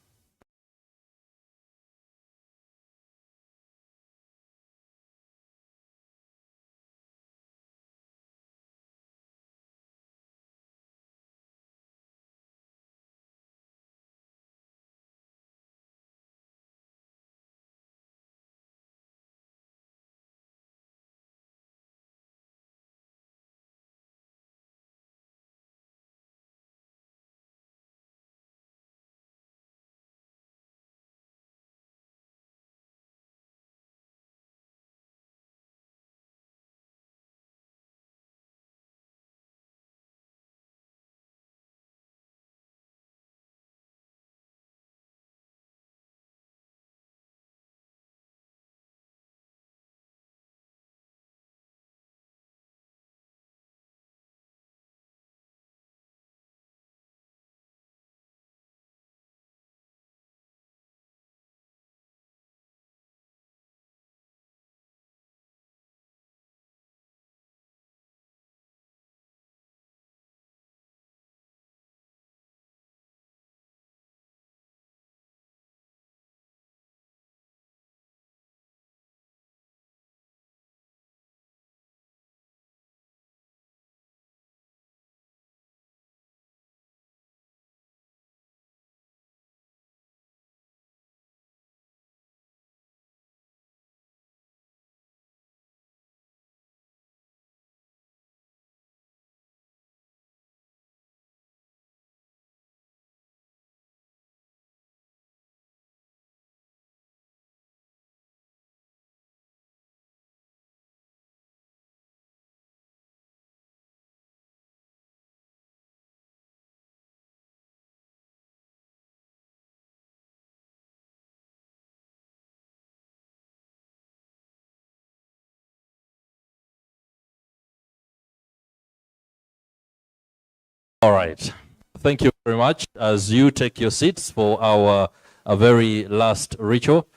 All right. Thank you very much. As you take your seats for our very last ritual,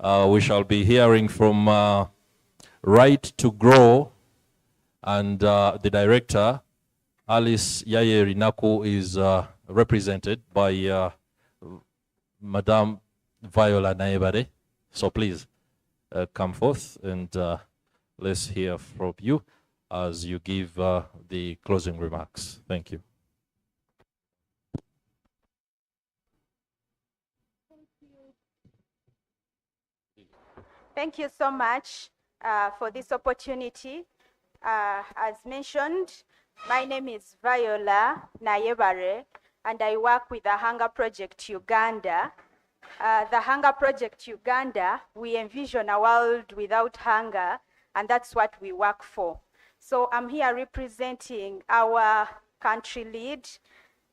we shall be hearing from Right to Grow, and the director, Alice Yaye Rinaku, is represented by Madame Viola Naebare. So please come forth and let's hear from you as you give the closing remarks. Thank you. Thank you so much for this opportunity. As mentioned, my name is Viola Naebare, and I work with the Hunger Project Uganda. The Hunger Project Uganda, we envision a world without hunger, and that's what we work for. So I'm here representing our country lead,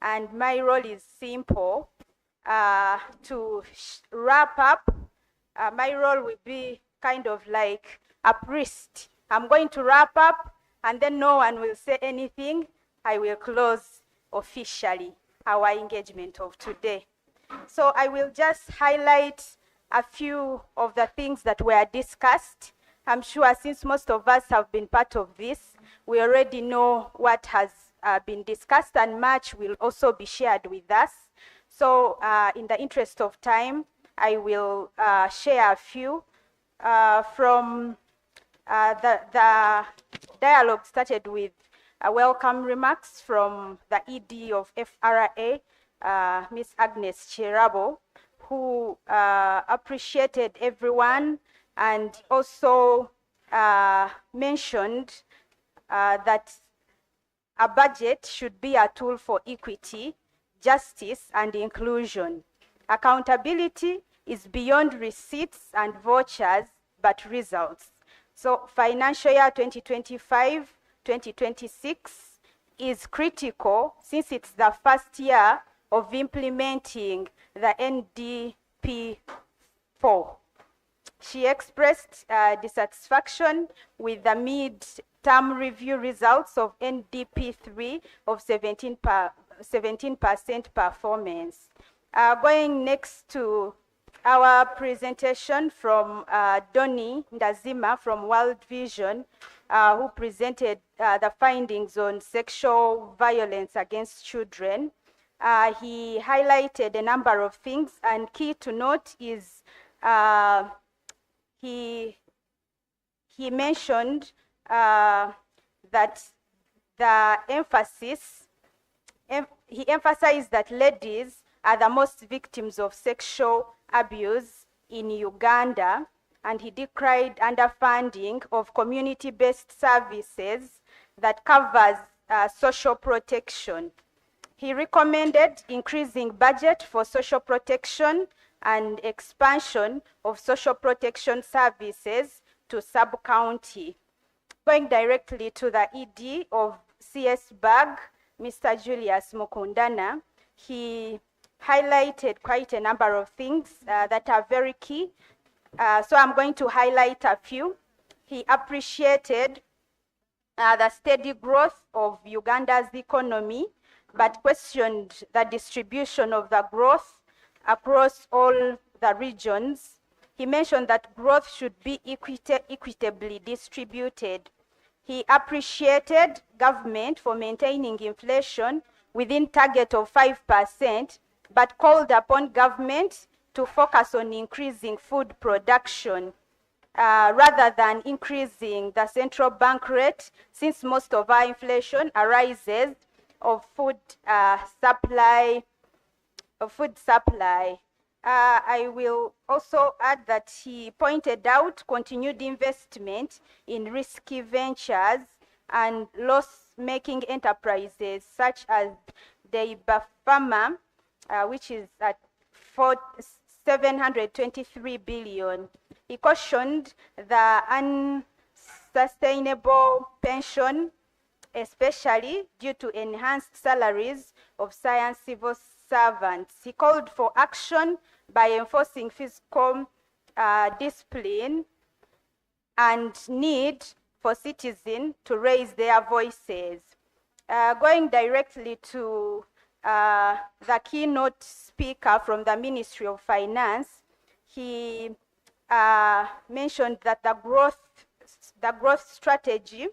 and my role is simple. To wrap up, my role will be kind of like a priest. I'm going to wrap up, and then no one will say anything. I will close officially our engagement of today. So I will just highlight a few of the things that were discussed. I'm sure since most of us have been part of this, we already know what has been discussed, and much will also be shared with us. So in the interest of time, I will share a few from the dialogue. Started with welcome remarks from the ED of FRA, Ms. Agnes Cherabo, who appreciated everyone and also mentioned that a budget should be a tool for equity, justice, and inclusion. Accountability is beyond receipts and vouchers, but results. So financial year 2025-2026 is critical since it's the first year of implementing the NDP4. She expressed dissatisfaction with the mid-term review results of NDP3 of 17% performance. Going next to our presentation from Donny Ndazima from World Vision, who presented the findings on sexual violence against children. He highlighted a number of things, and key to note is he mentioned that the he emphasized that ladies are the most victims of sexual abuse in Uganda, and he decried underfunding of community-based services that covers social protection. He recommended increasing budget for social protection and expansion of social protection services to sub-county. Going directly to the ED of CS BAG, Mr. Julius Mukundana, he highlighted quite a number of things that are very key. So I'm going to highlight a few. He appreciated the steady growth of Uganda's economy, but questioned the distribution of the growth across all the regions. He mentioned that growth should be equitably distributed. He appreciated government for maintaining inflation within target of 5%, but called upon government to focus on increasing food production rather than increasing the central bank rate, since most of our inflation arises of food supply. I will also add that he pointed out continued investment in risky ventures and loss-making enterprises such as the Bafama, which is at 723 billion. He cautioned the unsustainable pension, especially due to enhanced salaries of science civil servants. He called for action by enforcing fiscal discipline and need for citizens to raise their voices. Going directly to the keynote speaker from the Ministry of Finance, he mentioned that the growth strategy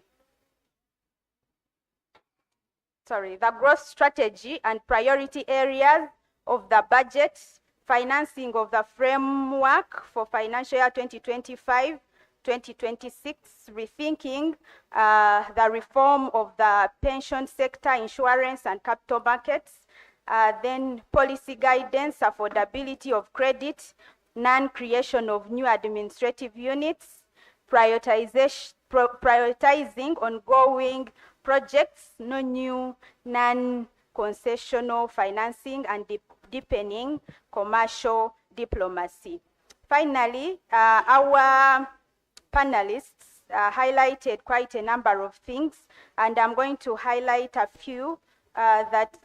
and priority areas of the budget, financing of the framework for financial year 2025, 2026, rethinking the reform of the pension sector, insurance and capital markets, then policy guidance, affordability of credit, non-creation of new administrative units, prioritizing ongoing projects, no new non-concessional financing, and deepening commercial diplomacy. Finally, our panelists highlighted quite a number of things, and I'm going to highlight a few that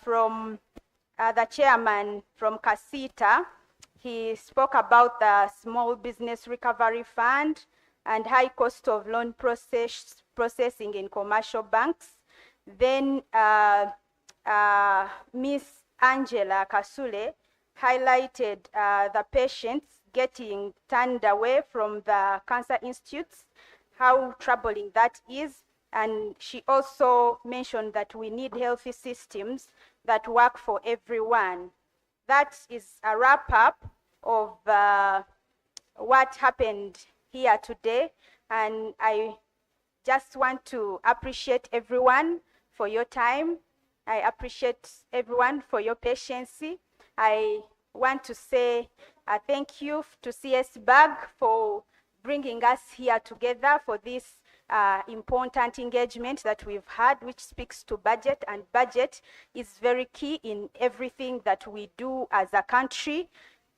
from the chairman from CASITA. He spoke about the Small Business Recovery Fund and high cost of loan processing in commercial banks. Then Ms. Angela Kasule highlighted the patients getting turned away from the cancer institutes, how troubling that is. And she also mentioned that we need healthy systems that work for everyone. That is a wrap-up of what happened here today. And I just want to appreciate everyone for your time. I appreciate everyone for your patience. I want to say thank you to CS BAG for bringing us here together for this important engagement that we've had, which speaks to budget, and budget is very key in everything that we do as a country.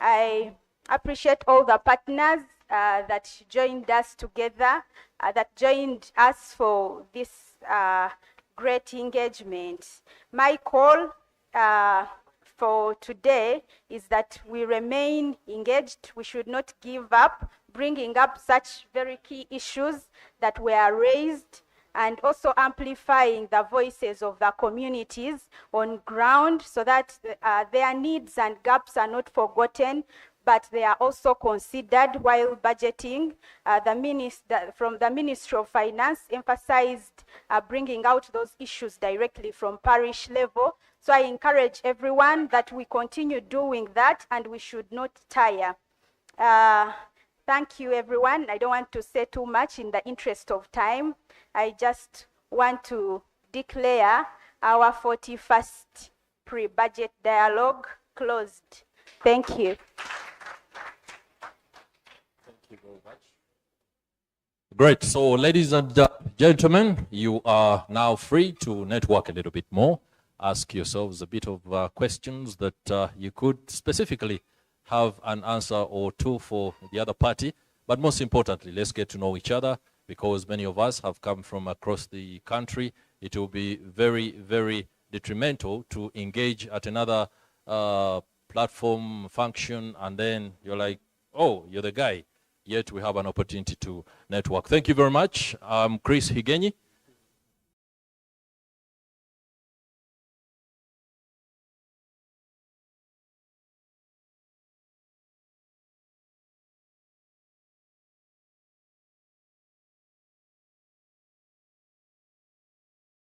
I appreciate all the partners that joined us together, that joined us for this great engagement. My call for today is that we remain engaged. We should not give up, bringing up such very key issues that were raised, and also amplifying the voices of the communities on ground so that their needs and gaps are not forgotten, but they are also considered while budgeting. From the Ministry of Finance emphasized bringing out those issues directly from parish level. So I encourage everyone that we continue doing that, and we should not tire. Thank you, everyone. I don't want to say too much in the interest of time. I just want to declare our 41st pre-budget dialogue closed. Thank you. Thank you very much. Great. So, ladies and gentlemen, you are now free to network a little bit more. Ask yourselves a bit of questions that you could specifically have an answer or two for the other party. But most importantly, let's get to know each other, because many of us have come from across the country. It will be very, very detrimental to engage at another platform function, and then you're like, oh, you're the guy. Yet we have an opportunity to network. Thank you very much. I'm Chris Higenyi.